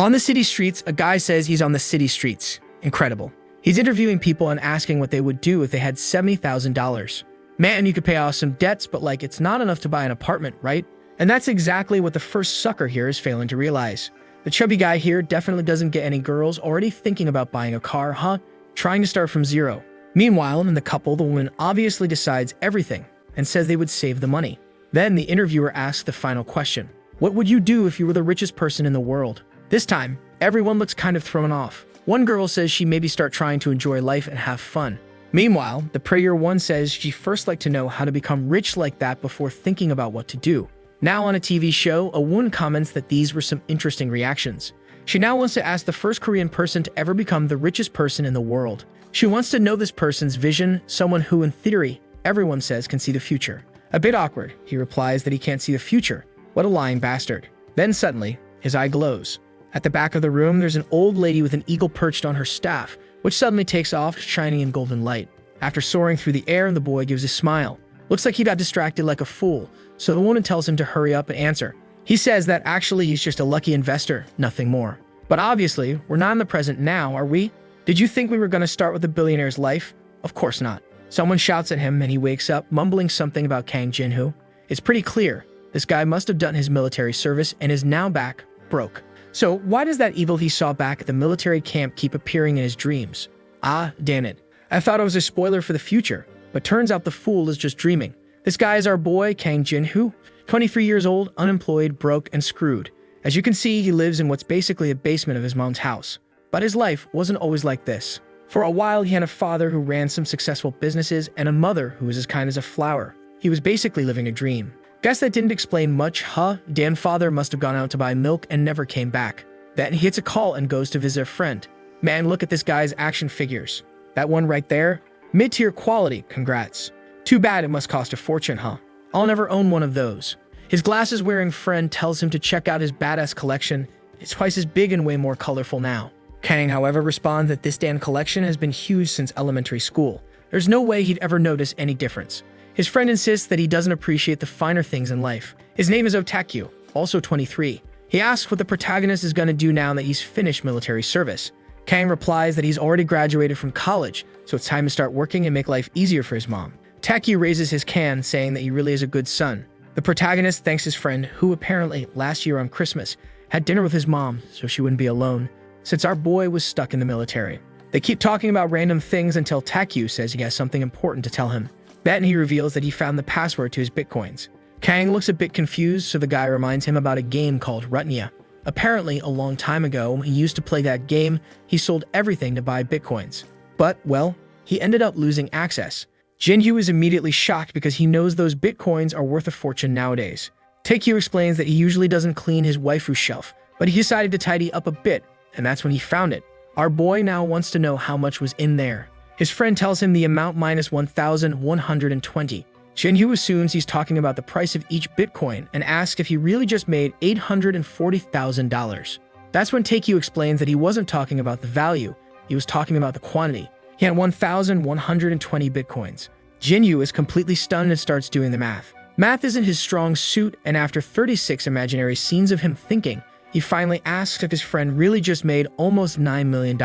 On the city streets, a guy says he's on the city streets. Incredible. He's interviewing people and asking what they would do if they had $70,000. Man, you could pay off some debts, but like it's not enough to buy an apartment, right? And that's exactly what the first sucker here is failing to realize. The chubby guy here definitely doesn't get any girls already thinking about buying a car, huh? Trying to start from zero. Meanwhile, in the couple, the woman obviously decides everything and says they would save the money. Then the interviewer asks the final question. What would you do if you were the richest person in the world? This time, everyone looks kind of thrown off. One girl says she maybe start trying to enjoy life and have fun. Meanwhile, the prettier one says she first like to know how to become rich like that before thinking about what to do. Now on a TV show, a woman comments that these were some interesting reactions. She now wants to ask the first Korean person to ever become the richest person in the world. She wants to know this person's vision, someone who in theory, everyone says can see the future. A bit awkward, he replies that he can't see the future. What a lying bastard. Then suddenly, his eye glows. At the back of the room, there's an old lady with an eagle perched on her staff, which suddenly takes off, shining in golden light. After soaring through the air, the boy gives a smile. Looks like he got distracted like a fool, so the woman tells him to hurry up and answer. He says that actually he's just a lucky investor, nothing more. But obviously, we're not in the present now, are we? Did you think we were going to start with a billionaire's life? Of course not. Someone shouts at him and he wakes up, mumbling something about Kang Jinhoo. It's pretty clear. This guy must have done his military service and is now back, broke. So why does that evil he saw back at the military camp keep appearing in his dreams? Ah, damn it. I thought it was a spoiler for the future, but turns out the fool is just dreaming. This guy is our boy, Kang Jinhoo, 23 years old, unemployed, broke, and screwed. As you can see, he lives in what's basically a basement of his mom's house. But his life wasn't always like this. For a while, he had a father who ran some successful businesses and a mother who was as kind as a flower. He was basically living a dream. Guess that didn't explain much, huh? Dan father must have gone out to buy milk and never came back. Then he gets a call and goes to visit a friend. Man, look at this guy's action figures. That one right there? Mid-tier quality, congrats. Too bad it must cost a fortune, huh? I'll never own one of those. His glasses-wearing friend tells him to check out his badass collection. It's twice as big and way more colorful now. Kang, however, responds that this Dan collection has been huge since elementary school. There's no way he'd ever notice any difference. His friend insists that he doesn't appreciate the finer things in life. His name is Otaku, also 23. He asks what the protagonist is going to do now that he's finished military service. Kang replies that he's already graduated from college, so it's time to start working and make life easier for his mom. Taku raises his can, saying that he really is a good son. The protagonist thanks his friend, who apparently, last year on Christmas, had dinner with his mom so she wouldn't be alone, since our boy was stuck in the military. They keep talking about random things until Taku says he has something important to tell him. Then he reveals that he found the password to his bitcoins. Kang looks a bit confused, so the guy reminds him about a game called Rutnia. Apparently, a long time ago, when he used to play that game, he sold everything to buy bitcoins. But, well, he ended up losing access. Jinhoo is immediately shocked because he knows those bitcoins are worth a fortune nowadays. Taekyu explains that he usually doesn't clean his waifu shelf, but he decided to tidy up a bit, and that's when he found it. Our boy now wants to know how much was in there. His friend tells him the amount minus 1,120. Jinhoo assumes he's talking about the price of each bitcoin and asks if he really just made $840,000. That's when Taekyu explains that he wasn't talking about the value, he was talking about the quantity. He had 1,120 bitcoins. Jinhoo is completely stunned and starts doing the math. Math isn't his strong suit, and after 36 imaginary scenes of him thinking, he finally asks if his friend really just made almost $9 million.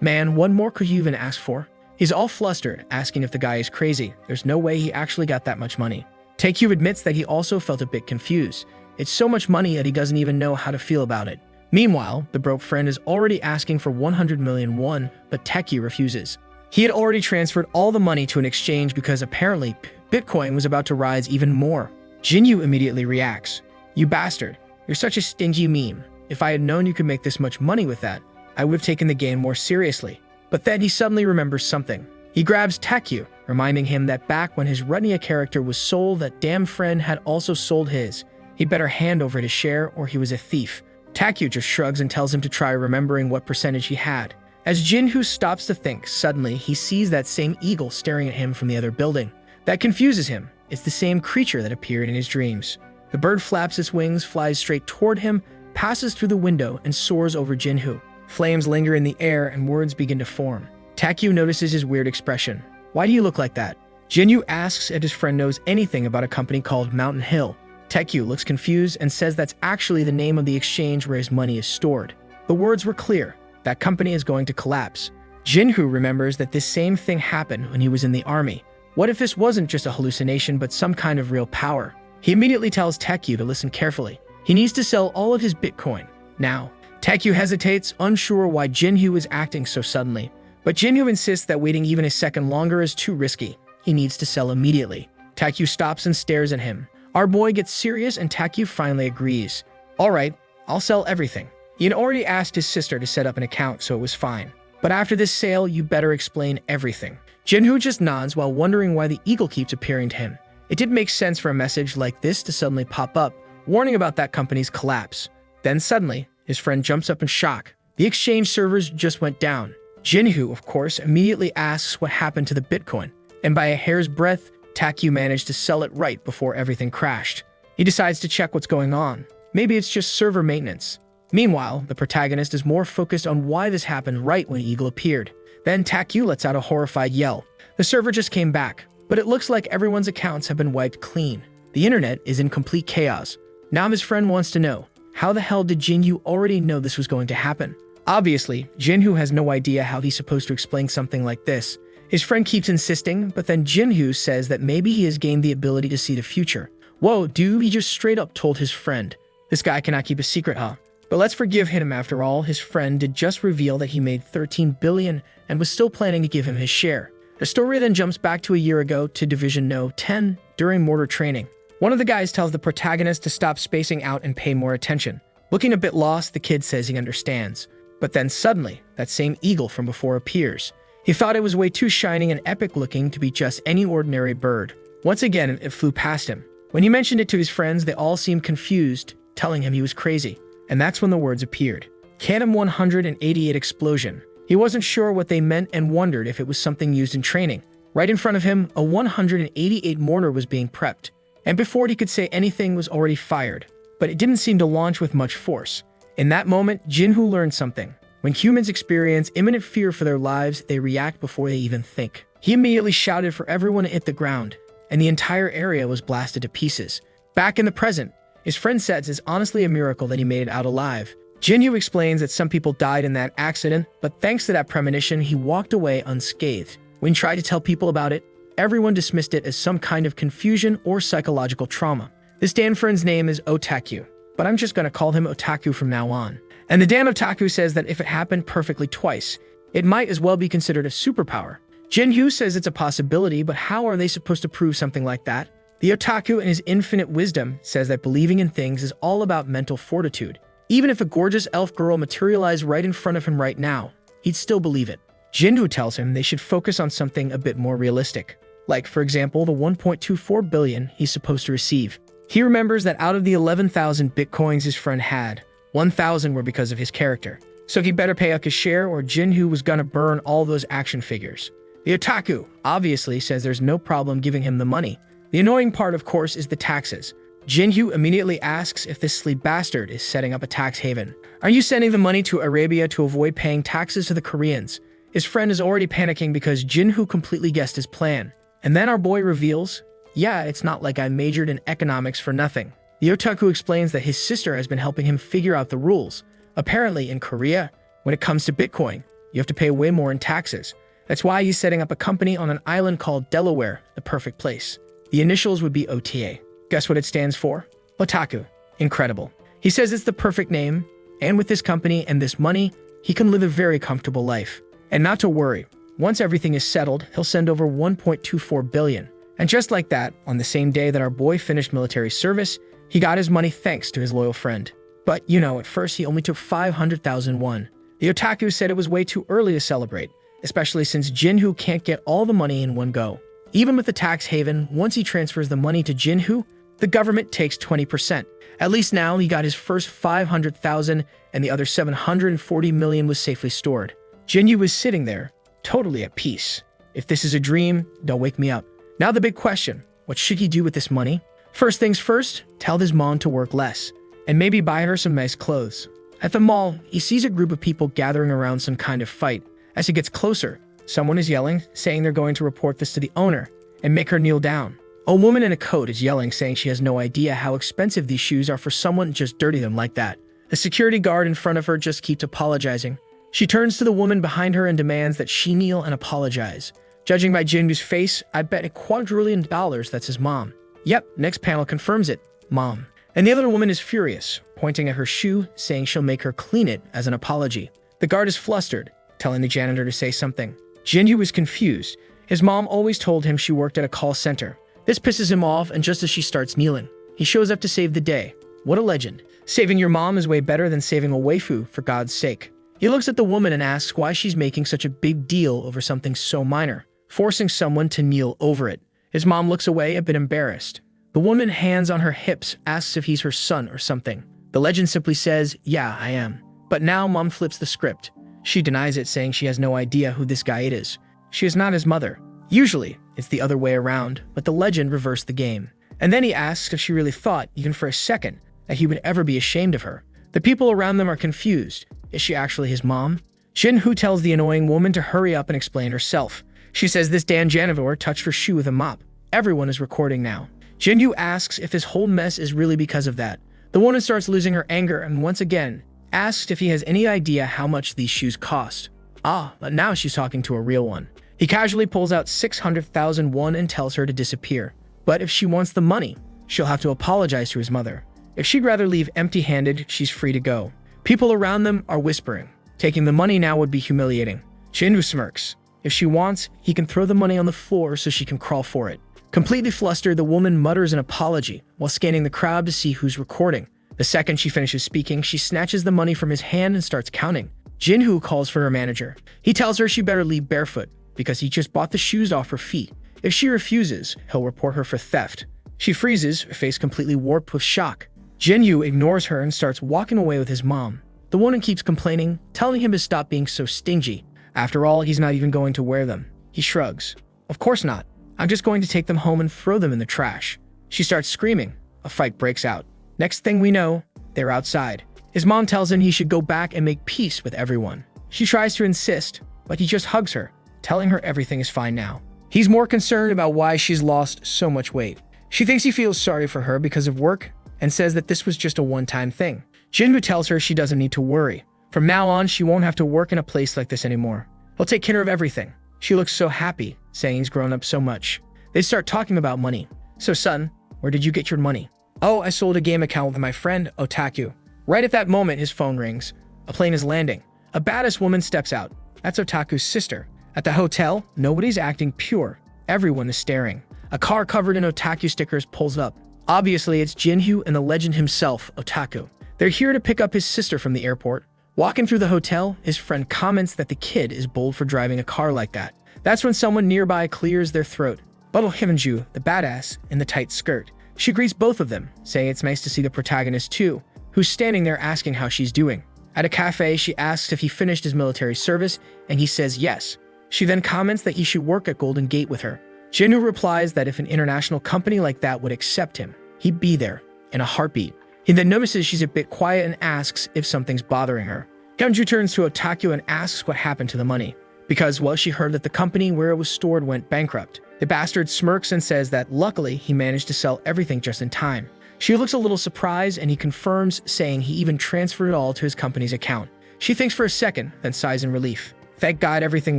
Man, what more could you even ask for? He's all flustered, asking if the guy is crazy. There's no way he actually got that much money. Taekyu admits that he also felt a bit confused. It's so much money that he doesn't even know how to feel about it. Meanwhile, the broke friend is already asking for 100 million won, but Taekyu refuses. He had already transferred all the money to an exchange because apparently Bitcoin was about to rise even more. Jinhoo immediately reacts. You bastard, you're such a stingy meme. If I had known you could make this much money with that, I would have taken the game more seriously. But then he suddenly remembers something. He grabs Taekyu, reminding him that back when his Rutnia character was sold, that damn friend had also sold his. He better hand over his share or he was a thief. Taekyu just shrugs and tells him to try remembering what percentage he had. As Jinhoo stops to think, suddenly he sees that same eagle staring at him from the other building. That confuses him. It's the same creature that appeared in his dreams. The bird flaps its wings, flies straight toward him, passes through the window, and soars over Jinhoo. Flames linger in the air and words begin to form. Taekyu notices his weird expression. Why do you look like that? Jinhoo asks if his friend knows anything about a company called Mountain Hill. Taekyu looks confused and says that's actually the name of the exchange where his money is stored. The words were clear. That company is going to collapse. Jinhu remembers that this same thing happened when he was in the army. What if this wasn't just a hallucination but some kind of real power? He immediately tells Taekyu to listen carefully. He needs to sell all of his Bitcoin now. Taekyu hesitates, unsure why Jinhu is acting so suddenly. But Jinhu insists that waiting even a second longer is too risky. He needs to sell immediately. Taekyu stops and stares at him. Our boy gets serious and Taekyu finally agrees. All right, I'll sell everything. He had already asked his sister to set up an account, so it was fine. But after this sale, you better explain everything. Jinhu just nods while wondering why the eagle keeps appearing to him. It didn't make sense for a message like this to suddenly pop up, warning about that company's collapse. Then suddenly, his friend jumps up in shock. The exchange servers just went down. Jinhu, of course, immediately asks what happened to the Bitcoin, and by a hair's breadth, Taekyu managed to sell it right before everything crashed. He decides to check what's going on. Maybe it's just server maintenance. Meanwhile, the protagonist is more focused on why this happened right when Eagle appeared. Then Taekyu lets out a horrified yell. The server just came back, but it looks like everyone's accounts have been wiped clean. The internet is in complete chaos. Now his friend wants to know, how the hell did Jinhu already know this was going to happen? Obviously, Jinhu has no idea how he's supposed to explain something like this. His friend keeps insisting, but then Jinhu says that maybe he has gained the ability to see the future. Whoa, dude, he just straight up told his friend. This guy cannot keep a secret, huh? But let's forgive him after all. His friend did just reveal that he made 13 billion and was still planning to give him his share. The story then jumps back to a year ago to Division No. 10 during mortar training. One of the guys tells the protagonist to stop spacing out and pay more attention. Looking a bit lost, the kid says he understands. But then suddenly, that same eagle from before appears. He thought it was way too shining and epic looking to be just any ordinary bird. Once again, it flew past him. When he mentioned it to his friends, they all seemed confused, telling him he was crazy. And that's when the words appeared. Canem 188 explosion. He wasn't sure what they meant and wondered if it was something used in training. Right in front of him, a 188 mortar was being prepped. And before he could say anything was already fired. But it didn't seem to launch with much force. In that moment, Jinhu learned something. When humans experience imminent fear for their lives, they react before they even think. He immediately shouted for everyone to hit the ground, and the entire area was blasted to pieces. Back in the present, his friend says it's honestly a miracle that he made it out alive. Jinhu explains that some people died in that accident, but thanks to that premonition, he walked away unscathed. When he tried to tell people about it, everyone dismissed it as some kind of confusion or psychological trauma. This damn friend's name is Otaku, but I'm just gonna call him Otaku from now on. And the damn Otaku says that if it happened perfectly twice, it might as well be considered a superpower. Jinhu says it's a possibility, but how are they supposed to prove something like that? The Otaku, in his infinite wisdom, says that believing in things is all about mental fortitude. Even if a gorgeous elf girl materialized right in front of him right now, he'd still believe it. Jinhu tells him they should focus on something a bit more realistic. Like, for example, the 1.24 billion he's supposed to receive. He remembers that out of the 11,000 bitcoins his friend had, 1,000 were because of his character. So he better pay up his share or Jinhu was gonna burn all those action figures. The Otaku obviously says there's no problem giving him the money. The annoying part, of course, is the taxes. Jinhu immediately asks if this sleep bastard is setting up a tax haven. Are you sending the money to Arabia to avoid paying taxes to the Koreans? His friend is already panicking because Jinhu completely guessed his plan. And then our boy reveals, yeah, it's not like I majored in economics for nothing. The Otaku explains that his sister has been helping him figure out the rules. Apparently, in Korea, when it comes to Bitcoin, you have to pay way more in taxes. That's why he's setting up a company on an island called Delaware, the perfect place. The initials would be OTA. Guess what it stands for? Otaku. Incredible. He says it's the perfect name, and with this company and this money, he can live a very comfortable life. And not to worry, once everything is settled, he'll send over 1.24 billion. And just like that, on the same day that our boy finished military service, he got his money thanks to his loyal friend. But, at first he only took 500,000 won. The Otaku said it was way too early to celebrate, especially since Jinhu can't get all the money in one go. Even with the tax haven, once he transfers the money to Jinhu, the government takes 20%. At least now he got his first 500,000 and the other 740 million was safely stored. Jinhu was sitting there, totally at peace. If this is a dream, don't wake me up. Now the big question, what should he do with this money? First things first, tell his mom to work less, and maybe buy her some nice clothes. At the mall, he sees a group of people gathering around some kind of fight. As he gets closer, someone is yelling, saying they're going to report this to the owner and make her kneel down. A woman in a coat is yelling, saying she has no idea how expensive these shoes are for someone to just dirty them like that. The security guard in front of her just keeps apologizing. She turns to the woman behind her and demands that she kneel and apologize. Judging by Jinwoo's face, I bet $1 quadrillion that's his mom. Yep, next panel confirms it. Mom. And the other woman is furious, pointing at her shoe, saying she'll make her clean it as an apology. The guard is flustered, telling the janitor to say something. Jinwoo is confused. His mom always told him she worked at a call center. This pisses him off, and just as she starts kneeling, he shows up to save the day. What a legend. Saving your mom is way better than saving a waifu, for God's sake. He looks at the woman and asks why she's making such a big deal over something so minor, forcing someone to kneel over it. His mom looks away, a bit embarrassed. The woman, hands on her hips, asks if he's her son or something. The legend simply says, "Yeah, I am." But now mom flips the script. She denies it, saying she has no idea who this guy is. She is not his mother. Usually, it's the other way around, but the legend reversed the game. And then he asks if she really thought, even for a second, that he would ever be ashamed of her. The people around them are confused. Is she actually his mom? Jinwoo tells the annoying woman to hurry up and explain herself. She says this damn janitor touched her shoe with a mop. Everyone is recording now. Jinwoo asks if his whole mess is really because of that. The woman starts losing her anger and once again asks if he has any idea how much these shoes cost. But now she's talking to a real one. He casually pulls out 600,000 won and tells her to disappear. But if she wants the money, she'll have to apologize to his mother. If she'd rather leave empty-handed, she's free to go. People around them are whispering. Taking the money now would be humiliating. Jinwoo smirks. If she wants, he can throw the money on the floor so she can crawl for it. Completely flustered, the woman mutters an apology while scanning the crowd to see who's recording. The second she finishes speaking, she snatches the money from his hand and starts counting. Jinwoo calls for her manager. He tells her she better leave barefoot because he just bought the shoes off her feet. If she refuses, he'll report her for theft. She freezes, her face completely warped with shock. Jinwoo ignores her and starts walking away with his mom. The woman keeps complaining, telling him to stop being so stingy. After all, he's not even going to wear them. He shrugs. Of course not. I'm just going to take them home and throw them in the trash. She starts screaming. A fight breaks out. Next thing we know, they're outside. His mom tells him he should go back and make peace with everyone. She tries to insist, but he just hugs her, telling her everything is fine now. He's more concerned about why she's lost so much weight. She thinks he feels sorry for her because of work and says that this was just a one-time thing. Jinwoo tells her she doesn't need to worry. From now on, she won't have to work in a place like this anymore. He'll take care of everything. She looks so happy, saying he's grown up so much. They start talking about money. So son, where did you get your money? Oh, I sold a game account with my friend, Otaku. Right at that moment, his phone rings. A plane is landing. A badass woman steps out. That's Otaku's sister. At the hotel, nobody's acting pure. Everyone is staring. A car covered in Otaku stickers pulls up. Obviously, it's Jinwoo and the legend himself, Otaku. They're here to pick up his sister from the airport. Walking through the hotel, his friend comments that the kid is bold for driving a car like that. That's when someone nearby clears their throat. Buttle Hyunju, the badass, in the tight skirt. She greets both of them, saying it's nice to see the protagonist too, who's standing there asking how she's doing. At a cafe, she asks if he finished his military service, and he says yes. She then comments that he should work at Golden Gate with her. Jinwoo replies that if an international company like that would accept him, he'd be there, in a heartbeat. He then notices she's a bit quiet and asks if something's bothering her. Hyunju turns to Otaku and asks what happened to the money. Because, well, she heard that the company where it was stored went bankrupt. The bastard smirks and says that luckily he managed to sell everything just in time. She looks a little surprised and he confirms, saying he even transferred it all to his company's account. She thinks for a second, then sighs in relief. Thank God everything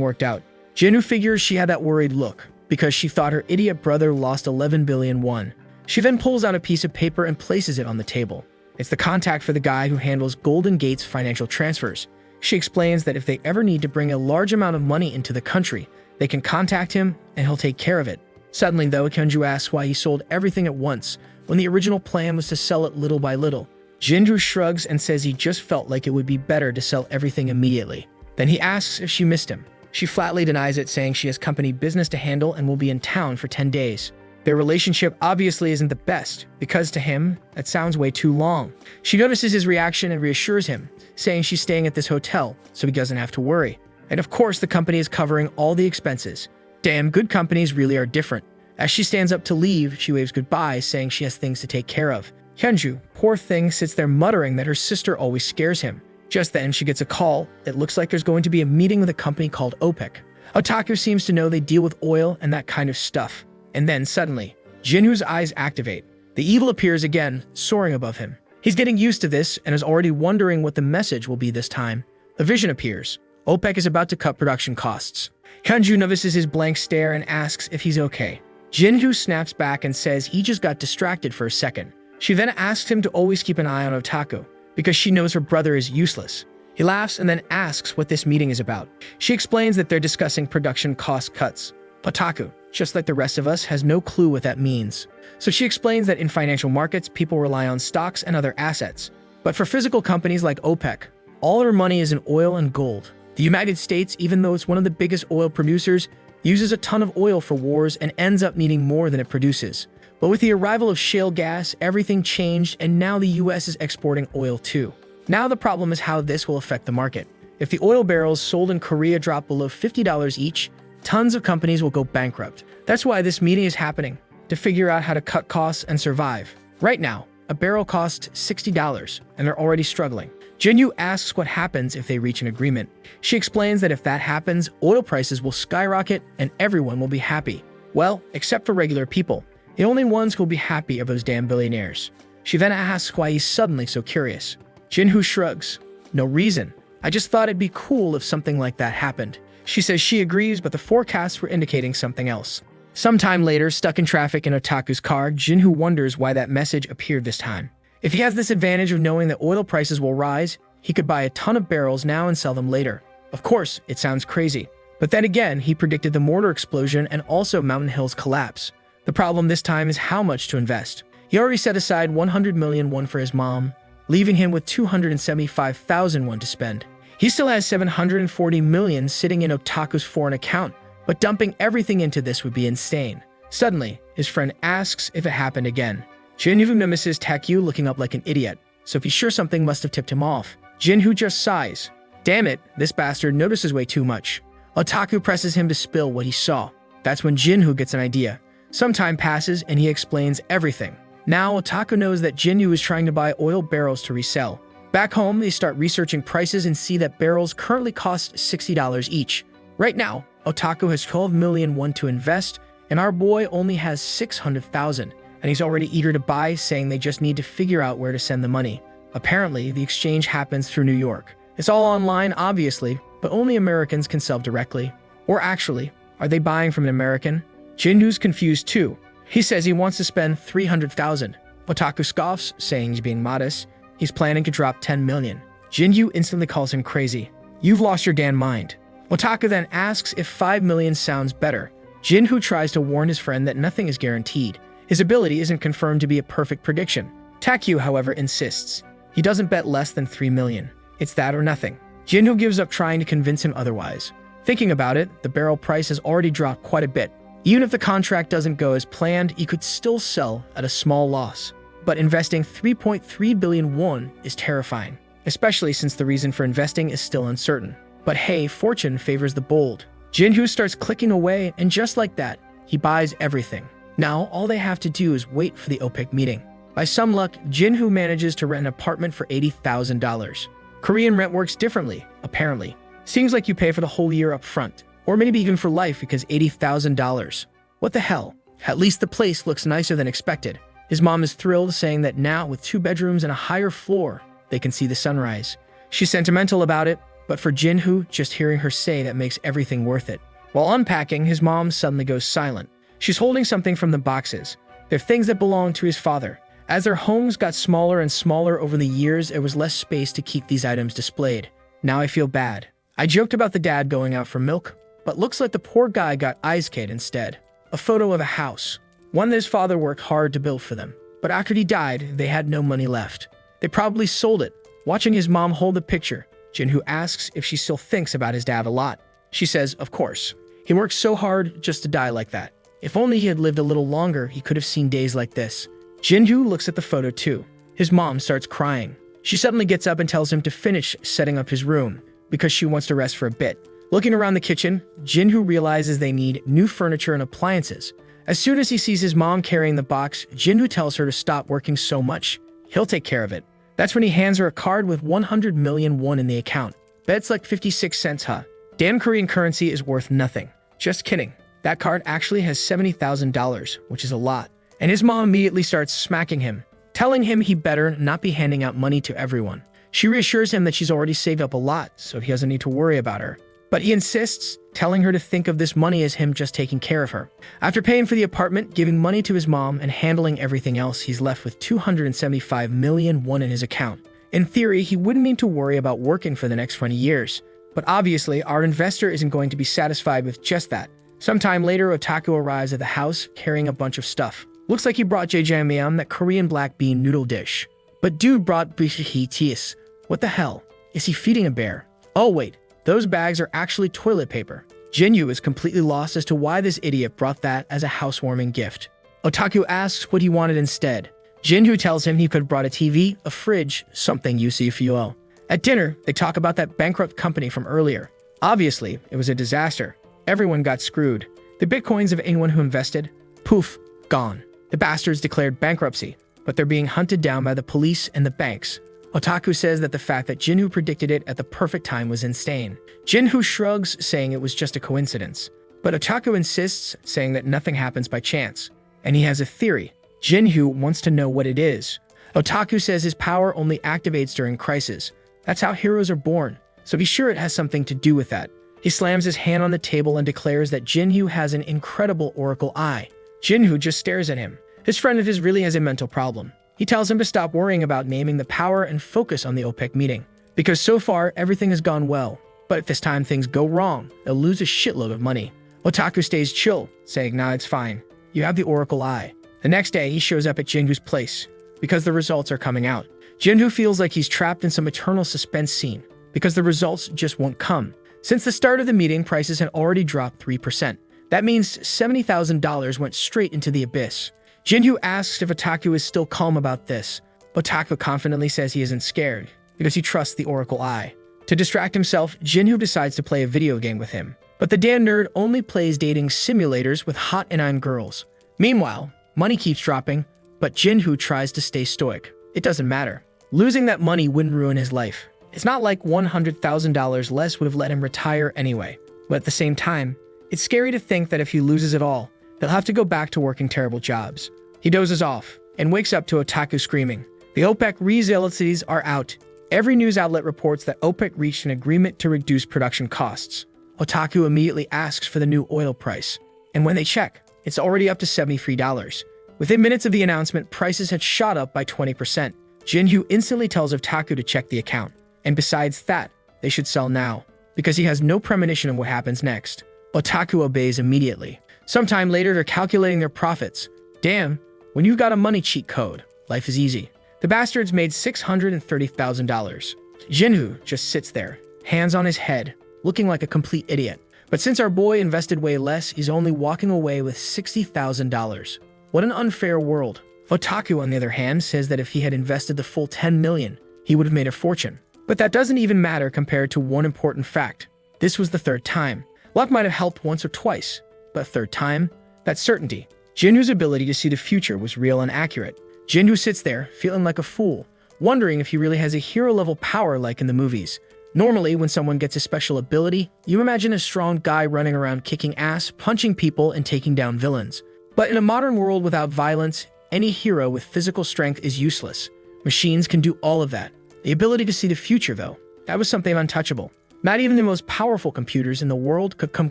worked out. Jinwoo figures she had that worried look because she thought her idiot brother lost 11 billion won. She then pulls out a piece of paper and places it on the table. It's the contact for the guy who handles Golden Gate's financial transfers. She explains that if they ever need to bring a large amount of money into the country, they can contact him and he'll take care of it. Suddenly though, Hyunju asks why he sold everything at once when the original plan was to sell it little by little. Jinwoo shrugs and says he just felt like it would be better to sell everything immediately. Then he asks if she missed him. She flatly denies it, saying she has company business to handle and will be in town for 10 days. Their relationship obviously isn't the best, because to him, that sounds way too long. She notices his reaction and reassures him, saying she's staying at this hotel, so he doesn't have to worry. And of course, the company is covering all the expenses. Damn, good companies really are different. As she stands up to leave, she waves goodbye, saying she has things to take care of. Hyunju, poor thing, sits there muttering that her sister always scares him. Just then, she gets a call. It looks like there's going to be a meeting with a company called OPEC. Otaku seems to know they deal with oil and that kind of stuff. And then, suddenly, Jinwoo's eyes activate. The evil appears again, soaring above him. He's getting used to this and is already wondering what the message will be this time. A vision appears. OPEC is about to cut production costs. Kanju notices his blank stare and asks if he's okay. Jinju snaps back and says he just got distracted for a second. She then asks him to always keep an eye on Otaku, because she knows her brother is useless. He laughs and then asks what this meeting is about. She explains that they're discussing production cost cuts. Otaku, just like the rest of us, has no clue what that means. So she explains that in financial markets, people rely on stocks and other assets. But for physical companies like OPEC, all their money is in oil and gold. The United States, even though it's one of the biggest oil producers, uses a ton of oil for wars and ends up needing more than it produces. But with the arrival of shale gas, everything changed, and now the US is exporting oil too. Now the problem is how this will affect the market. If the oil barrels sold in Korea drop below $50 each, tons of companies will go bankrupt. That's why this meeting is happening, to figure out how to cut costs and survive. Right now, a barrel costs $60, and they're already struggling. Jinyu asks what happens if they reach an agreement. She explains that if that happens, oil prices will skyrocket and everyone will be happy. Well, except for regular people. The only ones who will be happy are those damn billionaires. She then asks why he's suddenly so curious. Jinhu shrugs. No reason. I just thought it'd be cool if something like that happened. She says she agrees, but the forecasts were indicating something else. Sometime later, stuck in traffic in Otaku's car, Jinhu wonders why that message appeared this time. If he has this advantage of knowing that oil prices will rise, he could buy a ton of barrels now and sell them later. Of course, it sounds crazy. But then again, he predicted the mortar explosion and also Mountain Hill's collapse. The problem this time is how much to invest. He already set aside 100 million won for his mom, leaving him with 275,000 won to spend. He still has 740 million sitting in Otaku's foreign account, but dumping everything into this would be insane. Suddenly, his friend asks if it happened again. Jinhu notices Takyu looking up like an idiot, so he's sure something must have tipped him off. Jinhu just sighs. Damn it, this bastard notices way too much. Otaku presses him to spill what he saw. That's when Jinhu gets an idea. Some time passes and he explains everything. Now Otaku knows that Jinyu is trying to buy oil barrels to resell. Back home, they start researching prices and see that barrels currently cost $60 each. Right now, Otaku has 12 million won to invest, and our boy only has 600,000, and he's already eager to buy, saying they just need to figure out where to send the money. Apparently, the exchange happens through New York. It's all online, obviously, but only Americans can sell directly. Or actually, are they buying from an American? Jinhu's confused too. He says he wants to spend 300,000. Otaku scoffs, saying he's being modest. He's planning to drop 10 million. Jinyu instantly calls him crazy. You've lost your damn mind. Otaku then asks if 5 million sounds better. Jinhu tries to warn his friend that nothing is guaranteed. His ability isn't confirmed to be a perfect prediction. Takyu, however, insists. He doesn't bet less than 3 million. It's that or nothing. Jinhu gives up trying to convince him otherwise. Thinking about it, the barrel price has already dropped quite a bit. Even if the contract doesn't go as planned, he could still sell at a small loss. But investing 3.3 billion won is terrifying, especially since the reason for investing is still uncertain. But hey, fortune favors the bold. Jinhu starts clicking away, and just like that, he buys everything. Now, all they have to do is wait for the OPEC meeting. By some luck, Jinhu manages to rent an apartment for $80,000. Korean rent works differently, apparently. Seems like you pay for the whole year up front, or maybe even for life because $80,000. What the hell? At least the place looks nicer than expected. His mom is thrilled, saying that now with 2 bedrooms and a higher floor, they can see the sunrise. She's sentimental about it, but for Jinhu, just hearing her say that makes everything worth it. While unpacking, his mom suddenly goes silent. She's holding something from the boxes. They're things that belong to his father. As their homes got smaller and smaller over the years, there was less space to keep these items displayed. Now I feel bad. I joked about the dad going out for milk, but looks like the poor guy got Ice Kid instead. A photo of a house. One that his father worked hard to build for them. But after he died, they had no money left. They probably sold it. Watching his mom hold the picture, Jinhu asks if she still thinks about his dad a lot. She says, of course. He worked so hard just to die like that. If only he had lived a little longer, he could have seen days like this. Jinhu looks at the photo too. His mom starts crying. She suddenly gets up and tells him to finish setting up his room, because she wants to rest for a bit. Looking around the kitchen, Jinhu realizes they need new furniture and appliances. As soon as he sees his mom carrying the box, Jinhu tells her to stop working so much. He'll take care of it. That's when he hands her a card with 100 million won in the account. Bet's like 56 cents, huh? Damn, Korean currency is worth nothing. Just kidding. That card actually has $70,000, which is a lot. And his mom immediately starts smacking him. telling him he better not be handing out money to everyone. She reassures him that she's already saved up a lot, so he doesn't need to worry about her. But he insists, telling her to think of this money as him just taking care of her. After paying for the apartment, giving money to his mom, and handling everything else, he's left with 275 million won in his account. In theory, he wouldn't need to worry about working for the next 20 years. But obviously, our investor isn't going to be satisfied with just that. Sometime later, Otaku arrives at the house carrying a bunch of stuff. Looks like he brought jjamyeon, that Korean black bean noodle dish. But dude brought bishihitis. What the hell? Is he feeding a bear? Oh wait, those bags are actually toilet paper. Jinyu is completely lost as to why this idiot brought that as a housewarming gift. Otaku asks what he wanted instead. Jinyu tells him he could have brought a TV, a fridge, something you see fuel. At dinner, they talk about that bankrupt company from earlier. Obviously, it was a disaster. Everyone got screwed. The bitcoins of anyone who invested, poof, gone. The bastards declared bankruptcy, but they're being hunted down by the police and the banks. Otaku says that the fact that Jinhu predicted it at the perfect time was insane. Jinhu shrugs, saying it was just a coincidence. But Otaku insists, saying that nothing happens by chance. And he has a theory. Jinhu wants to know what it is. Otaku says his power only activates during crisis. That's how heroes are born, so be sure it has something to do with that. He slams his hand on the table and declares that Jinhu has an incredible oracle eye. Jinhu just stares at him. His friend of his really has a mental problem. He tells him to stop worrying about naming the power and focus on the OPEC meeting. Because so far, everything has gone well. But if this time things go wrong, they'll lose a shitload of money. Otaku stays chill, saying, nah, it's fine. You have the oracle eye. The next day, he shows up at Jinhu's place, because the results are coming out. Jinhu feels like he's trapped in some eternal suspense scene, because the results just won't come. Since the start of the meeting, prices had already dropped 3%. That means $70,000 went straight into the abyss. Jinhu asks if Otaku is still calm about this. Otaku confidently says he isn't scared, because he trusts the oracle eye. To distract himself, Jinhu decides to play a video game with him. But the damn nerd only plays dating simulators with hot and girls. Meanwhile, money keeps dropping, but Jinhu tries to stay stoic. It doesn't matter. Losing that money wouldn't ruin his life. It's not like $100,000 less would have let him retire anyway. But at the same time, it's scary to think that if he loses it all, he'll have to go back to working terrible jobs. He dozes off and wakes up to Otaku screaming. The OPEC results are out. Every news outlet reports that OPEC reached an agreement to reduce production costs. Otaku immediately asks for the new oil price. And when they check, it's already up to $73. Within minutes of the announcement, prices had shot up by 20%. Jinhu instantly tells Otaku to check the account. And besides that, they should sell now, because he has no premonition of what happens next. Otaku obeys immediately. Sometime later, they're calculating their profits. Damn, when you've got a money cheat code, life is easy. The bastards made $630,000. Jinhu just sits there, hands on his head, looking like a complete idiot. But since our boy invested way less, he's only walking away with $60,000. What an unfair world. Otaku, on the other hand, says that if he had invested the full 10 million, he would have made a fortune. But that doesn't even matter compared to one important fact. This was the third time. Luck might have helped once or twice, but third time? That's certainty. Jinhu's ability to see the future was real and accurate. Jinhu sits there, feeling like a fool, wondering if he really has a hero-level power like in the movies. Normally, when someone gets a special ability, you imagine a strong guy running around kicking ass, punching people, and taking down villains. But in a modern world without violence, any hero with physical strength is useless. Machines can do all of that. The ability to see the future, though, that was something untouchable. Not even the most powerful computers in the world could come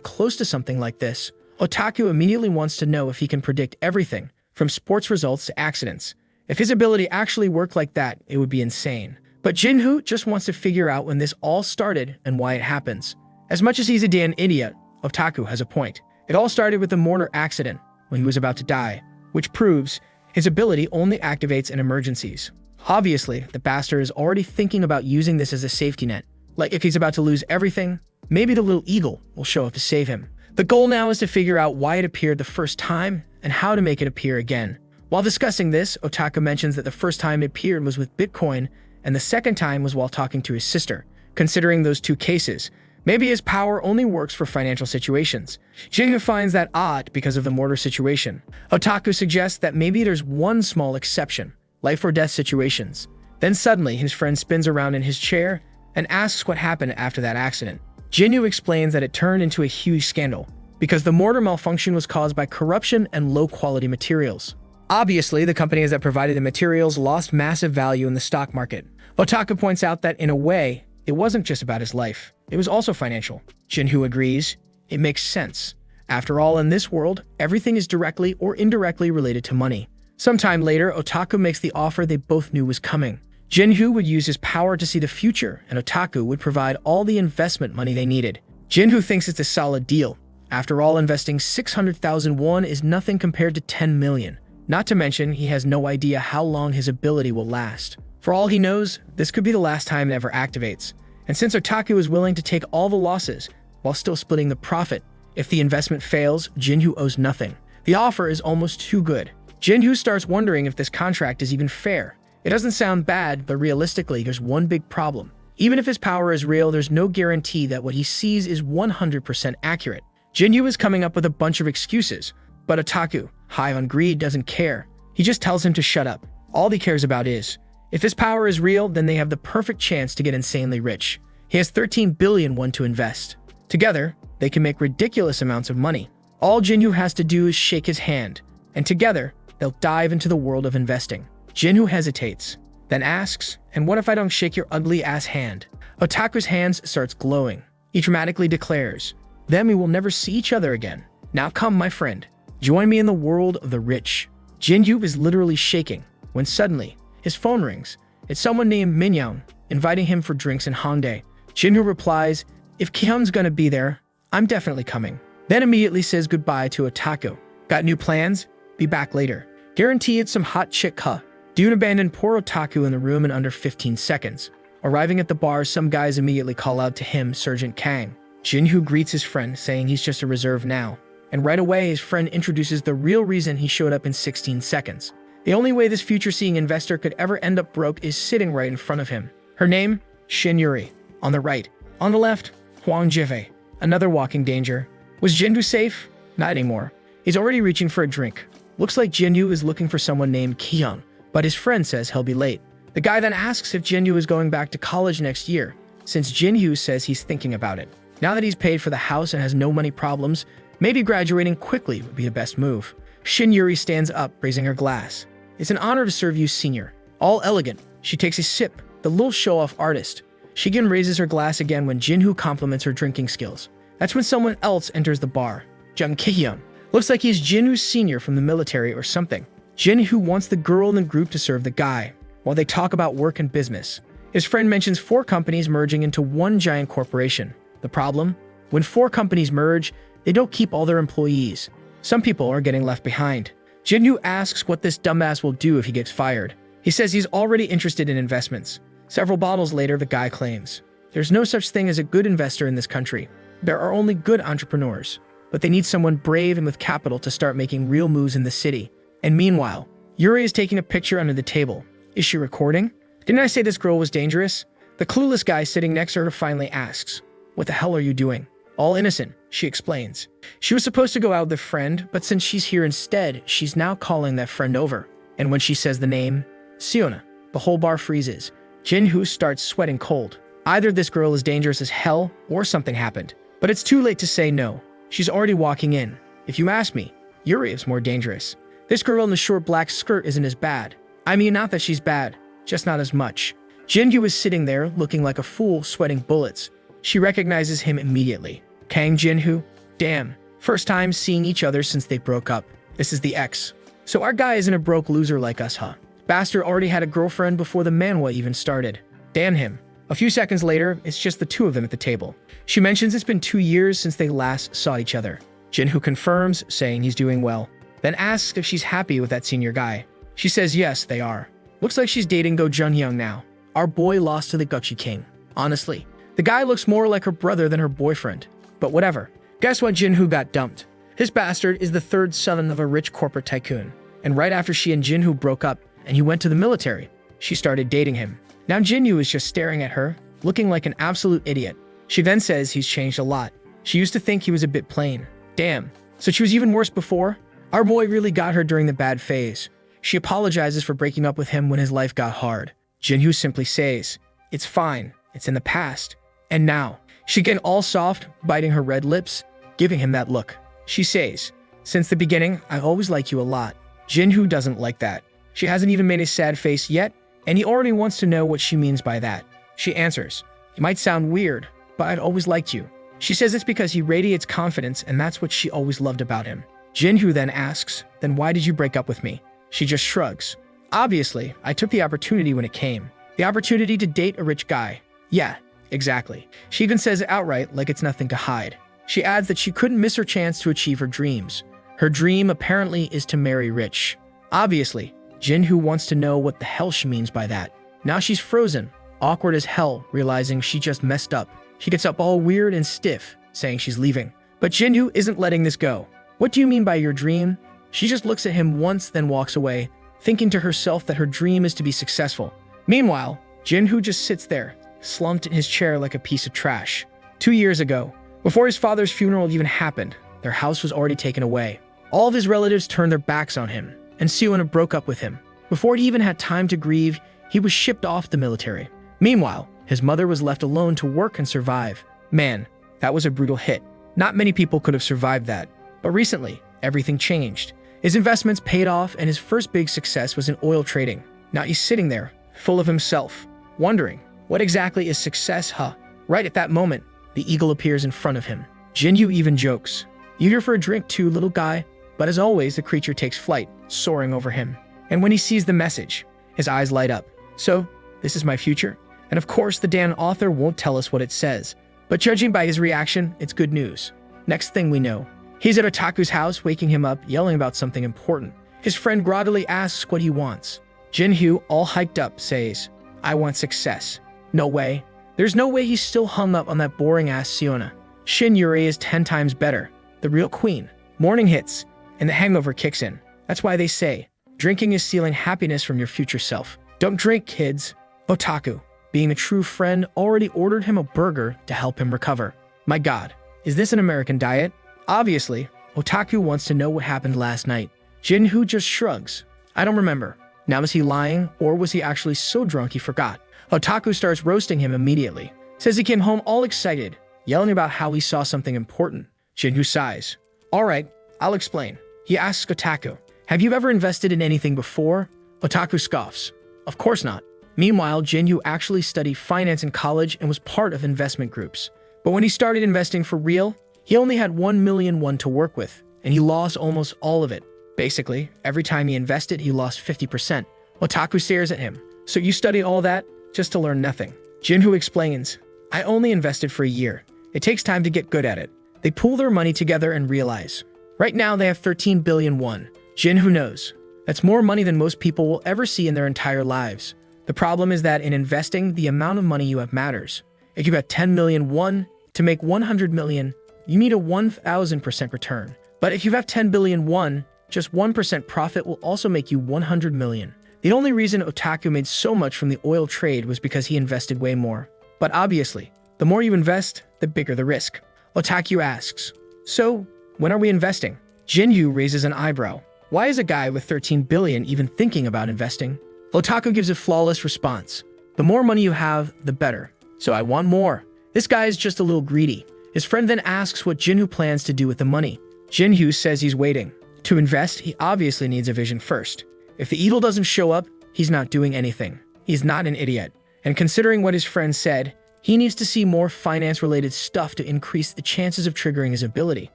close to something like this. Otaku immediately wants to know if he can predict everything, from sports results to accidents. If his ability actually worked like that, it would be insane. But Jinhu just wants to figure out when this all started and why it happens. As much as he's a damn idiot, Otaku has a point. It all started with a mortar accident, when he was about to die, which proves his ability only activates in emergencies. Obviously, the bastard is already thinking about using this as a safety net. Like if he's about to lose everything, maybe the little eagle will show up to save him. The goal now is to figure out why it appeared the first time and how to make it appear again. While discussing this, Otaku mentions that the first time it appeared was with Bitcoin, and the second time was while talking to his sister. Considering those two cases, maybe his power only works for financial situations. Jinhu finds that odd because of the mortar situation. Otaku suggests that maybe there's one small exception, life or death situations. Then suddenly, his friend spins around in his chair and asks what happened after that accident. Jinhu explains that it turned into a huge scandal because the mortar malfunction was caused by corruption and low-quality materials. Obviously, the companies that provided the materials lost massive value in the stock market. Otaku points out that, in a way, it wasn't just about his life. It was also financial. Jinhoo agrees. It makes sense. After all, in this world, everything is directly or indirectly related to money. Sometime later, Otaku makes the offer they both knew was coming. Jinhoo would use his power to see the future, and Otaku would provide all the investment money they needed. Jinhoo thinks it's a solid deal. After all, investing 600,000 won is nothing compared to 10 million. Not to mention, he has no idea how long his ability will last. For all he knows, this could be the last time it ever activates. And since Otaku is willing to take all the losses, while still splitting the profit, if the investment fails, Jinhoo owes nothing. The offer is almost too good. Jinhoo starts wondering if this contract is even fair. It doesn't sound bad, but realistically, there's one big problem. Even if his power is real, there's no guarantee that what he sees is 100% accurate. Jinhoo is coming up with a bunch of excuses, but Otaku, high on greed, doesn't care. He just tells him to shut up. All he cares about is, if his power is real, then they have the perfect chance to get insanely rich. He has 13 billion won to invest. Together, they can make ridiculous amounts of money. All Jinhoo has to do is shake his hand, and together, they'll dive into the world of investing. Jinhoo hesitates, then asks, "And what if I don't shake your ugly ass hand?" Otaku's hands starts glowing. He dramatically declares, "Then we will never see each other again. Now come, my friend. Join me in the world of the rich." Jinhoo is literally shaking, when suddenly, his phone rings. It's someone named Minyoung, inviting him for drinks in Hongdae. Jinhoo replies, "If Kyung's gonna be there, I'm definitely coming." Then immediately says goodbye to Otaku. "Got new plans? Be back later. Guarantee it's some hot chick, huh?" Dune abandoned poor Otaku in the room in under 15 seconds. Arriving at the bar, some guys immediately call out to him, Sergeant Kang. Jinhoo greets his friend, saying he's just a reserve now. And right away, his friend introduces the real reason he showed up in 16 seconds. The only way this future-seeing investor could ever end up broke is sitting right in front of him. Her name? Shin Yuri. On the right. On the left, Hwang Jive. Another walking danger. Was Jinhoo safe? Not anymore. He's already reaching for a drink. Looks like Jinhoo is looking for someone named Kyung, but his friend says he'll be late. The guy then asks if Jinhoo is going back to college next year, since Jinhoo says he's thinking about it. Now that he's paid for the house and has no money problems, maybe graduating quickly would be the best move. Shin Yuri stands up, raising her glass. "It's an honor to serve you, senior." All elegant, she takes a sip, the little show-off artist. She again raises her glass again when Jinhoo compliments her drinking skills. That's when someone else enters the bar. Jung Ki-hyun. Looks like he's Jinhoo's senior from the military or something. Jinhoo wants the girl in the group to serve the guy, while they talk about work and business. His friend mentions 4 companies merging into one giant corporation. The problem? When 4 companies merge, they don't keep all their employees. Some people are getting left behind. Jinhoo asks what this dumbass will do if he gets fired. He says he's already interested in investments. Several bottles later, the guy claims, "There's no such thing as a good investor in this country. There are only good entrepreneurs. But they need someone brave and with capital to start making real moves in the city." And meanwhile, Yuri is taking a picture under the table. Is she recording? Didn't I say this girl was dangerous? The clueless guy sitting next to her finally asks, "What the hell are you doing?" All innocent, she explains. She was supposed to go out with a friend, but since she's here instead, she's now calling that friend over. And when she says the name, Siona, the whole bar freezes. Jinhoo starts sweating cold. Either this girl is dangerous as hell, or something happened. But it's too late to say no. She's already walking in. If you ask me, Yuri is more dangerous. This girl in the short black skirt isn't as bad. I mean, not that she's bad, just not as much. Jinhoo is sitting there, looking like a fool, sweating bullets. She recognizes him immediately. Kang Jinhoo? Damn. First time seeing each other since they broke up. This is the ex. So our guy isn't a broke loser like us, huh? Bastard already had a girlfriend before the manhwa even started. Damn him. A few seconds later, it's just the two of them at the table. She mentions it's been 2 years since they last saw each other. Jinhoo confirms, saying he's doing well. Then asks if she's happy with that senior guy. She says yes, they are. Looks like she's dating Go Junhyung now. Our boy lost to the Gucci King. Honestly, the guy looks more like her brother than her boyfriend. But whatever. Guess what? Jinhoo got dumped. His bastard is the 3rd son of a rich corporate tycoon. And right after she and Jinhoo broke up and he went to the military, she started dating him. Now Jinhoo is just staring at her, looking like an absolute idiot. She then says he's changed a lot. She used to think he was a bit plain. Damn. So she was even worse before? Our boy really got her during the bad phase. She apologizes for breaking up with him when his life got hard. Jinhoo simply says, "It's fine. It's in the past." And now, she getting all soft, biting her red lips, giving him that look. She says, "Since the beginning, I always liked you a lot." Jinhoo doesn't like that. She hasn't even made a sad face yet, and he already wants to know what she means by that. She answers, "It might sound weird, but I'd always liked you." She says it's because he radiates confidence, and that's what she always loved about him. Jinhoo then asks, "Then why did you break up with me?" She just shrugs. "Obviously, I took the opportunity when it came. The opportunity to date a rich guy." Yeah, exactly. She even says it outright like it's nothing to hide. She adds that she couldn't miss her chance to achieve her dreams. Her dream apparently is to marry rich. Obviously, Jinhoo wants to know what the hell she means by that. Now she's frozen, awkward as hell, realizing she just messed up. She gets up all weird and stiff, saying she's leaving. But Jinhoo isn't letting this go. "What do you mean by your dream?" She just looks at him once, then walks away, thinking to herself that her dream is to be successful. Meanwhile, Jinhoo just sits there, slumped in his chair like a piece of trash. 2 years ago, before his father's funeral even happened, their house was already taken away. All of his relatives turned their backs on him, and Siona broke up with him. Before he even had time to grieve, he was shipped off the military. Meanwhile, his mother was left alone to work and survive. Man, that was a brutal hit. Not many people could have survived that. But recently, everything changed. His investments paid off, and his first big success was in oil trading. Now he's sitting there, full of himself, wondering, what exactly is success, huh? Right at that moment, the eagle appears in front of him. Jinhoo even jokes, "You here for a drink too, little guy?" But as always, the creature takes flight, soaring over him. And when he sees the message, his eyes light up. "So, this is my future?" And of course, the damn author won't tell us what it says. But judging by his reaction, it's good news. Next thing we know, he's at Otaku's house, waking him up, yelling about something important. His friend groggily asks what he wants. Jinhoo, all hyped up, says, "I want success." No way. There's no way he's still hung up on that boring-ass Siona. Shin Yuri is 10 times better. The real queen. Morning hits, and the hangover kicks in. That's why they say, drinking is stealing happiness from your future self. Don't drink, kids. Otaku, being a true friend, already ordered him a burger to help him recover. My god, is this an American diet? Obviously, Otaku wants to know what happened last night. Jinhoo just shrugs. I don't remember. Now is he lying, or was he actually so drunk he forgot? Otaku starts roasting him immediately. Says he came home all excited, yelling about how he saw something important. Jinhoo sighs. Alright, I'll explain. He asks Otaku, "Have you ever invested in anything before?" Otaku scoffs. Of course not. Meanwhile, Jinhoo actually studied finance in college and was part of investment groups. But when he started investing for real, he only had 1,000,001 to work with, and he lost almost all of it. Basically, every time he invested, he lost 50%. Otaku stares at him. "So you studied all that just to learn nothing?" Jinhoo explains, "I only invested for a year. It takes time to get good at it." They pool their money together and realize, right now they have 13 billion won. Jinhoo knows. That's more money than most people will ever see in their entire lives. The problem is that in investing, the amount of money you have matters. If you have 10 million won, to make 100 million, you need a 1,000% return. But if you have 10 billion won, just 1% profit will also make you 100 million. The only reason Otaku made so much from the oil trade was because he invested way more. But obviously, the more you invest, the bigger the risk. Otaku asks, "So, when are we investing?" Jinhoo raises an eyebrow. Why is a guy with 13 billion even thinking about investing? Otaku gives a flawless response. The more money you have, the better. So I want more. This guy is just a little greedy. His friend then asks what Jinhoo plans to do with the money. Jinhoo says he's waiting. To invest, he obviously needs a vision first. If the eagle doesn't show up, he's not doing anything. He's not an idiot. And considering what his friend said, he needs to see more finance-related stuff to increase the chances of triggering his ability.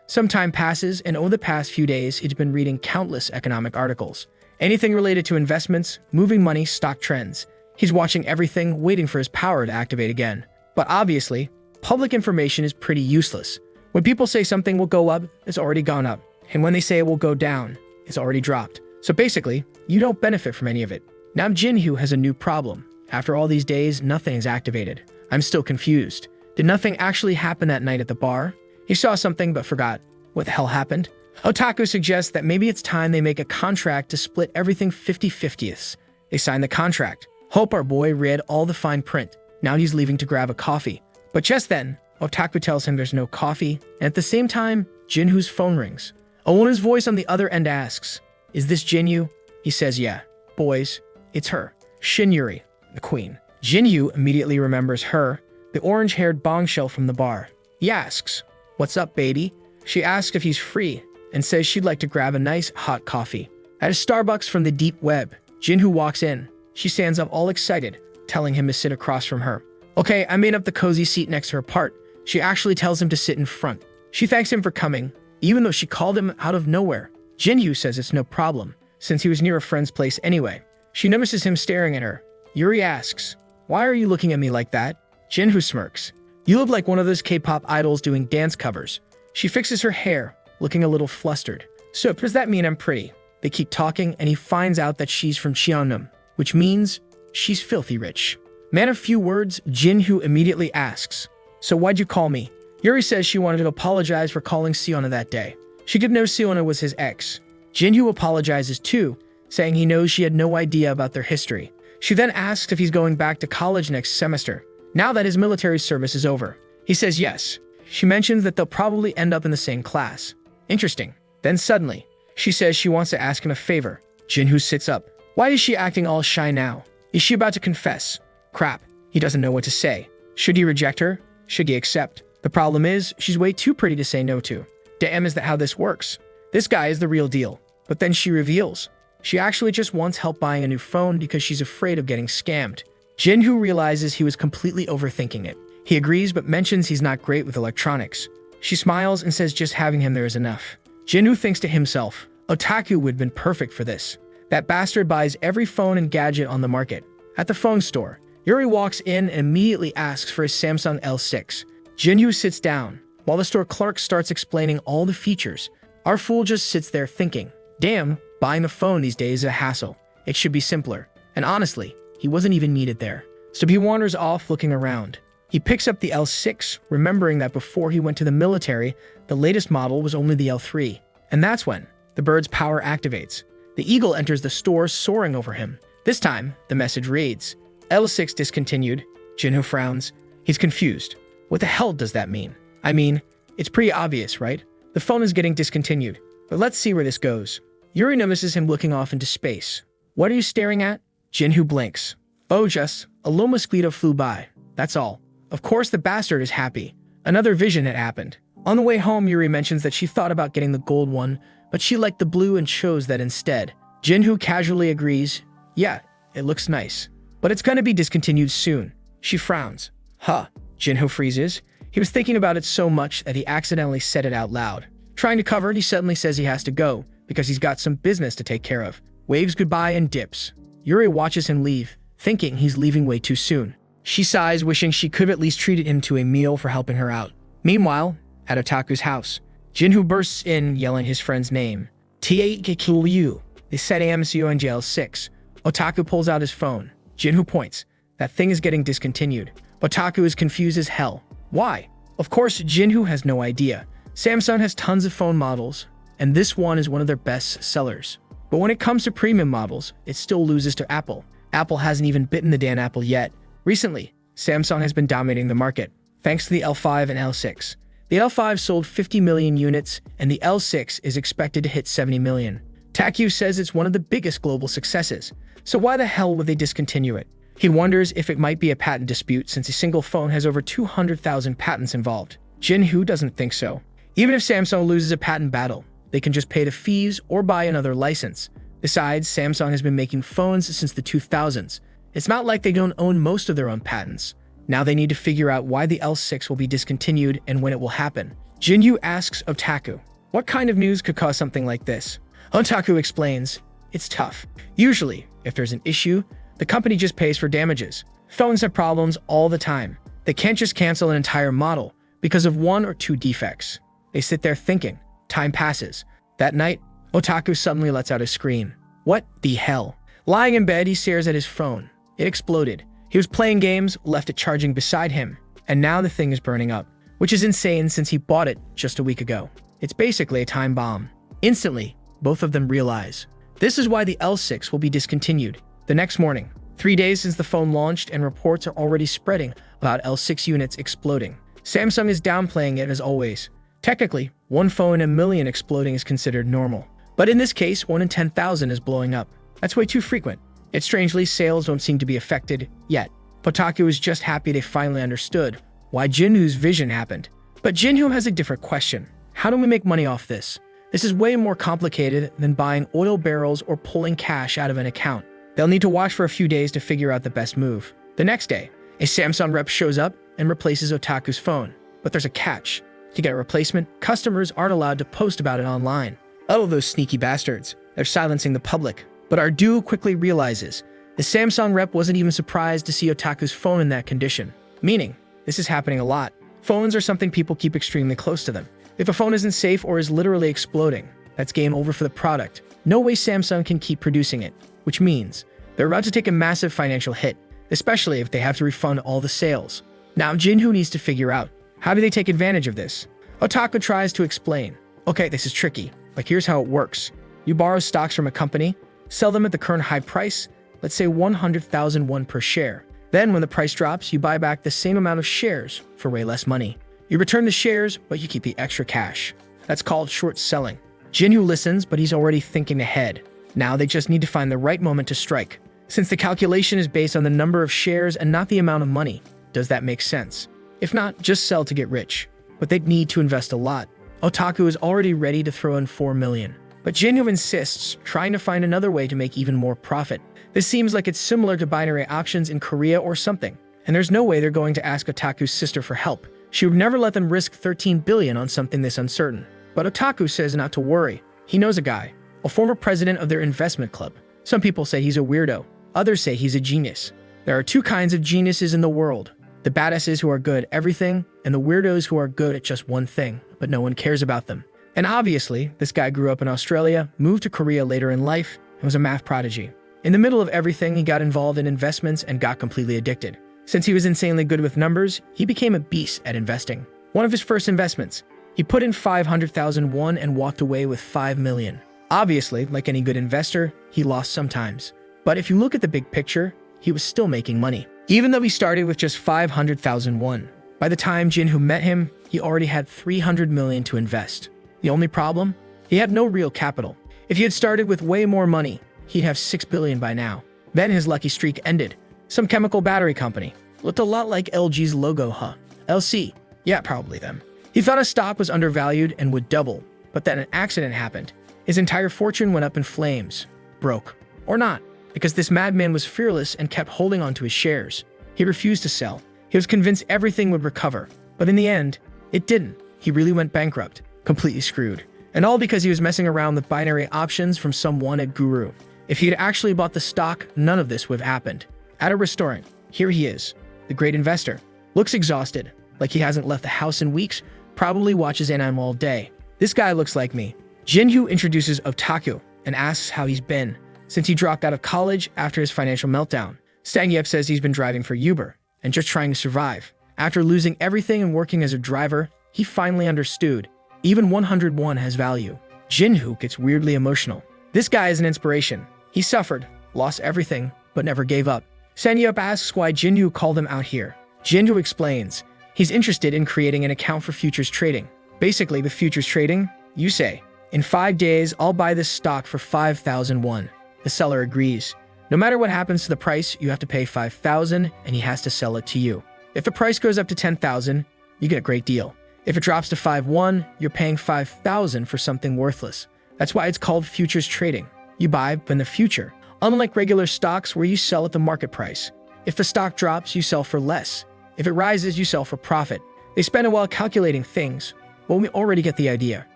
Some time passes, and over the past few days, he's been reading countless economic articles. Anything related to investments, moving money, stock trends. He's watching everything, waiting for his power to activate again. But obviously, public information is pretty useless. When people say something will go up, it's already gone up. And when they say it will go down, it's already dropped. So basically, you don't benefit from any of it. Now Jinhoo has a new problem. After all these days, nothing is activated. I'm still confused. Did nothing actually happen that night at the bar? He saw something but forgot. What the hell happened? Otaku suggests that maybe it's time they make a contract to split everything 50-50ths. They sign the contract. Hope our boy read all the fine print. Now he's leaving to grab a coffee. But just then, Otaku tells him there's no coffee, and at the same time, Jinhoo's phone rings. A woman's voice on the other end asks, "Is this Jinhoo?" He says, "Yeah." "Boys, it's her. Shin Yuri, the queen." Jinhoo immediately remembers her, the orange-haired bombshell from the bar. He asks, "What's up, baby?" She asks if he's free, and says she'd like to grab a nice, hot coffee. At a Starbucks from the deep web, Jinhoo walks in. She stands up all excited, telling him to sit across from her. Okay, I made up the cozy seat next to her part. She actually tells him to sit in front. She thanks him for coming, even though she called him out of nowhere. Jinhoo says it's no problem, since he was near a friend's place anyway. She notices him staring at her. Yuri asks, "Why are you looking at me like that?" Jinhoo smirks. "You look like one of those K-pop idols doing dance covers." She fixes her hair, looking a little flustered. "So does that mean I'm pretty?" They keep talking, and he finds out that she's from Cheonnam, which means she's filthy rich. Man of few words, Jinhoo immediately asks, "So why'd you call me?" Yuri says she wanted to apologize for calling Seona that day. She didn't know Seona was his ex. Jinhoo apologizes too, saying he knows she had no idea about their history. She then asks if he's going back to college next semester, now that his military service is over. He says yes. She mentions that they'll probably end up in the same class. Interesting. Then suddenly, she says she wants to ask him a favor. Jinhoo sits up. Why is she acting all shy now? Is she about to confess? Crap. He doesn't know what to say. Should he reject her? Should he accept? The problem is, she's way too pretty to say no to. Damn, is that how this works? This guy is the real deal. But then she reveals she actually just wants help buying a new phone because she's afraid of getting scammed. Jinhoo realizes he was completely overthinking it. He agrees but mentions he's not great with electronics. She smiles and says just having him there is enough. Jinhoo thinks to himself, Otaku would have been perfect for this. That bastard buys every phone and gadget on the market. At the phone store, Yuri walks in and immediately asks for his Samsung L6. Jinhoo sits down, while the store clerk starts explaining all the features. Our fool just sits there thinking, damn, buying a phone these days is a hassle. It should be simpler. And honestly, he wasn't even needed there. So he wanders off looking around. He picks up the L6, remembering that before he went to the military, the latest model was only the L3. And that's when the bird's power activates. The eagle enters the store soaring over him. This time, the message reads, L6 discontinued. Jinhoo frowns. He's confused. What the hell does that mean? I mean, it's pretty obvious, right? The phone is getting discontinued. But let's see where this goes. Yuri notices him looking off into space. What are you staring at? Jinhoo blinks. Oh, just a little mosquito flew by. That's all. Of course, the bastard is happy. Another vision had happened. On the way home, Yuri mentions that she thought about getting the gold one, but she liked the blue and chose that instead. Jinhoo casually agrees. Yeah, it looks nice. But it's gonna be discontinued soon. She frowns. Huh. Jinhoo freezes. He was thinking about it so much that he accidentally said it out loud. Trying to cover it, he suddenly says he has to go because he's got some business to take care of. Waves goodbye and dips. Yuri watches him leave, thinking he's leaving way too soon. She sighs, wishing she could have at least treated him to a meal for helping her out. Meanwhile, at Otaku's house, Jinhoo bursts in, yelling his friend's name. T-A-K-Q-U. They set AMCO in jail 6. Otaku pulls out his phone. Jinhoo points. That thing is getting discontinued. Otaku is confused as hell. Why? Of course, Jinhoo has no idea. Samsung has tons of phone models, and this one is one of their best sellers. But when it comes to premium models, it still loses to Apple. Apple hasn't even bitten the damn apple yet. Recently, Samsung has been dominating the market, thanks to the L5 and L6. The L5 sold 50 million units, and the L6 is expected to hit 70 million. Taku says it's one of the biggest global successes, so why the hell would they discontinue it? He wonders if it might be a patent dispute since a single phone has over 200,000 patents involved. Jinhoo doesn't think so. Even if Samsung loses a patent battle, they can just pay the fees or buy another license. Besides, Samsung has been making phones since the 2000s. It's not like they don't own most of their own patents. Now they need to figure out why the L6 will be discontinued and when it will happen. Jinhoo asks Otaku, what kind of news could cause something like this? Otaku explains, it's tough. Usually, if there's an issue, the company just pays for damages. Phones have problems all the time. They can't just cancel an entire model because of 1 or 2 defects. They sit there thinking. Time passes. That night, Otaku suddenly lets out a scream. What the hell? Lying in bed, he stares at his phone. It exploded. He was playing games, left it charging beside him, and now the thing is burning up, which is insane since he bought it just a week ago. It's basically a time bomb. Instantly, both of them realize. This is why the L6 will be discontinued. The next morning, 3 days since the phone launched and reports are already spreading about L6 units exploding. Samsung is downplaying it as always. Technically, 1 phone in a million exploding is considered normal. But in this case, 1 in 10,000 is blowing up. That's way too frequent. Yet strangely, sales don't seem to be affected yet. Otaku is just happy they finally understood why Jinhoo's vision happened. But Jinhoo has a different question. How do we make money off this? This is way more complicated than buying oil barrels or pulling cash out of an account. They'll need to watch for a few days to figure out the best move. The next day, a Samsung rep shows up and replaces Otaku's phone. But there's a catch. To get a replacement, customers aren't allowed to post about it online. Oh, those sneaky bastards. They're silencing the public. But our duo quickly realizes the Samsung rep wasn't even surprised to see Otaku's phone in that condition. Meaning, this is happening a lot. Phones are something people keep extremely close to them. If a phone isn't safe or is literally exploding, that's game over for the product. No way Samsung can keep producing it, which means they're about to take a massive financial hit, especially if they have to refund all the sales. Now Jinhu needs to figure out, how do they take advantage of this? Otaku tries to explain. Okay, this is tricky, but here's how it works. You borrow stocks from a company, sell them at the current high price, let's say 100,000 won per share. Then when the price drops, you buy back the same amount of shares for way less money. You return the shares, but you keep the extra cash. That's called short selling. Jinhu listens, but he's already thinking ahead. Now they just need to find the right moment to strike. Since the calculation is based on the number of shares and not the amount of money, does that make sense? If not, just sell to get rich. But they'd need to invest a lot. Otaku is already ready to throw in 4 million. But Jinhu insists, trying to find another way to make even more profit. This seems like it's similar to binary auctions in Korea or something. And there's no way they're going to ask Otaku's sister for help. She would never let them risk 13 billion on something this uncertain. But Otaku says not to worry. He knows a guy, a former president of their investment club. Some people say he's a weirdo. Others say he's a genius. There are two kinds of geniuses in the world. The badasses who are good at everything, and the weirdos who are good at just one thing, but no one cares about them. And obviously, this guy grew up in Australia, moved to Korea later in life, and was a math prodigy. In the middle of everything, he got involved in investments and got completely addicted. Since he was insanely good with numbers, he became a beast at investing. One of his first investments, he put in 500,000 won and walked away with 5 million. Obviously, like any good investor, he lost sometimes. But if you look at the big picture, he was still making money. Even though he started with just 500,000 won. By the time Jinhu met him, he already had 300 million to invest. The only problem? He had no real capital. If he had started with way more money, he'd have 6 billion by now. Then his lucky streak ended. Some chemical battery company. Looked a lot like LG's logo, huh? LC. Yeah, probably them. He thought his stock was undervalued and would double, but then an accident happened. His entire fortune went up in flames. Broke. Or not, because this madman was fearless and kept holding on to his shares. He refused to sell. He was convinced everything would recover. But in the end, it didn't. He really went bankrupt. Completely screwed. And all because he was messing around with binary options from some one-egg guru. If he had actually bought the stock, none of this would have happened. At a restaurant, here he is, the great investor. Looks exhausted, like he hasn't left the house in weeks, probably watches anime all day. This guy looks like me. Jinhu introduces Otaku and asks how he's been, since he dropped out of college after his financial meltdown. Sangyep says he's been driving for Uber and just trying to survive. After losing everything and working as a driver, he finally understood. Even 101 has value. Jinhu gets weirdly emotional. This guy is an inspiration. He suffered, lost everything, but never gave up. Sangyep asks why Jinhu called him out here. Jinhu explains, he's interested in creating an account for futures trading. Basically, with futures trading, you say, in 5 days, I'll buy this stock for 5,000 won. The seller agrees. No matter what happens to the price, you have to pay 5,000 and he has to sell it to you. If the price goes up to 10,000, you get a great deal. If it drops to 5,1, you're paying 5,000 for something worthless. That's why it's called futures trading. You buy in the future. Unlike regular stocks where you sell at the market price. If the stock drops, you sell for less. If it rises, you sell for profit. They spend a while calculating things. Well, we already get the idea.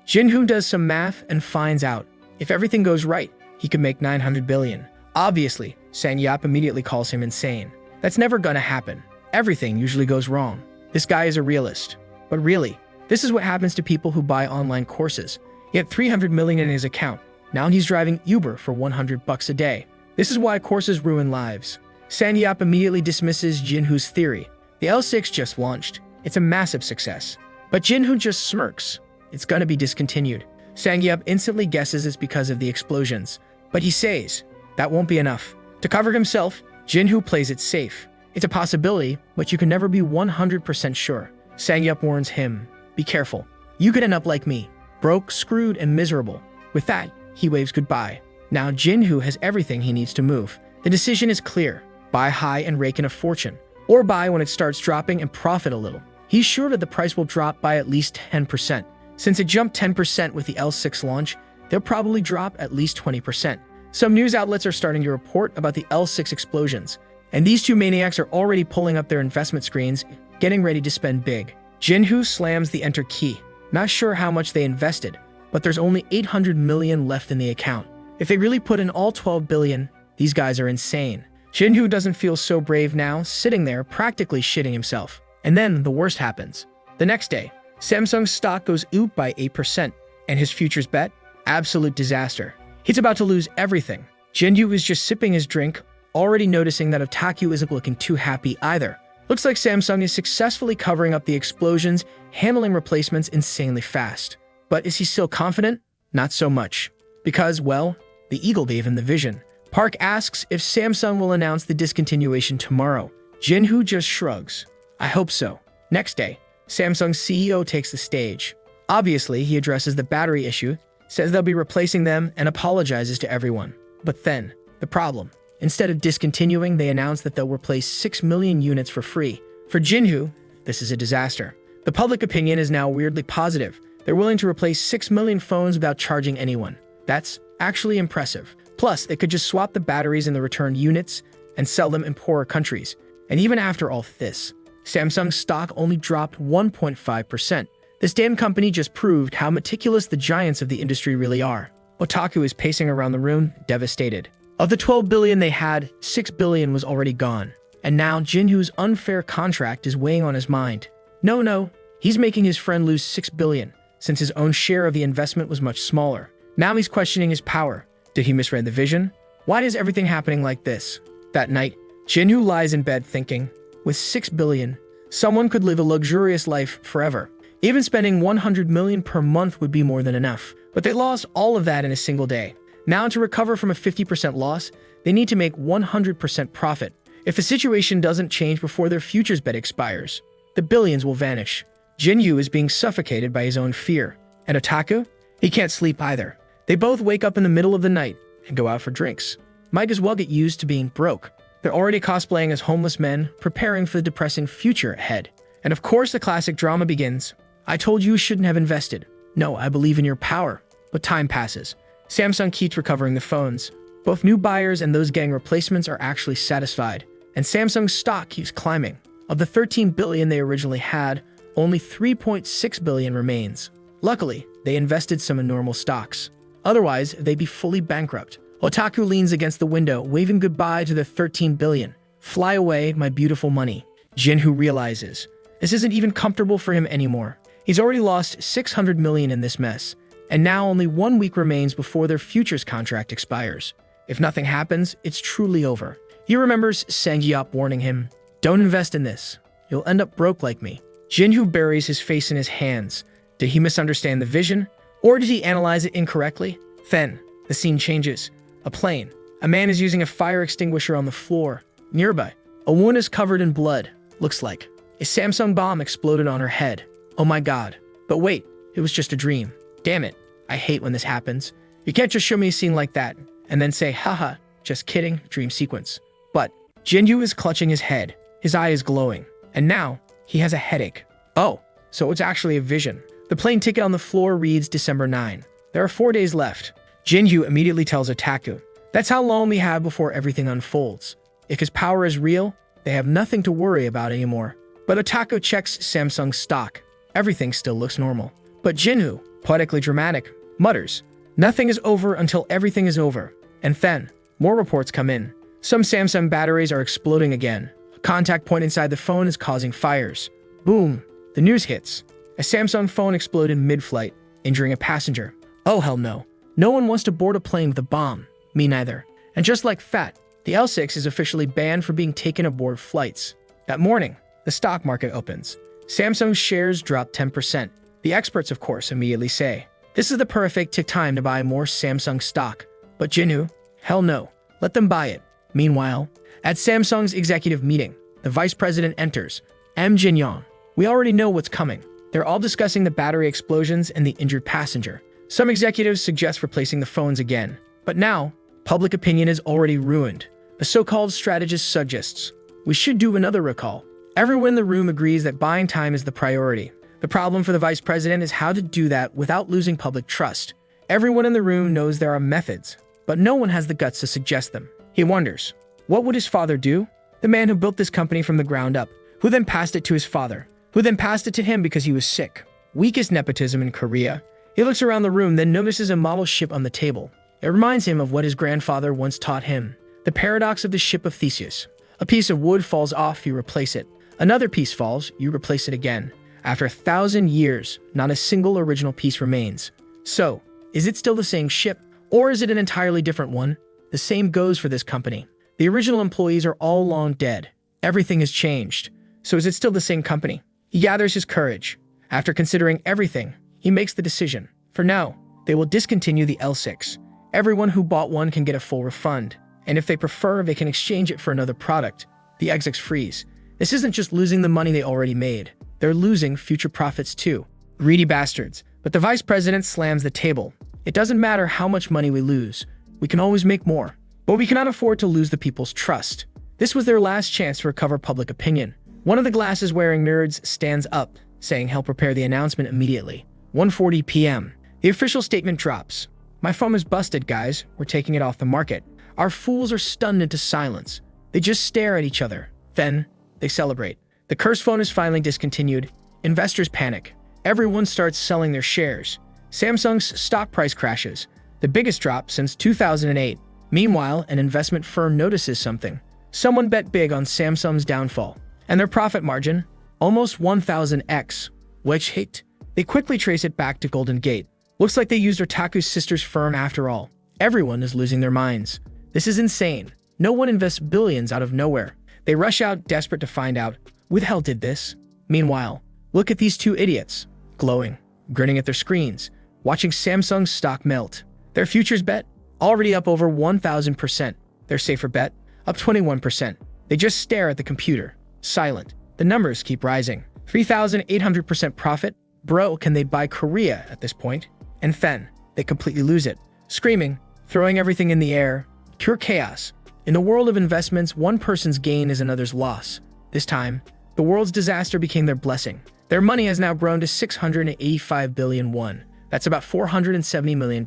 Jinhu does some math and finds out. If everything goes right, he could make 900 billion. Obviously, Sangyep immediately calls him insane. That's never gonna happen. Everything usually goes wrong. This guy is a realist. But really, this is what happens to people who buy online courses. He had 300 million in his account. Now he's driving Uber for 100 bucks a day. This is why courses ruin lives. Sangyep immediately dismisses Jinhu's theory. The L6 just launched. It's a massive success. But Jinhu just smirks. It's gonna be discontinued. Sangyep instantly guesses it's because of the explosions. But he says, that won't be enough. To cover himself, Jinhu plays it safe. It's a possibility, but you can never be 100% sure. Sangyep warns him, be careful. You could end up like me, broke, screwed, and miserable. With that, he waves goodbye. Now Jinhu has everything he needs to move. The decision is clear. Buy high and rake in a fortune. Or buy when it starts dropping and profit a little. He's sure that the price will drop by at least 10%. Since it jumped 10% with the L6 launch, they'll probably drop at least 20%. Some news outlets are starting to report about the L6 explosions, and these two maniacs are already pulling up their investment screens, getting ready to spend big. Jinhu slams the enter key. Not sure how much they invested, but there's only 800 million left in the account. If they really put in all 12 billion, these guys are insane. Jinhu doesn't feel so brave now, sitting there practically shitting himself. And then the worst happens. The next day, Samsung's stock goes oop by 8%, and his futures bet? Absolute disaster. He's about to lose everything. Jinhu is just sipping his drink, already noticing that Otaku isn't looking too happy either. Looks like Samsung is successfully covering up the explosions, handling replacements insanely fast. But is he still confident? Not so much. Because, well, the eagle gave him the vision. Park asks if Samsung will announce the discontinuation tomorrow. Jinhu just shrugs. I hope so. Next day, Samsung's CEO takes the stage. Obviously, he addresses the battery issue, says they'll be replacing them, and apologizes to everyone. But then, the problem. Instead of discontinuing, they announce that they'll replace 6 million units for free. For Jinhu, this is a disaster. The public opinion is now weirdly positive. They're willing to replace 6 million phones without charging anyone. That's actually impressive. Plus, they could just swap the batteries in the returned units and sell them in poorer countries. And even after all this, Samsung's stock only dropped 1.5%. This damn company just proved how meticulous the giants of the industry really are. Otaku is pacing around the room, devastated. Of the 12 billion they had, 6 billion was already gone. And now Jinhu's unfair contract is weighing on his mind. No, he's making his friend lose 6 billion, since his own share of the investment was much smaller. Now he's questioning his power. Did he misread the vision? Why is everything happening like this? That night, Jinhu lies in bed thinking, with 6 billion, someone could live a luxurious life forever. Even spending 100 million per month would be more than enough. But they lost all of that in a single day. Now to recover from a 50% loss, they need to make 100% profit. If the situation doesn't change before their futures bet expires, the billions will vanish. Jinhu is being suffocated by his own fear. And Otaku? He can't sleep either. They both wake up in the middle of the night and go out for drinks. Might as well get used to being broke. They're already cosplaying as homeless men, preparing for the depressing future ahead. And of course the classic drama begins. I told you shouldn't have invested. No, I believe in your power. But time passes. Samsung keeps recovering the phones. Both new buyers and those getting replacements are actually satisfied. And Samsung's stock keeps climbing. Of the 13 billion they originally had, only 3.6 billion remains. Luckily, they invested some in normal stocks. Otherwise, they'd be fully bankrupt. Otaku leans against the window, waving goodbye to the 13 billion. Fly away, my beautiful money. Jinhu realizes this isn't even comfortable for him anymore. He's already lost 600 million in this mess. And now only 1 week remains before their futures contract expires. If nothing happens, it's truly over. He remembers Sangyop warning him, don't invest in this. You'll end up broke like me. Jinhu buries his face in his hands. Did he misunderstand the vision? Or did he analyze it incorrectly? Then, the scene changes. A plane. A man is using a fire extinguisher on the floor. Nearby, a woman is covered in blood. Looks like a Samsung bomb exploded on her head. Oh my god. But wait, it was just a dream. Damn it, I hate when this happens. You can't just show me a scene like that and then say, haha, just kidding, dream sequence. But Jinhu is clutching his head. His eye is glowing. And now, he has a headache. Oh, so it's actually a vision. The plane ticket on the floor reads December 9. There are 4 days left. Jinhu immediately tells Otaku, that's how long we have before everything unfolds. If his power is real, they have nothing to worry about anymore. But Otaku checks Samsung's stock. Everything still looks normal. But Jinhu, poetically dramatic, mutters, nothing is over until everything is over. And then, more reports come in. Some Samsung batteries are exploding again. A contact point inside the phone is causing fires. Boom, the news hits. A Samsung phone exploded mid-flight, injuring a passenger. Oh hell no. No one wants to board a plane with a bomb. Me neither. And just like FAT, the L6 is officially banned for being taken aboard flights. That morning, the stock market opens. Samsung's shares drop 10%. The experts, of course, immediately say, this is the perfect time to buy more Samsung stock. But Jinhu, hell no. Let them buy it. Meanwhile, at Samsung's executive meeting, the vice president enters, M. Jinyong. We already know what's coming. They're all discussing the battery explosions and the injured passenger. Some executives suggest replacing the phones again. But now, public opinion is already ruined. The so-called strategist suggests, we should do another recall. Everyone in the room agrees that buying time is the priority. The problem for the vice president is how to do that without losing public trust. Everyone in the room knows there are methods, but no one has the guts to suggest them. He wonders, what would his father do? The man who built this company from the ground up, who then passed it to his father, who then passed it to him because he was sick. Weakest nepotism in Korea. He looks around the room, then notices a model ship on the table. It reminds him of what his grandfather once taught him. The paradox of the ship of Theseus. A piece of wood falls off, you replace it. Another piece falls, you replace it again. After 1,000 years, not a single original piece remains. So, is it still the same ship, or is it an entirely different one? The same goes for this company. The original employees are all long dead. Everything has changed. So is it still the same company? He gathers his courage. After considering everything, he makes the decision. For now, they will discontinue the L6. Everyone who bought one can get a full refund. And if they prefer, they can exchange it for another product. The execs freeze. This isn't just losing the money they already made. They're losing future profits too. Greedy bastards. But the vice president slams the table. It doesn't matter how much money we lose. We can always make more. But we cannot afford to lose the people's trust. This was their last chance to recover public opinion. One of the glasses-wearing nerds stands up, saying he'll prepare the announcement immediately. 1:40 p.m. The official statement drops. My phone is busted, guys. We're taking it off the market. Our fools are stunned into silence. They just stare at each other. Then, they celebrate. The cursed phone is finally discontinued. Investors panic. Everyone starts selling their shares. Samsung's stock price crashes, the biggest drop since 2008. Meanwhile, an investment firm notices something. Someone bet big on Samsung's downfall, and their profit margin, almost 1,000x, which hit. They quickly trace it back to Golden Gate. Looks like they used Otaku's sister's firm after all. Everyone is losing their minds. This is insane. No one invests billions out of nowhere. They rush out, desperate to find out who the hell did this. Meanwhile, look at these two idiots, glowing, grinning at their screens, watching Samsung's stock melt. Their futures bet, already up over 1,000%. Their safer bet, up 21%. They just stare at the computer, silent. The numbers keep rising. 3,800% profit? Bro, can they buy Korea at this point? And then, they completely lose it. Screaming, throwing everything in the air. Pure chaos. In the world of investments, one person's gain is another's loss. This time, the world's disaster became their blessing. Their money has now grown to 685 billion won. That's about $470 million.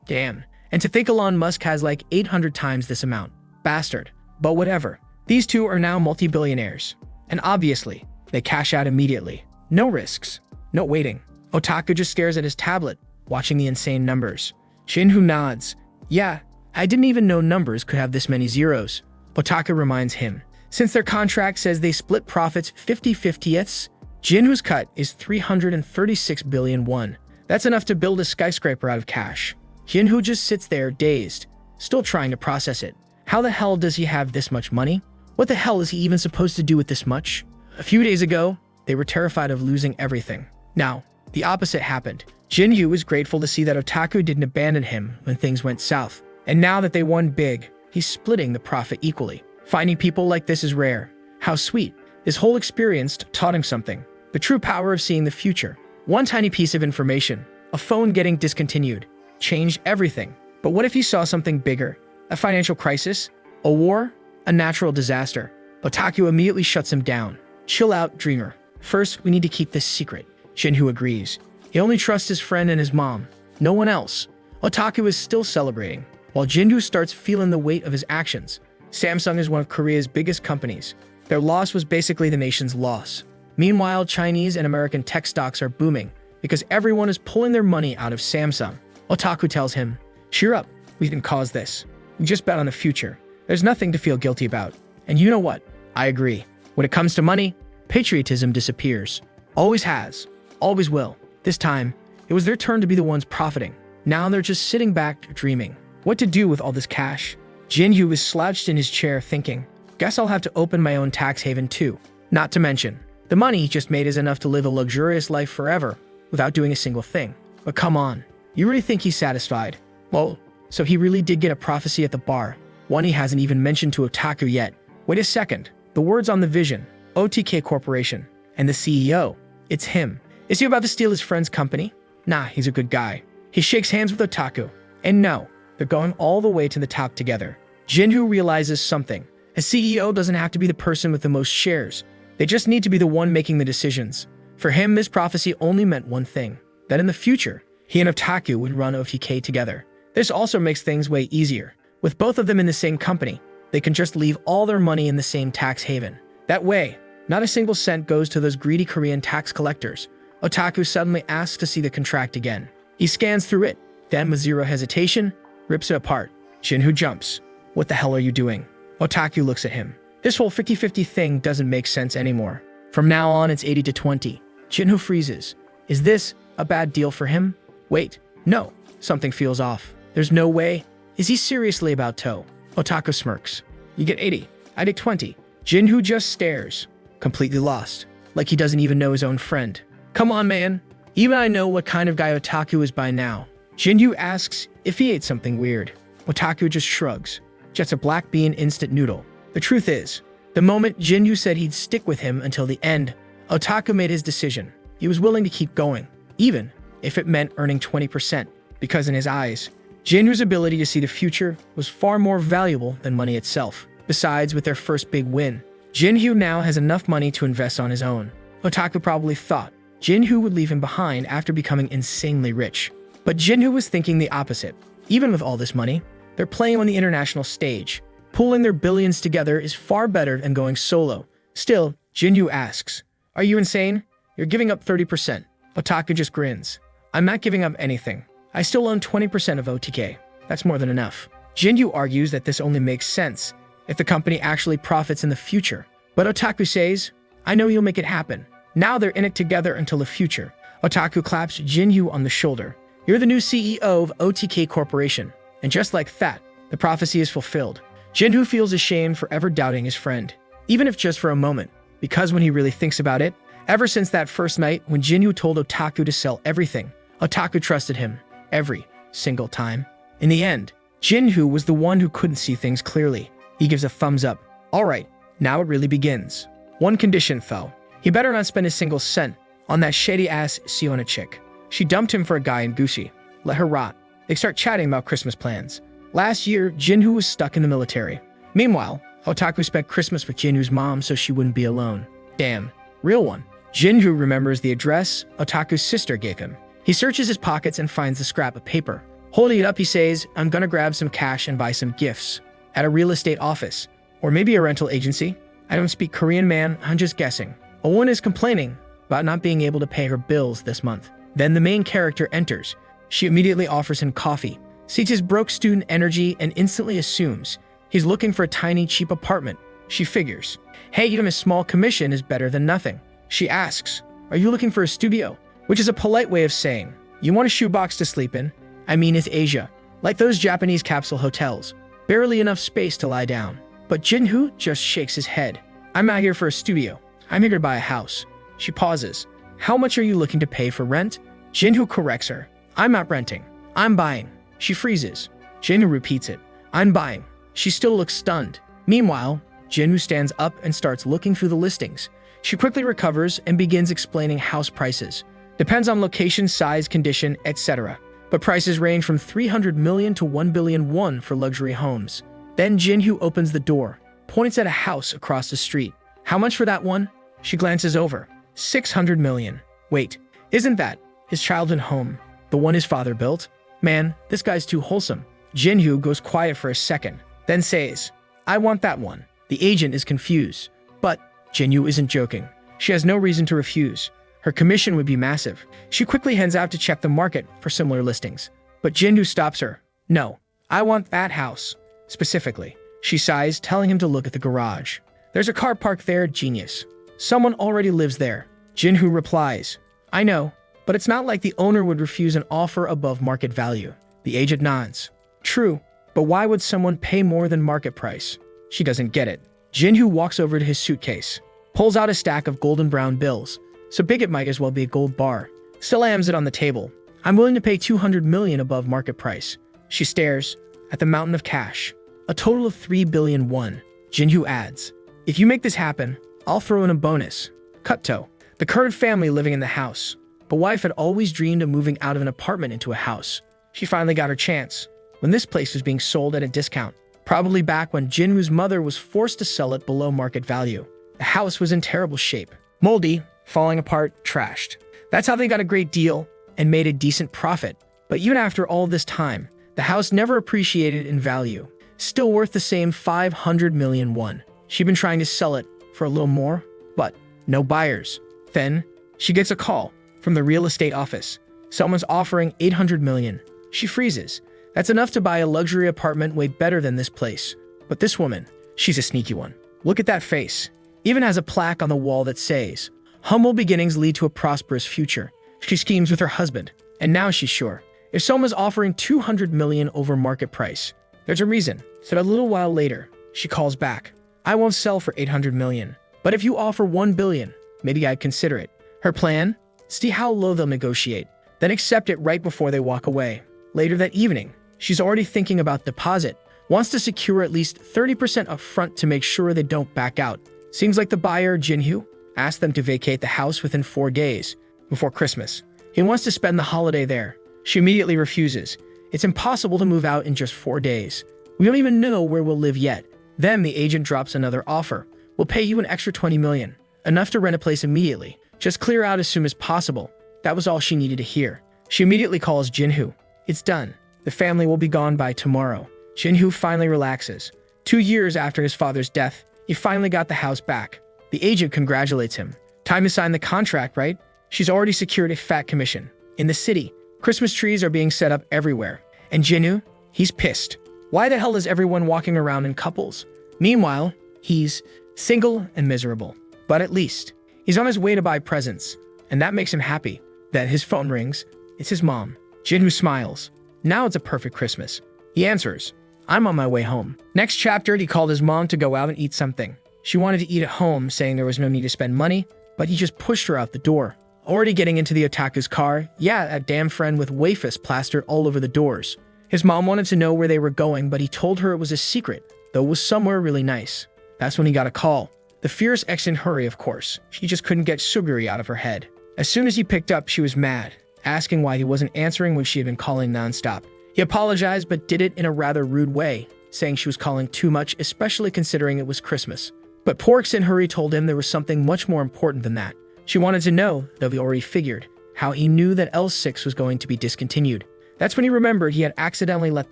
Damn. And to think Elon Musk has like 800 times this amount. Bastard. But whatever. These two are now multi-billionaires. And obviously, they cash out immediately. No risks. No waiting. Otaku just stares at his tablet, watching the insane numbers. Shinhu nods. Yeah, I didn't even know numbers could have this many zeros. Otaku reminds him. Since their contract says they split profits 50/50ths, Jinhu's cut is 336 billion won. That's enough to build a skyscraper out of cash. Jinhu just sits there, dazed, still trying to process it. How the hell does he have this much money? What the hell is he even supposed to do with this much? A few days ago, they were terrified of losing everything. Now, the opposite happened. Jinhu was grateful to see that Otaku didn't abandon him when things went south. And now that they won big, he's splitting the profit equally. Finding people like this is rare. How sweet. His whole experience taught him something. The true power of seeing the future. One tiny piece of information, a phone getting discontinued, changed everything. But what if he saw something bigger? A financial crisis? A war? A natural disaster? Otaku immediately shuts him down. Chill out, dreamer. First, we need to keep this secret. Jinhu agrees. He only trusts his friend and his mom. No one else. Otaku is still celebrating, while Jinhu starts feeling the weight of his actions. Samsung is one of Korea's biggest companies. Their loss was basically the nation's loss. Meanwhile, Chinese and American tech stocks are booming because everyone is pulling their money out of Samsung. Otaku tells him, cheer up, we didn't cause this. We just bet on the future. There's nothing to feel guilty about. And you know what? I agree. When it comes to money, patriotism disappears. Always has. Always will. This time, it was their turn to be the ones profiting. Now they're just sitting back, dreaming. What to do with all this cash? Jinhu was slouched in his chair thinking, guess I'll have to open my own tax haven too. Not to mention, the money he just made is enough to live a luxurious life forever without doing a single thing. But come on, you really think he's satisfied? Well, so he really did get a prophecy at the bar, one he hasn't even mentioned to Otaku yet. Wait a second, the words on the vision, OTK Corporation, and the CEO, it's him. Is he about to steal his friend's company? Nah, he's a good guy. He shakes hands with Otaku, and no, they're going all the way to the top together. Jinhu realizes something. A CEO doesn't have to be the person with the most shares. They just need to be the one making the decisions. For him, this prophecy only meant one thing, that in the future, he and Otaku would run OTK together. This also makes things way easier. With both of them in the same company, they can just leave all their money in the same tax haven. That way, not a single cent goes to those greedy Korean tax collectors. Otaku suddenly asks to see the contract again. He scans through it, then with zero hesitation, rips it apart. Jinhoo jumps. What the hell are you doing? Otaku looks at him. This whole 50-50 thing doesn't make sense anymore. From now on, it's 80-20. Jinhoo freezes. Is this a bad deal for him? Wait, no. Something feels off. There's no way. Is he seriously about to? Otaku smirks. You get 80. I take 20. Jinhoo just stares, completely lost, like he doesn't even know his own friend. Come on, man. Even I know what kind of guy Otaku is by now. Jinhoo asks if he ate something weird. Otaku just shrugs. Just a black bean instant noodle. The truth is, the moment Jinhoo said he'd stick with him until the end, Otaku made his decision. He was willing to keep going, even if it meant earning 20%, because in his eyes, Jinhoo's ability to see the future was far more valuable than money itself. Besides, with their first big win, Jinhoo now has enough money to invest on his own. Otaku probably thought Jinhoo would leave him behind after becoming insanely rich. But Jinhoo was thinking the opposite. Even with all this money, they're playing on the international stage. Pooling their billions together is far better than going solo. Still, Jinhoo asks, "Are you insane? You're giving up 30%. Otaku just grins. "I'm not giving up anything. I still own 20% of OTK. That's more than enough." Jinhoo argues that this only makes sense if the company actually profits in the future. But Otaku says, "I know you'll make it happen." Now they're in it together until the future. Otaku claps Jinhoo on the shoulder. "You're the new CEO of OTK Corporation." And just like that, the prophecy is fulfilled. Jinhoo feels ashamed for ever doubting his friend, even if just for a moment, because when he really thinks about it, ever since that first night when Jinhoo told Otaku to sell everything, Otaku trusted him every single time. In the end, Jinhoo was the one who couldn't see things clearly. He gives a thumbs up. All right, now it really begins. One condition, though. He better not spend a single cent on that shady-ass Siona chick. She dumped him for a guy in Gucci. Let her rot. They start chatting about Christmas plans. Last year, Jinhoo was stuck in the military. Meanwhile, Otaku spent Christmas with Jinhoo's mom so she wouldn't be alone. Damn, real one. Jinhoo remembers the address Otaku's sister gave him. He searches his pockets and finds the scrap of paper. Holding it up, he says, "I'm gonna grab some cash and buy some gifts at a real estate office, or maybe a rental agency. I don't speak Korean, man, I'm just guessing." A woman is complaining about not being able to pay her bills this month. Then the main character enters. She immediately offers him coffee, sees his broke student energy, and instantly assumes he's looking for a tiny, cheap apartment. She figures, hey, even a small commission is better than nothing. She asks, "Are you looking for a studio?" Which is a polite way of saying, "You want a shoebox to sleep in?" I mean, it's Asia. Like those Japanese capsule hotels. Barely enough space to lie down. But Jinhoo just shakes his head. "I'm not here for a studio. I'm here to buy a house." She pauses. "How much are you looking to pay for rent?" Jinhoo corrects her. "I'm not renting. I'm buying." She freezes. Jinhoo repeats it. "I'm buying." She still looks stunned. Meanwhile, Jinhoo stands up and starts looking through the listings. She quickly recovers and begins explaining house prices. Depends on location, size, condition, etc. But prices range from 300 million to 1 billion won for luxury homes. Then Jinhoo opens the door, points at a house across the street. "How much for that one?" She glances over. 600 million. Wait, isn't that his childhood home? The one his father built? Man, this guy's too wholesome. Jinhoo goes quiet for a second, then says, "I want that one." The agent is confused, but Jinhoo isn't joking. She has no reason to refuse. Her commission would be massive. She quickly heads out to check the market for similar listings. But Jinhoo stops her. "No, I want that house. Specifically." She sighs, telling him to look at the garage. "There's a car parked there, genius. Someone already lives there." Jinhoo replies, "I know, but it's not like the owner would refuse an offer above market value." The agent nods. "True, but why would someone pay more than market price?" She doesn't get it. Jinhoo walks over to his suitcase, pulls out a stack of golden brown bills. So big it might as well be a gold bar. Slams it on the table. "I'm willing to pay 200 million above market price." She stares at the mountain of cash. A total of 3 billion won. Jinhoo adds, "If you make this happen, I'll throw in a bonus." Cut to the current family living in the house. The wife had always dreamed of moving out of an apartment into a house. She finally got her chance when this place was being sold at a discount. Probably back when Jinhoo's mother was forced to sell it below market value. The house was in terrible shape. Moldy, falling apart, trashed. That's how they got a great deal and made a decent profit. But even after all this time, the house never appreciated in value. Still worth the same 500 million won. She'd been trying to sell it for a little more, but no buyers. Then she gets a call from the real estate office. Someone's offering 800 million. She freezes. That's enough to buy a luxury apartment way better than this place. But this woman, she's a sneaky one. Look at that face. Even has a plaque on the wall that says, "Humble beginnings lead to a prosperous future." She schemes with her husband, and now she's sure. If someone's offering 200 million over market price, there's a reason. So a little while later, she calls back. "I won't sell for 800 million, but if you offer 1 billion, maybe I'd consider it." Her plan? See how low they'll negotiate, then accept it right before they walk away. Later that evening, she's already thinking about deposit, wants to secure at least 30% upfront to make sure they don't back out. Seems like the buyer, Jinhoo, asked them to vacate the house within 4 days, before Christmas. He wants to spend the holiday there. She immediately refuses. It's impossible to move out in just 4 days. We don't even know where we'll live yet. Then the agent drops another offer. "We'll pay you an extra 20 million, enough to rent a place immediately. Just clear out as soon as possible." That was all she needed to hear. She immediately calls Jinhoo. It's done. The family will be gone by tomorrow. Jinhoo finally relaxes. 2 years after his father's death, he finally got the house back. The agent congratulates him. Time to sign the contract, right? She's already secured a fat commission. In the city, Christmas trees are being set up everywhere. And Jinhoo, he's pissed. Why the hell is everyone walking around in couples? Meanwhile, he's single and miserable. But at least, he's on his way to buy presents. And that makes him happy. Then his phone rings. It's his mom. Jinhoo smiles. Now it's a perfect Christmas. He answers, "I'm on my way home." Next chapter, he called his mom to go out and eat something. She wanted to eat at home, saying there was no need to spend money, but he just pushed her out the door. Already getting into the otaku's car, yeah, that damn friend with wafers plastered all over the doors. His mom wanted to know where they were going, but he told her it was a secret, though it was somewhere really nice. That's when he got a call. The fierce ex in hurry, of course. She just couldn't get Suguri out of her head. As soon as he picked up, she was mad, asking why he wasn't answering when she had been calling nonstop. He apologized, but did it in a rather rude way, saying she was calling too much, especially considering it was Christmas. But poor Hurry told him there was something much more important than that. She wanted to know, though he already figured, how he knew that L6 was going to be discontinued. That's when he remembered he had accidentally let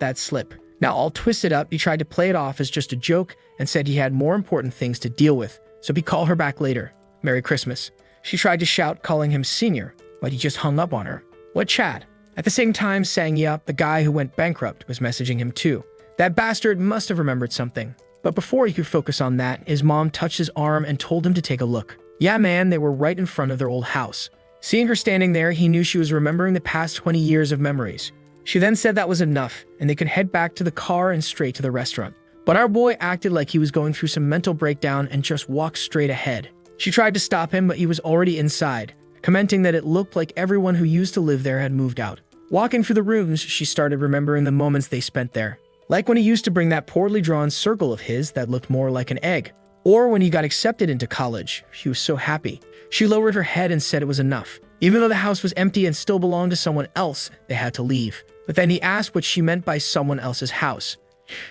that slip. Now all twisted up, he tried to play it off as just a joke and said he had more important things to deal with, so he'd call her back later. Merry Christmas. She tried to shout, calling him senior, but he just hung up on her. What Chad? At the same time, Sangya, the guy who went bankrupt, was messaging him too. That bastard must have remembered something. But before he could focus on that, his mom touched his arm and told him to take a look. Yeah, man, they were right in front of their old house. Seeing her standing there, he knew she was remembering the past 20 years of memories. She then said that was enough, and they could head back to the car and straight to the restaurant. But our boy acted like he was going through some mental breakdown and just walked straight ahead. She tried to stop him, but he was already inside, commenting that it looked like everyone who used to live there had moved out. Walking through the rooms, she started remembering the moments they spent there. Like when he used to bring that poorly drawn circle of his that looked more like an egg. Or when he got accepted into college. She was so happy. She lowered her head and said it was enough. Even though the house was empty and still belonged to someone else, they had to leave. But then he asked what she meant by someone else's house.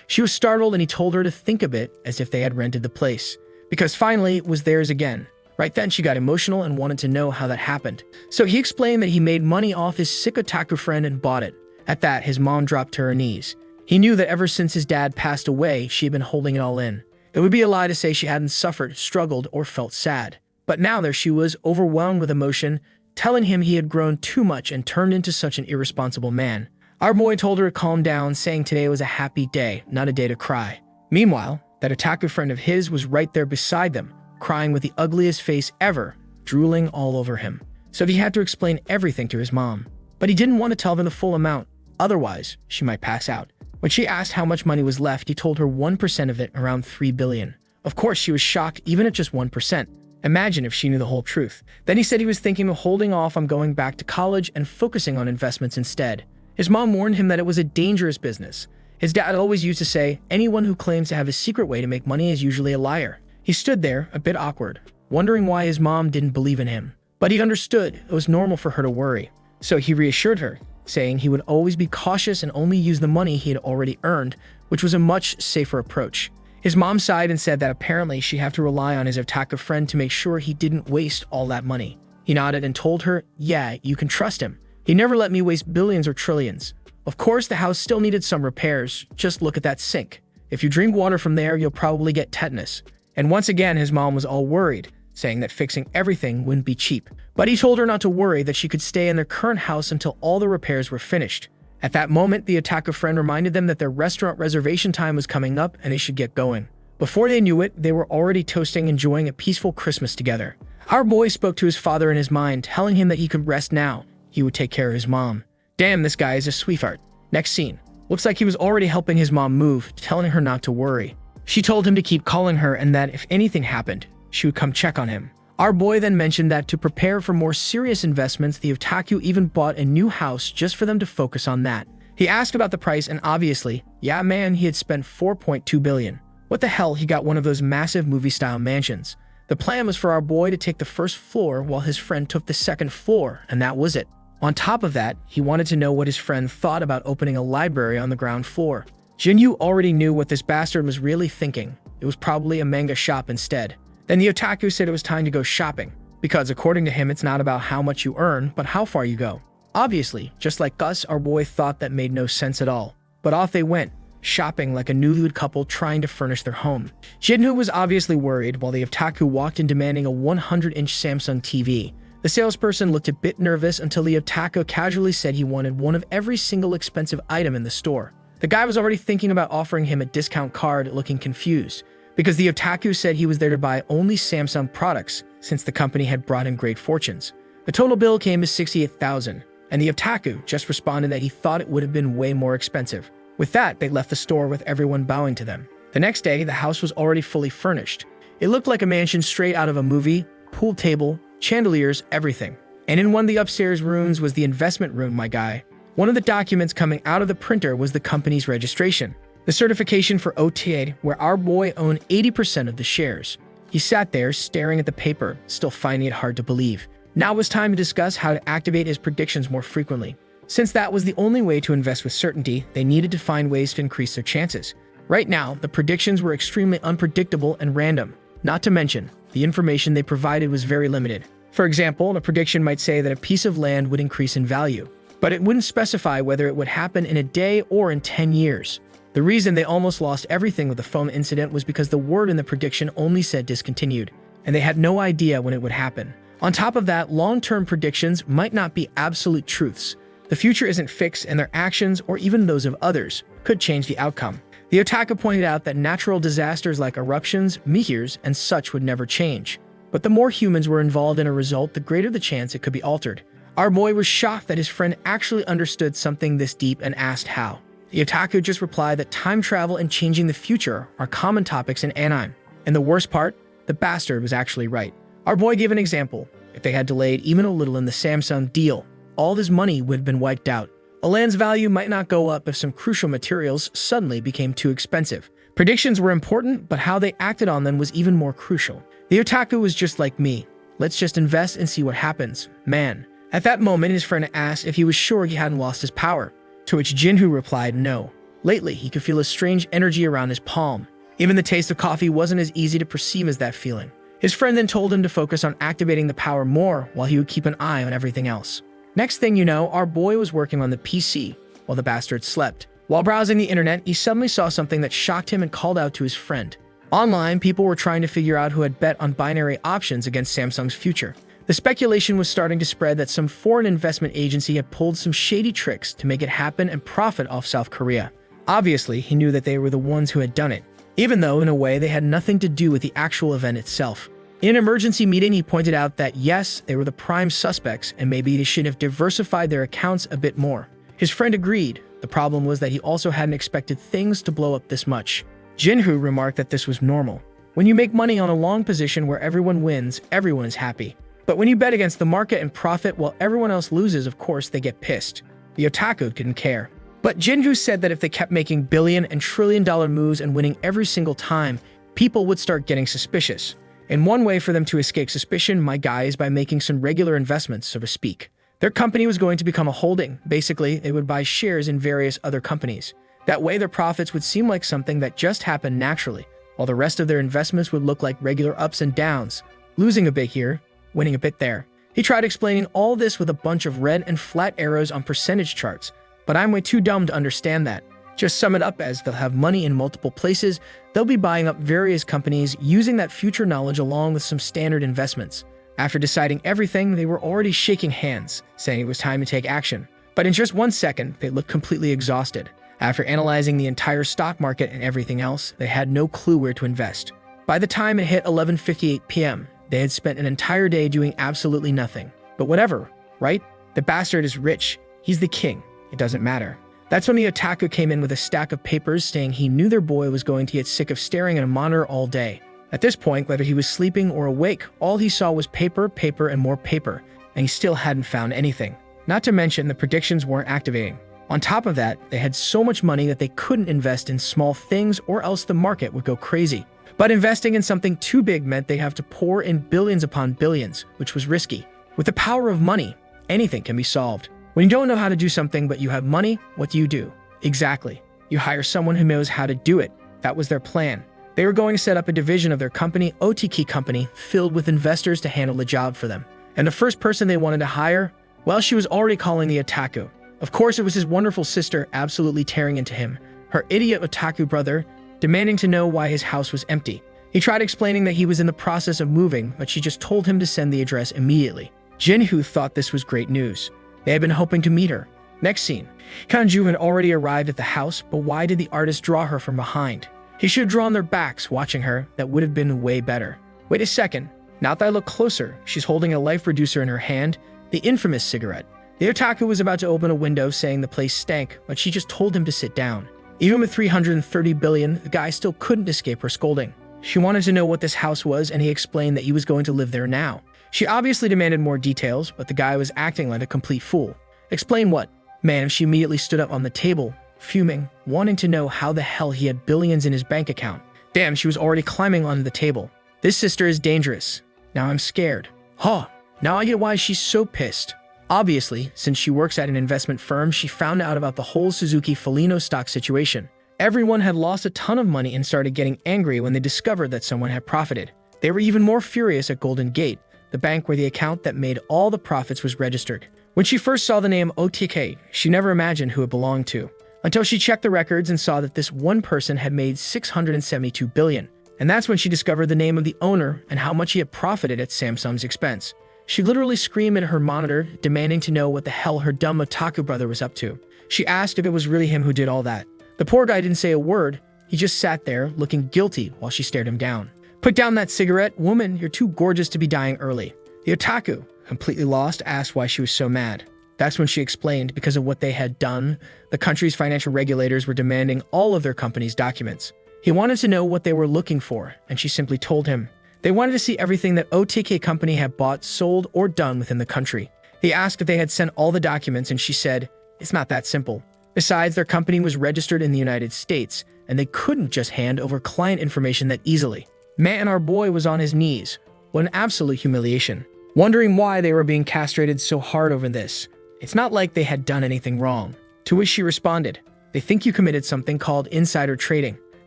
She was startled and he told her to think of it as if they had rented the place. Because finally, it was theirs again. Right then, she got emotional and wanted to know how that happened. So he explained that he made money off his sick otaku friend and bought it. At that, his mom dropped to her knees. He knew that ever since his dad passed away, she had been holding it all in. It would be a lie to say she hadn't suffered, struggled, or felt sad. But now there she was, overwhelmed with emotion, telling him he had grown too much and turned into such an irresponsible man. Our boy told her to calm down, saying today was a happy day, not a day to cry. Meanwhile, that otaku friend of his was right there beside them, crying with the ugliest face ever, drooling all over him. So he had to explain everything to his mom. But he didn't want to tell them the full amount, otherwise she might pass out. When she asked how much money was left, he told her 1% of it, around 3 billion. Of course, she was shocked even at just 1%. Imagine if she knew the whole truth. Then he said he was thinking of holding off on going back to college and focusing on investments instead. His mom warned him that it was a dangerous business. His dad always used to say, anyone who claims to have a secret way to make money is usually a liar. He stood there, a bit awkward, wondering why his mom didn't believe in him. But he understood it was normal for her to worry. So he reassured her, saying he would always be cautious and only use the money he had already earned, which was a much safer approach. His mom sighed and said that apparently she'd have to rely on his otaku friend to make sure he didn't waste all that money. He nodded and told her, yeah, you can trust him. He never let me waste billions or trillions. Of course, the house still needed some repairs. Just look at that sink. If you drink water from there, you'll probably get tetanus. And once again, his mom was all worried, saying that fixing everything wouldn't be cheap. But he told her not to worry, that she could stay in their current house until all the repairs were finished. At that moment, the otaku friend reminded them that their restaurant reservation time was coming up and they should get going. Before they knew it, they were already toasting, enjoying a peaceful Christmas together. Our boy spoke to his father in his mind, telling him that he could rest now. He would take care of his mom. Damn, this guy is a sweetheart. Next scene. Looks like he was already helping his mom move, telling her not to worry. She told him to keep calling her and that if anything happened, she would come check on him. Our boy then mentioned that to prepare for more serious investments, the otaku even bought a new house just for them to focus on that. He asked about the price and obviously, yeah man, he had spent 4.2 billion. What the hell, he got one of those massive movie-style mansions. The plan was for our boy to take the first floor while his friend took the second floor, and that was it. On top of that, he wanted to know what his friend thought about opening a library on the ground floor. Jinyu already knew what this bastard was really thinking. It was probably a manga shop instead. Then the otaku said it was time to go shopping, because according to him, it's not about how much you earn, but how far you go. Obviously, just like us, our boy thought that made no sense at all. But off they went, shopping like a newlywed couple trying to furnish their home. Jinhu was obviously worried while the otaku walked in demanding a 100-inch Samsung TV. The salesperson looked a bit nervous until the otaku casually said he wanted one of every single expensive item in the store. The guy was already thinking about offering him a discount card, looking confused, because the otaku said he was there to buy only Samsung products since the company had brought him great fortunes. The total bill came to 68,000, and the otaku just responded that he thought it would have been way more expensive. With that, they left the store with everyone bowing to them. The next day, the house was already fully furnished. It looked like a mansion straight out of a movie, pool table, chandeliers, everything. And in one of the upstairs rooms was the investment room, my guy. One of the documents coming out of the printer was the company's registration, the certification for OTA, where our boy owned 80% of the shares. He sat there staring at the paper, still finding it hard to believe. Now it was time to discuss how to activate his predictions more frequently. Since that was the only way to invest with certainty, they needed to find ways to increase their chances. Right now, the predictions were extremely unpredictable and random. Not to mention, the information they provided was very limited. For example, a prediction might say that a piece of land would increase in value, but it wouldn't specify whether it would happen in a day or in 10 years. The reason they almost lost everything with the phone incident was because the word in the prediction only said discontinued, and they had no idea when it would happen. On top of that, long-term predictions might not be absolute truths. The future isn't fixed, and their actions, or even those of others, could change the outcome. The otaku pointed out that natural disasters like eruptions, meteors, and such would never change. But the more humans were involved in a result, the greater the chance it could be altered. Our boy was shocked that his friend actually understood something this deep and asked how. The otaku just replied that time travel and changing the future are common topics in anime. And the worst part, the bastard was actually right. Our boy gave an example. If they had delayed even a little in the Samsung deal, all this money would have been wiped out. A land's value might not go up if some crucial materials suddenly became too expensive. Predictions were important, but how they acted on them was even more crucial. The otaku was just like me. Let's just invest and see what happens, man. At that moment, his friend asked if he was sure he hadn't lost his power, to which Jinhu replied no. Lately, he could feel a strange energy around his palm. Even the taste of coffee wasn't as easy to perceive as that feeling. His friend then told him to focus on activating the power more while he would keep an eye on everything else. Next thing you know, our boy was working on the PC while the bastard slept. While browsing the internet, he suddenly saw something that shocked him and called out to his friend. Online, people were trying to figure out who had bet on binary options against Samsung's future. The speculation was starting to spread that some foreign investment agency had pulled some shady tricks to make it happen and profit off South Korea. Obviously, he knew that they were the ones who had done it, even though in a way they had nothing to do with the actual event itself. In an emergency meeting, he pointed out that yes, they were the prime suspects and maybe they should have diversified their accounts a bit more. His friend agreed. The problem was that he also hadn't expected things to blow up this much. Jinhu remarked that this was normal. When you make money on a long position where everyone wins, everyone is happy. But when you bet against the market and profit while everyone else loses, of course, they get pissed. The otaku didn't care. But Jinhu said that if they kept making billion and trillion-dollar moves and winning every single time, people would start getting suspicious. And one way for them to escape suspicion, my guy, is by making some regular investments, so to speak. Their company was going to become a holding. Basically, they would buy shares in various other companies. That way, their profits would seem like something that just happened naturally, while the rest of their investments would look like regular ups and downs, losing a bit here, winning a bit there. He tried explaining all this with a bunch of red and flat arrows on percentage charts, but I'm way too dumb to understand that. Just sum it up as they'll have money in multiple places, they'll be buying up various companies using that future knowledge along with some standard investments. After deciding everything, they were already shaking hands, saying it was time to take action. But in just 1 second, they looked completely exhausted. After analyzing the entire stock market and everything else, they had no clue where to invest. By the time it hit 11:58 p.m., they had spent an entire day doing absolutely nothing. But whatever, right? The bastard is rich. He's the king. It doesn't matter. That's when the Otaku came in with a stack of papers saying he knew their boy was going to get sick of staring at a monitor all day. At this point, whether he was sleeping or awake, all he saw was paper, paper, and more paper, and he still hadn't found anything. Not to mention, the predictions weren't activating. On top of that, they had so much money that they couldn't invest in small things or else the market would go crazy. But investing in something too big meant they'd have to pour in billions upon billions, which was risky. With the power of money, anything can be solved. When you don't know how to do something but you have money, what do? Exactly. You hire someone who knows how to do it. That was their plan. They were going to set up a division of their company, OTK company, filled with investors to handle the job for them. And the first person they wanted to hire, well, she was already calling the Otaku. Of course, it was his wonderful sister absolutely tearing into him, her idiot Otaku brother, demanding to know why his house was empty. He tried explaining that he was in the process of moving, but she just told him to send the address immediately. Jinhoo thought this was great news. They had been hoping to meet her. Next scene. Kanju had already arrived at the house, but why did the artist draw her from behind? He should have drawn their backs watching her. That would have been way better. Wait a second. Now that I look closer, she's holding a life reducer in her hand, the infamous cigarette. The Otaku was about to open a window saying the place stank, but she just told him to sit down. Even with 330 billion, the guy still couldn't escape her scolding. She wanted to know what this house was, and he explained that he was going to live there now. She obviously demanded more details, but the guy was acting like a complete fool. Explain what? Man, she immediately stood up on the table, fuming, wanting to know how the hell he had billions in his bank account. Damn, she was already climbing onto the table. This sister is dangerous. Now I'm scared. Huh, now I get why she's so pissed. Obviously, since she works at an investment firm, she found out about the whole Suzuki Felino stock situation. Everyone had lost a ton of money and started getting angry when they discovered that someone had profited. They were even more furious at Golden Gate, the bank where the account that made all the profits was registered. When she first saw the name OTK, she never imagined who it belonged to, until she checked the records and saw that this one person had made 672 billion. And that's when she discovered the name of the owner and how much he had profited at Samsung's expense. She literally screamed at her monitor, demanding to know what the hell her dumb Otaku brother was up to. She asked if it was really him who did all that. The poor guy didn't say a word. He just sat there, looking guilty while she stared him down. Put down that cigarette. Woman, you're too gorgeous to be dying early. The Otaku, completely lost, asked why she was so mad. That's when she explained because of what they had done, the country's financial regulators were demanding all of their company's documents. He wanted to know what they were looking for, and she simply told him. They wanted to see everything that OTK company had bought, sold, or done within the country. He asked if they had sent all the documents, and she said, it's not that simple. Besides, their company was registered in the United States, and they couldn't just hand over client information that easily. Man and our boy was on his knees. What an absolute humiliation. Wondering why they were being castrated so hard over this. It's not like they had done anything wrong. To which she responded, they think you committed something called insider trading.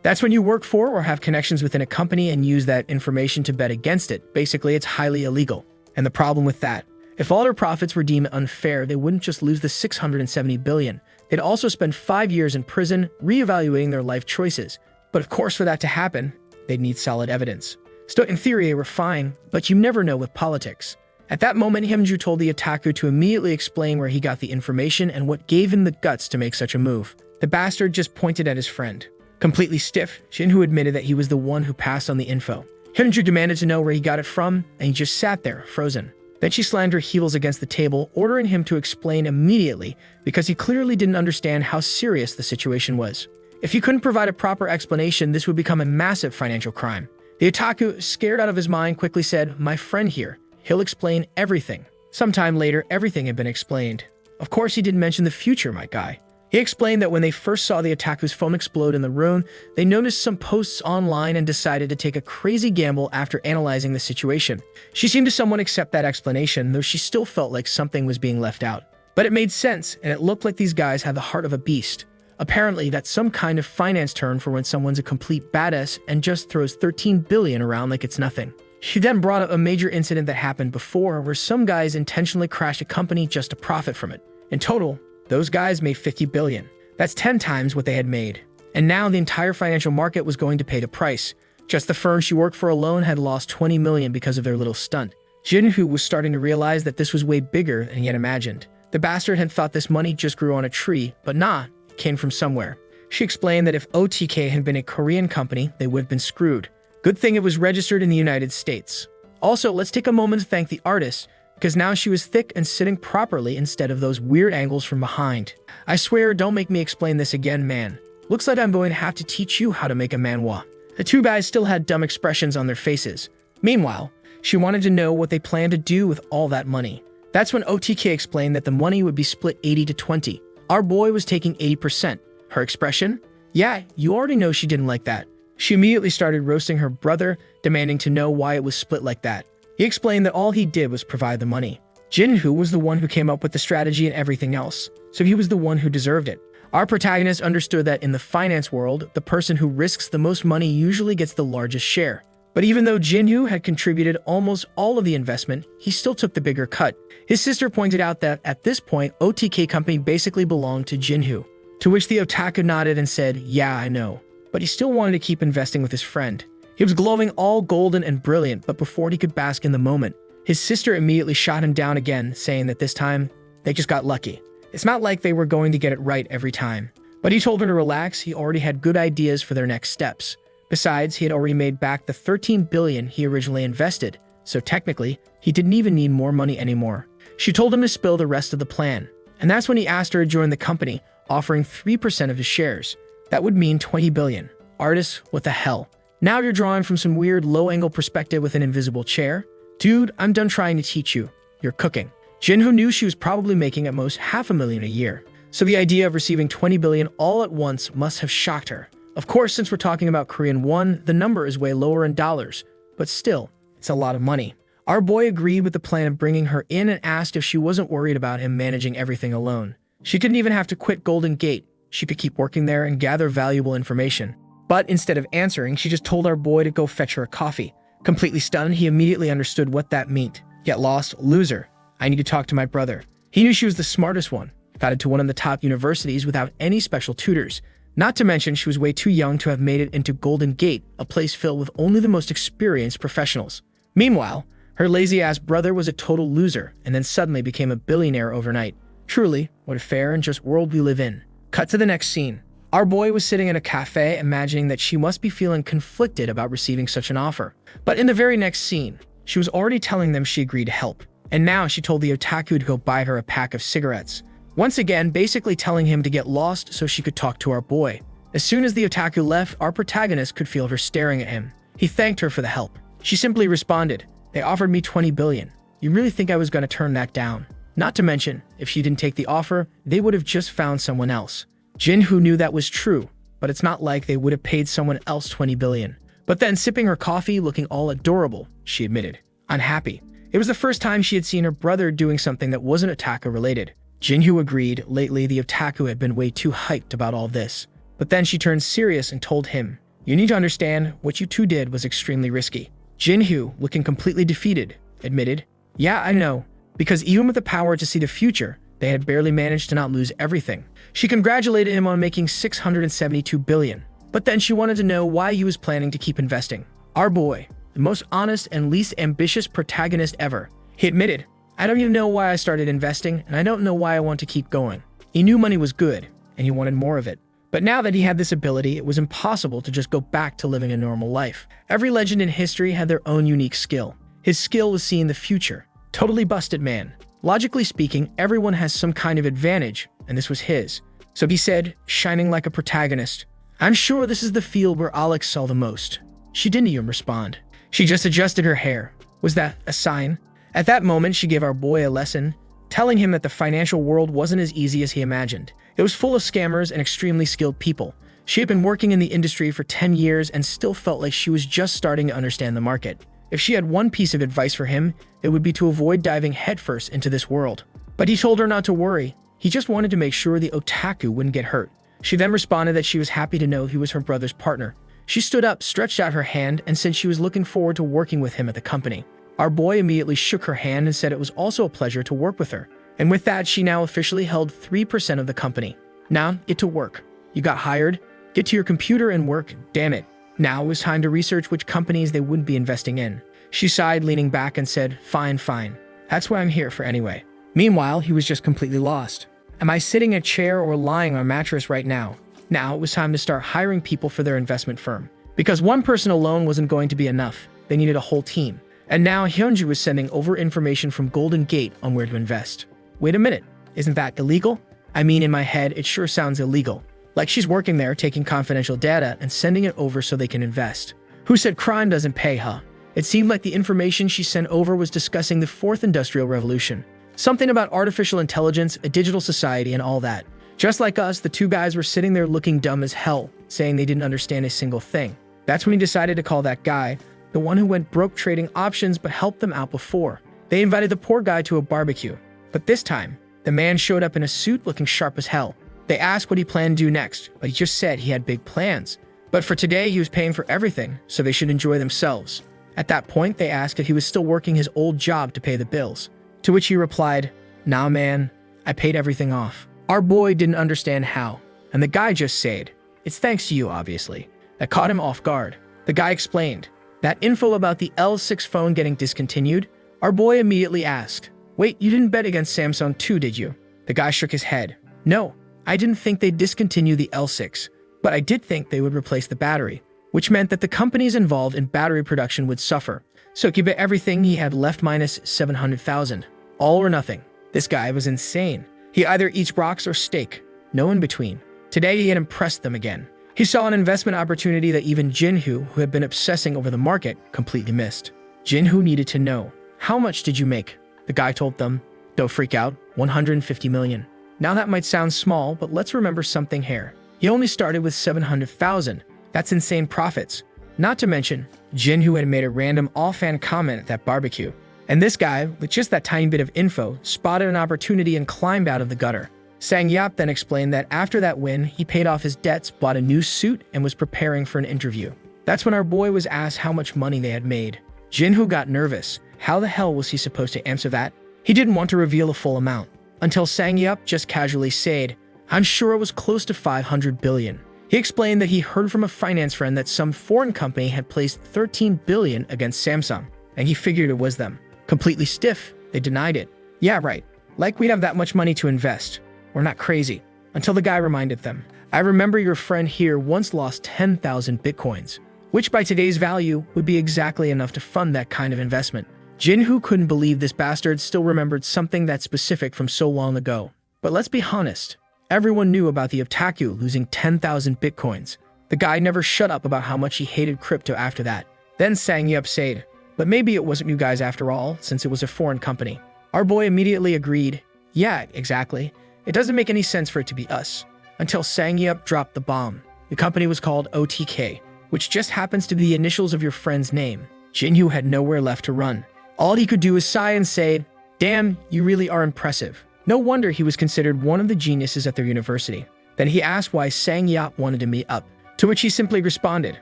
That's when you work for or have connections within a company and use that information to bet against it. Basically, it's highly illegal. And the problem with that, if all their profits were deemed unfair, they wouldn't just lose the 670 billion. They'd also spend 5 years in prison, reevaluating their life choices. But of course, for that to happen, they'd need solid evidence. So in theory, they were fine, but you never know with politics. At that moment, Hyunju told the Otaku to immediately explain where he got the information and what gave him the guts to make such a move. The bastard just pointed at his friend. Completely stiff, Shinhu admitted that he was the one who passed on the info. Hyunju demanded to know where he got it from, and he just sat there, frozen. Then she slammed her heels against the table, ordering him to explain immediately because he clearly didn't understand how serious the situation was. If he couldn't provide a proper explanation, this would become a massive financial crime. The Otaku, scared out of his mind, quickly said, my friend here, he'll explain everything. Sometime later, everything had been explained. Of course, he didn't mention the future, my guy. He explained that when they first saw the Otaku's phone explode in the room, they noticed some posts online and decided to take a crazy gamble after analyzing the situation. She seemed to somewhat accept that explanation, though she still felt like something was being left out. But it made sense, and it looked like these guys had the heart of a beast. Apparently, that's some kind of finance term for when someone's a complete badass and just throws 13 billion around like it's nothing. She then brought up a major incident that happened before where some guys intentionally crashed a company just to profit from it. In total, those guys made 50 billion. That's 10 times what they had made. And now the entire financial market was going to pay the price. Just the firm she worked for alone had lost 20 million because of their little stunt. Jinhoo was starting to realize that this was way bigger than he had imagined. The bastard had thought this money just grew on a tree, but nah, it came from somewhere. She explained that if OTK had been a Korean company, they would have been screwed. Good thing it was registered in the United States. Also, let's take a moment to thank the artist, because now she was thick and sitting properly instead of those weird angles from behind. I swear, don't make me explain this again, man. Looks like I'm going to have to teach you how to make a manhwa. The two guys still had dumb expressions on their faces. Meanwhile, she wanted to know what they planned to do with all that money. That's when OTK explained that the money would be split 80 to 20. Our boy was taking 80%. Her expression? Yeah, you already know she didn't like that. She immediately started roasting her brother, demanding to know why it was split like that. He explained that all he did was provide the money. Jinhoo was the one who came up with the strategy and everything else, so he was the one who deserved it. Our protagonist understood that in the finance world, the person who risks the most money usually gets the largest share. But even though Jinhoo had contributed almost all of the investment, he still took the bigger cut. His sister pointed out that at this point, OTK company basically belonged to Jinhoo. To which the otaku nodded and said, yeah, I know. But he still wanted to keep investing with his friend. He was glowing all golden and brilliant, but before he could bask in the moment, his sister immediately shot him down again, saying that this time, they just got lucky. It's not like they were going to get it right every time. But he told her to relax, he already had good ideas for their next steps. Besides, he had already made back the 13 billion he originally invested, so technically, he didn't even need more money anymore. She told him to spill the rest of the plan, and that's when he asked her to join the company, offering 3% of his shares. That would mean 20 billion. Artist, what the hell? Now you're drawing from some weird low-angle perspective with an invisible chair? Dude, I'm done trying to teach you. You're cooking. Jinhoo knew she was probably making at most $500,000 a year, so the idea of receiving 20 billion all at once must have shocked her. Of course, since we're talking about Korean won, the number is way lower in dollars, but still, it's a lot of money. Our boy agreed with the plan of bringing her in and asked if she wasn't worried about him managing everything alone. She didn't even have to quit Golden Gate. She could keep working there and gather valuable information. But instead of answering, she just told our boy to go fetch her a coffee. Completely stunned, he immediately understood what that meant. Get lost, loser. I need to talk to my brother. He knew she was the smartest one. Got into one of the top universities without any special tutors. Not to mention, she was way too young to have made it into Golden Gate, a place filled with only the most experienced professionals. Meanwhile, her lazy-ass brother was a total loser, and then suddenly became a billionaire overnight. Truly, what a fair and just world we live in. Cut to the next scene. Our boy was sitting in a cafe, imagining that she must be feeling conflicted about receiving such an offer. But in the very next scene, she was already telling them she agreed to help. And now she told the otaku to go buy her a pack of cigarettes. Once again, basically telling him to get lost so she could talk to our boy. As soon as the otaku left, our protagonist could feel her staring at him. He thanked her for the help. She simply responded, they offered me 20 billion. You really think I was going to turn that down? Not to mention, if she didn't take the offer, they would have just found someone else. Jinhoo knew that was true, but it's not like they would have paid someone else 20 billion. But then, sipping her coffee, looking all adorable, she admitted, unhappy. It was the first time she had seen her brother doing something that wasn't otaku related. Jinhoo agreed. Lately, the otaku had been way too hyped about all this. But then she turned serious and told him, you need to understand, what you two did was extremely risky. Jinhoo, looking completely defeated, admitted, yeah, I know, because even with the power to see the future, they had barely managed to not lose everything. She congratulated him on making 672 billion. But then she wanted to know why he was planning to keep investing. Our boy, the most honest and least ambitious protagonist ever, he admitted, I don't even know why I started investing, and I don't know why I want to keep going. He knew money was good, and he wanted more of it. But now that he had this ability, it was impossible to just go back to living a normal life. Every legend in history had their own unique skill. His skill was seeing the future. Totally busted man. Logically speaking, everyone has some kind of advantage, and this was his. So he said, shining like a protagonist, I'm sure this is the field where I'll excel the most. She didn't even respond. She just adjusted her hair. Was that a sign? At that moment, she gave our boy a lesson, telling him that the financial world wasn't as easy as he imagined. It was full of scammers and extremely skilled people. She had been working in the industry for 10 years and still felt like she was just starting to understand the market. If she had one piece of advice for him, it would be to avoid diving headfirst into this world. But he told her not to worry. He just wanted to make sure the otaku wouldn't get hurt. She then responded that she was happy to know he was her brother's partner. She stood up, stretched out her hand, and said she was looking forward to working with him at the company. Our boy immediately shook her hand and said it was also a pleasure to work with her. And with that, she now officially held 3% of the company. Now, get to work. You got hired? Get to your computer and work, damn it. Now it was time to research which companies they wouldn't be investing in. She sighed, leaning back, and said, fine, fine. That's what I'm here for anyway. Meanwhile, he was just completely lost. Am I sitting in a chair or lying on a mattress right now? Now it was time to start hiring people for their investment firm. Because one person alone wasn't going to be enough. They needed a whole team. And now Hyunju was sending over information from Golden Gate on where to invest. Wait a minute, isn't that illegal? I mean, in my head, it sure sounds illegal. Like she's working there, taking confidential data and sending it over so they can invest. Who said crime doesn't pay, huh? It seemed like the information she sent over was discussing the fourth industrial revolution. Something about artificial intelligence, a digital society, and all that. Just like us, the two guys were sitting there looking dumb as hell, saying they didn't understand a single thing. That's when he decided to call that guy, the one who went broke trading options but helped them out before. They invited the poor guy to a barbecue. But this time, the man showed up in a suit looking sharp as hell. They asked what he planned to do next, but he just said he had big plans. But for today, he was paying for everything, so they should enjoy themselves. At that point, they asked if he was still working his old job to pay the bills. To which he replied, nah man, I paid everything off. Our boy didn't understand how, and the guy just said, it's thanks to you, obviously. That caught him off guard. The guy explained, that info about the L6 phone getting discontinued? Our boy immediately asked, wait, you didn't bet against Samsung too, did you? The guy shook his head. No, I didn't think they'd discontinue the L6, but I did think they would replace the battery, which meant that the companies involved in battery production would suffer. So he bet everything he had left minus 700,000. All or nothing. This guy was insane. He either eats rocks or steak, no in between. Today he had impressed them again. He saw an investment opportunity that even Jinhoo, who had been obsessing over the market, completely missed. Jinhoo needed to know, how much did you make? The guy told them, don't freak out, 150 million. Now that might sound small, but let's remember something here. He only started with 700,000. That's insane profits. Not to mention, Jinhoo had made a random offhand comment at that barbecue. And this guy, with just that tiny bit of info, spotted an opportunity and climbed out of the gutter. Sang Yap then explained that after that win, he paid off his debts, bought a new suit, and was preparing for an interview. That's when our boy was asked how much money they had made. Jinhoo got nervous. How the hell was he supposed to answer that? He didn't want to reveal the full amount. Until Sang Yap just casually said, I'm sure it was close to 500 billion. He explained that he heard from a finance friend that some foreign company had placed 13 billion against Samsung, and he figured it was them. Completely stiff, they denied it. Yeah, right. Like we'd have that much money to invest. We're not crazy. Until the guy reminded them, I remember your friend here once lost 10,000 bitcoins, which by today's value would be exactly enough to fund that kind of investment. Jinhoo couldn't believe this bastard still remembered something that specific from so long ago. But let's be honest, everyone knew about the Otaku losing 10,000 bitcoins. The guy never shut up about how much he hated crypto after that. Then Sang Yap said, but maybe it wasn't you guys after all, since it was a foreign company. Our boy immediately agreed, yeah, exactly. It doesn't make any sense for it to be us. Until Sang Yap dropped the bomb. The company was called OTK, which just happens to be the initials of your friend's name. Jinhoo had nowhere left to run. All he could do was sigh and say, damn, you really are impressive. No wonder he was considered one of the geniuses at their university. Then he asked why Sang Yap wanted to meet up, to which he simply responded,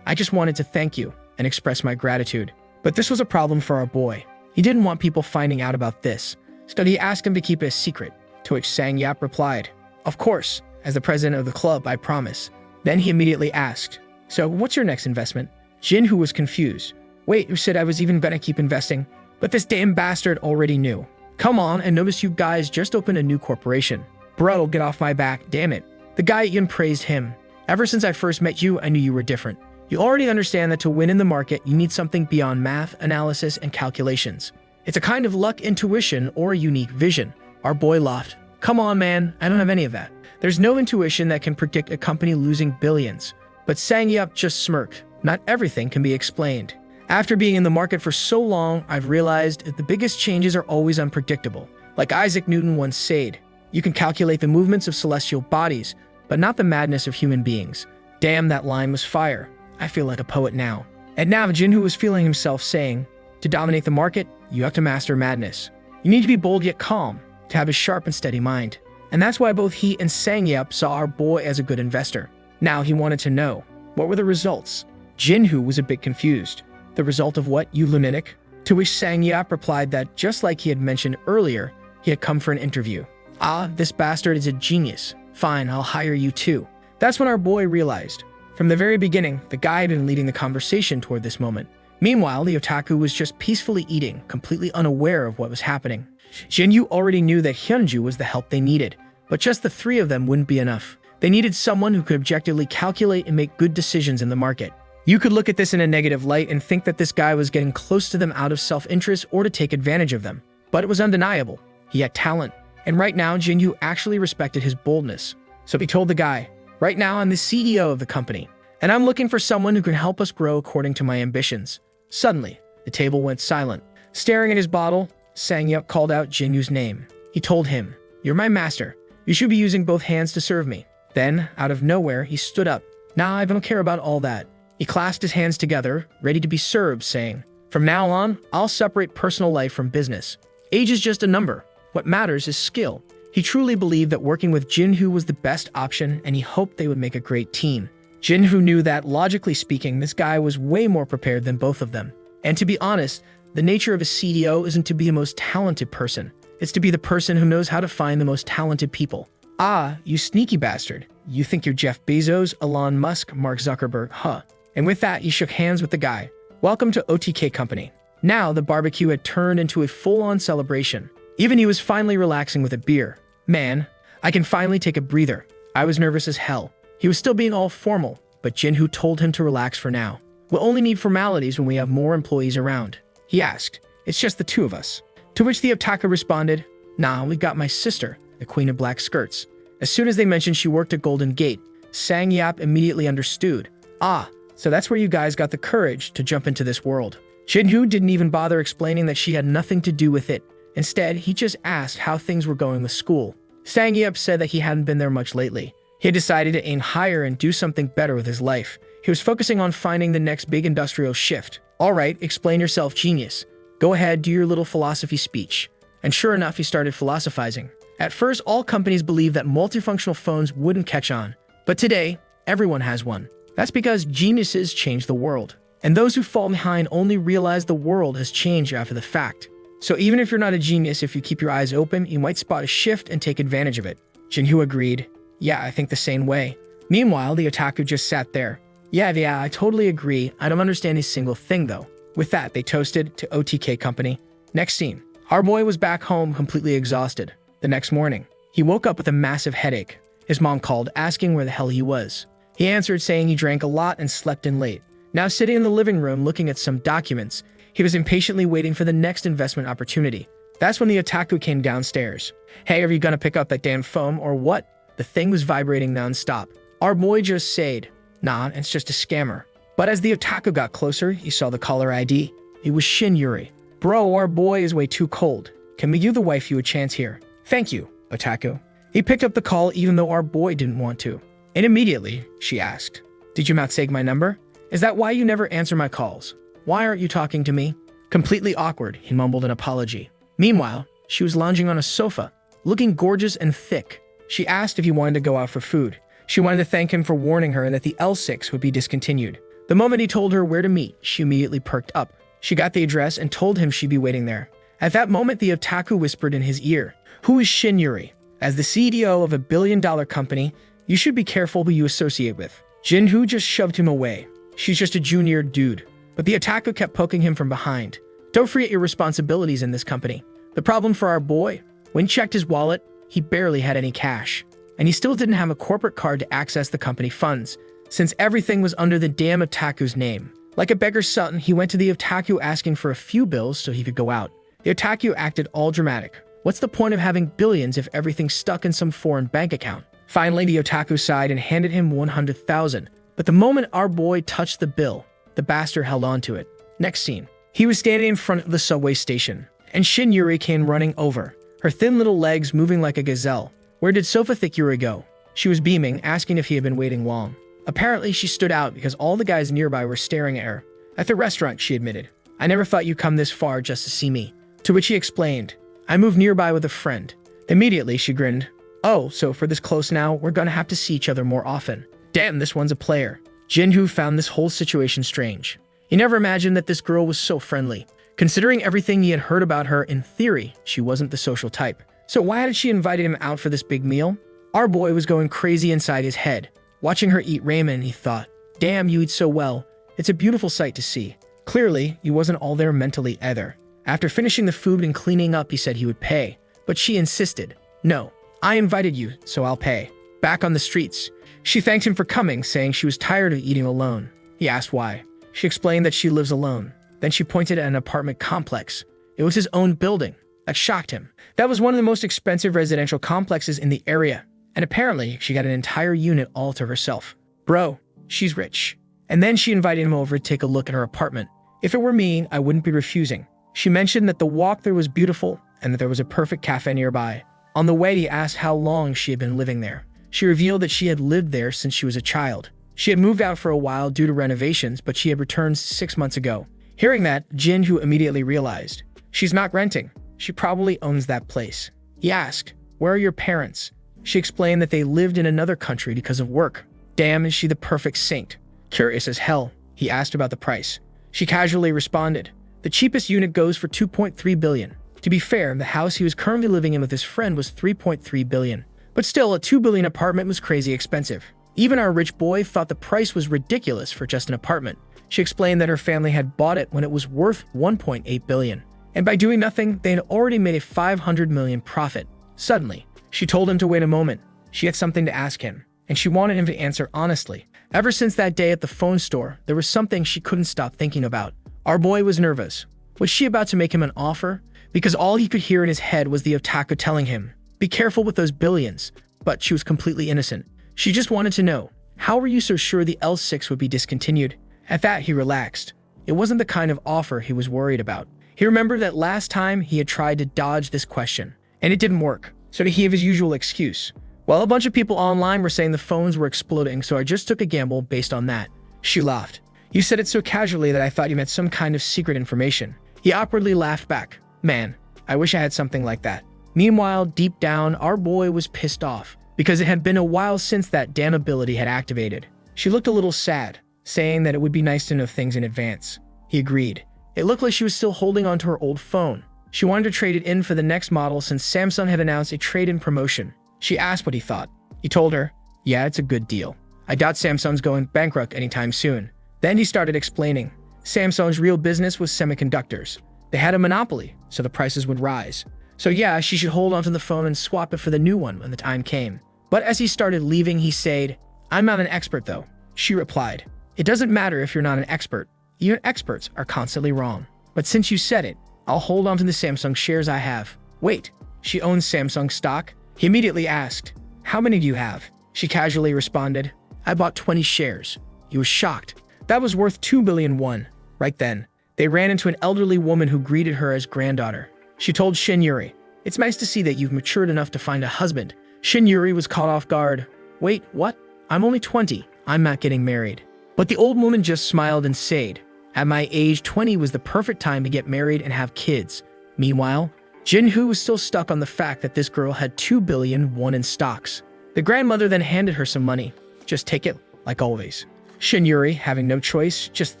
I just wanted to thank you and express my gratitude. But this was a problem for our boy. He didn't want people finding out about this, so he asked him to keep it a secret, to which Sang Yap replied, of course, as the president of the club, I promise. Then he immediately asked, so what's your next investment? Jinhoo was confused. Wait, you said I was even gonna keep investing? But this damn bastard already knew. Come on, and notice you guys just opened a new corporation. Bro, get off my back, damn it. The guy even praised him. Ever since I first met you, I knew you were different. You already understand that to win in the market, you need something beyond math, analysis, and calculations. It's a kind of luck, intuition, or a unique vision. Our boy laughed. Come on, man, I don't have any of that. There's no intuition that can predict a company losing billions. But Sang Yap just smirked. Not everything can be explained. After being in the market for so long, I've realized that the biggest changes are always unpredictable. Like Isaac Newton once said, you can calculate the movements of celestial bodies, but not the madness of human beings. Damn, that line was fire. I feel like a poet now. And now Jinhoo was feeling himself saying, to dominate the market, you have to master madness. You need to be bold yet calm, to have a sharp and steady mind. And that's why both he and Sangyup saw our boy as a good investor. Now he wanted to know, what were the results? Jinhu was a bit confused. The result of what, you lunatic? To which Sangyup replied that, just like he had mentioned earlier, he had come for an interview. Ah, this bastard is a genius. Fine, I'll hire you too. That's when our boy realized. From the very beginning, the guy had been leading the conversation toward this moment. Meanwhile, the otaku was just peacefully eating, completely unaware of what was happening. Jinyu already knew that Hyunju was the help they needed, but just the three of them wouldn't be enough. They needed someone who could objectively calculate and make good decisions in the market. You could look at this in a negative light and think that this guy was getting close to them out of self-interest or to take advantage of them. But it was undeniable. He had talent. And right now, Jinyu actually respected his boldness. So he told the guy, right now I'm the CEO of the company, and I'm looking for someone who can help us grow according to my ambitions. Suddenly, the table went silent. Staring at his bottle, Sangyup called out Jinyu's name. He told him, "You're my master. You should be using both hands to serve me." Then, out of nowhere, he stood up. "Nah, I don't care about all that." He clasped his hands together, ready to be served, saying, "From now on, I'll separate personal life from business. Age is just a number. What matters is skill." He truly believed that working with Jinhu was the best option, and he hoped they would make a great team. Jinhu knew that, logically speaking, this guy was way more prepared than both of them. And to be honest, the nature of a CDO isn't to be a most talented person. It's to be the person who knows how to find the most talented people. Ah, you sneaky bastard. You think you're Jeff Bezos, Elon Musk, Mark Zuckerberg, huh? And with that, he shook hands with the guy. Welcome to OTK Company. Now, the barbecue had turned into a full-on celebration. Even he was finally relaxing with a beer. Man, I can finally take a breather. I was nervous as hell. He was still being all formal, but Jinhu told him to relax for now. We'll only need formalities when we have more employees around. He asked, "It's just the two of us." To which the otaku responded, "Nah, we got my sister, the queen of black skirts." As soon as they mentioned she worked at Golden Gate, Sangyup immediately understood. Ah, so that's where you guys got the courage to jump into this world. Jinhu didn't even bother explaining that she had nothing to do with it. Instead, he just asked how things were going with school. Sangyup said that he hadn't been there much lately. He had decided to aim higher and do something better with his life. He was focusing on finding the next big industrial shift. All right, explain yourself, genius. Go ahead, do your little philosophy speech. And sure enough, he started philosophizing. At first, all companies believed that multifunctional phones wouldn't catch on. But today, everyone has one. That's because geniuses change the world. And those who fall behind only realize the world has changed after the fact. So even if you're not a genius, if you keep your eyes open, you might spot a shift and take advantage of it. Jinhu agreed. Yeah, I think the same way. Meanwhile, the otaku just sat there. Yeah, I totally agree. I don't understand a single thing though. With that, they toasted to OTK Company. Next scene. Our boy was back home completely exhausted. The next morning, he woke up with a massive headache. His mom called, asking where the hell he was. He answered saying he drank a lot and slept in late. Now sitting in the living room looking at some documents, he was impatiently waiting for the next investment opportunity. That's when the otaku came downstairs. Hey, are you gonna pick up that damn phone or what? The thing was vibrating non-stop. Our boy just said, "Nah, it's just a scammer." But as the otaku got closer, he saw the caller ID. It was Shin Yuri. Bro, our boy is way too cold. Can we give the wife you a chance here? Thank you, otaku. He picked up the call even though our boy didn't want to. And immediately, she asked, "Did you not save my number? Is that why you never answer my calls? Why aren't you talking to me?" Completely awkward, he mumbled an apology. Meanwhile, she was lounging on a sofa, looking gorgeous and thick. She asked if he wanted to go out for food. She wanted to thank him for warning her that the L6 would be discontinued. The moment he told her where to meet, she immediately perked up. She got the address and told him she'd be waiting there. At that moment, the otaku whispered in his ear, "Who is Shin Yuri? As the CEO of a billion-dollar company, you should be careful who you associate with." Jinhu just shoved him away. She's just a junior dude. But the otaku kept poking him from behind. Don't forget your responsibilities in this company. The problem for our boy, when he checked his wallet, he barely had any cash. And he still didn't have a corporate card to access the company funds, since everything was under the damn otaku's name. Like a beggar's son, he went to the otaku asking for a few bills so he could go out. The otaku acted all dramatic. What's the point of having billions if everything's stuck in some foreign bank account? Finally, the otaku sighed and handed him 100,000. But the moment our boy touched the bill, the bastard held on to it. Next scene. He was standing in front of the subway station, and Shin Yuri came running over, her thin little legs moving like a gazelle. Where did sofa-thick Yuri go? She was beaming, asking if he had been waiting long. Apparently, she stood out because all the guys nearby were staring at her. At the restaurant, she admitted. "I never thought you'd come this far just to see me." To which he explained, "I moved nearby with a friend." Immediately, she grinned. Oh, so for this close now, we're gonna have to see each other more often. Damn, this one's a player. Jinhu found this whole situation strange. He never imagined that this girl was so friendly. Considering everything he had heard about her, in theory, she wasn't the social type. So why had she invited him out for this big meal? Our boy was going crazy inside his head. Watching her eat ramen, he thought, damn, you eat so well. It's a beautiful sight to see. Clearly, he wasn't all there mentally either. After finishing the food and cleaning up, he said he would pay. But she insisted, no, I invited you, so I'll pay. Back on the streets, she thanked him for coming, saying she was tired of eating alone. He asked why. She explained that she lives alone. Then she pointed at an apartment complex. It was his own building. That shocked him. That was one of the most expensive residential complexes in the area. And apparently, she got an entire unit all to herself. Bro, she's rich. And then she invited him over to take a look at her apartment. If it were me, I wouldn't be refusing. She mentioned that the walk there was beautiful and that there was a perfect cafe nearby. On the way, he asked how long she had been living there. She revealed that she had lived there since she was a child. She had moved out for a while due to renovations, but she had returned 6 months ago. Hearing that, Jinhu immediately realized, she's not renting. She probably owns that place. He asked, where are your parents? She explained that they lived in another country because of work. Damn, is she the perfect saint? Curious as hell, he asked about the price. She casually responded, the cheapest unit goes for 2.3 billion. To be fair, the house he was currently living in with his friend was 3.3 billion. But still, a 2 billion apartment was crazy expensive. Even our rich boy thought the price was ridiculous for just an apartment. She explained that her family had bought it when it was worth 1.8 billion. And by doing nothing, they had already made a 500 million profit. Suddenly, she told him to wait a moment. She had something to ask him, and she wanted him to answer honestly. Ever since that day at the phone store, there was something she couldn't stop thinking about. Our boy was nervous. Was she about to make him an offer? Because all he could hear in his head was the otaku telling him, be careful with those billions. But she was completely innocent. She just wanted to know, how were you so sure the L6 would be discontinued? At that, he relaxed. It wasn't the kind of offer he was worried about. He remembered that last time he had tried to dodge this question, and it didn't work. So he gave his usual excuse. Well, a bunch of people online were saying the phones were exploding, so I just took a gamble based on that. She laughed. You said it so casually that I thought you meant some kind of secret information. He awkwardly laughed back. Man, I wish I had something like that. Meanwhile, deep down, our boy was pissed off because it had been a while since that damn ability had activated. She looked a little sad, saying that it would be nice to know things in advance. He agreed. It looked like she was still holding onto her old phone. She wanted to trade it in for the next model since Samsung had announced a trade-in promotion. She asked what he thought. He told her, yeah, it's a good deal. I doubt Samsung's going bankrupt anytime soon. Then he started explaining. Samsung's real business was semiconductors. They had a monopoly, so the prices would rise. So yeah, she should hold onto the phone and swap it for the new one when the time came. But as he started leaving, he said, I'm not an expert though. She replied, it doesn't matter if you're not an expert. Even experts are constantly wrong. But since you said it, I'll hold on to the Samsung shares I have. Wait, she owns Samsung stock? He immediately asked, how many do you have? She casually responded, I bought 20 shares. He was shocked. That was worth 2 billion won. Right then, they ran into an elderly woman who greeted her as granddaughter. She told Shin Yuri, it's nice to see that you've matured enough to find a husband. Shin Yuri was caught off guard. Wait, what? I'm only 20. I'm not getting married. But the old woman just smiled and said, at my age, 20 was the perfect time to get married and have kids. Meanwhile, Jinhu was still stuck on the fact that this girl had 2 billion won in stocks. The grandmother then handed her some money. Just take it, like always. Shin Yuri, having no choice, just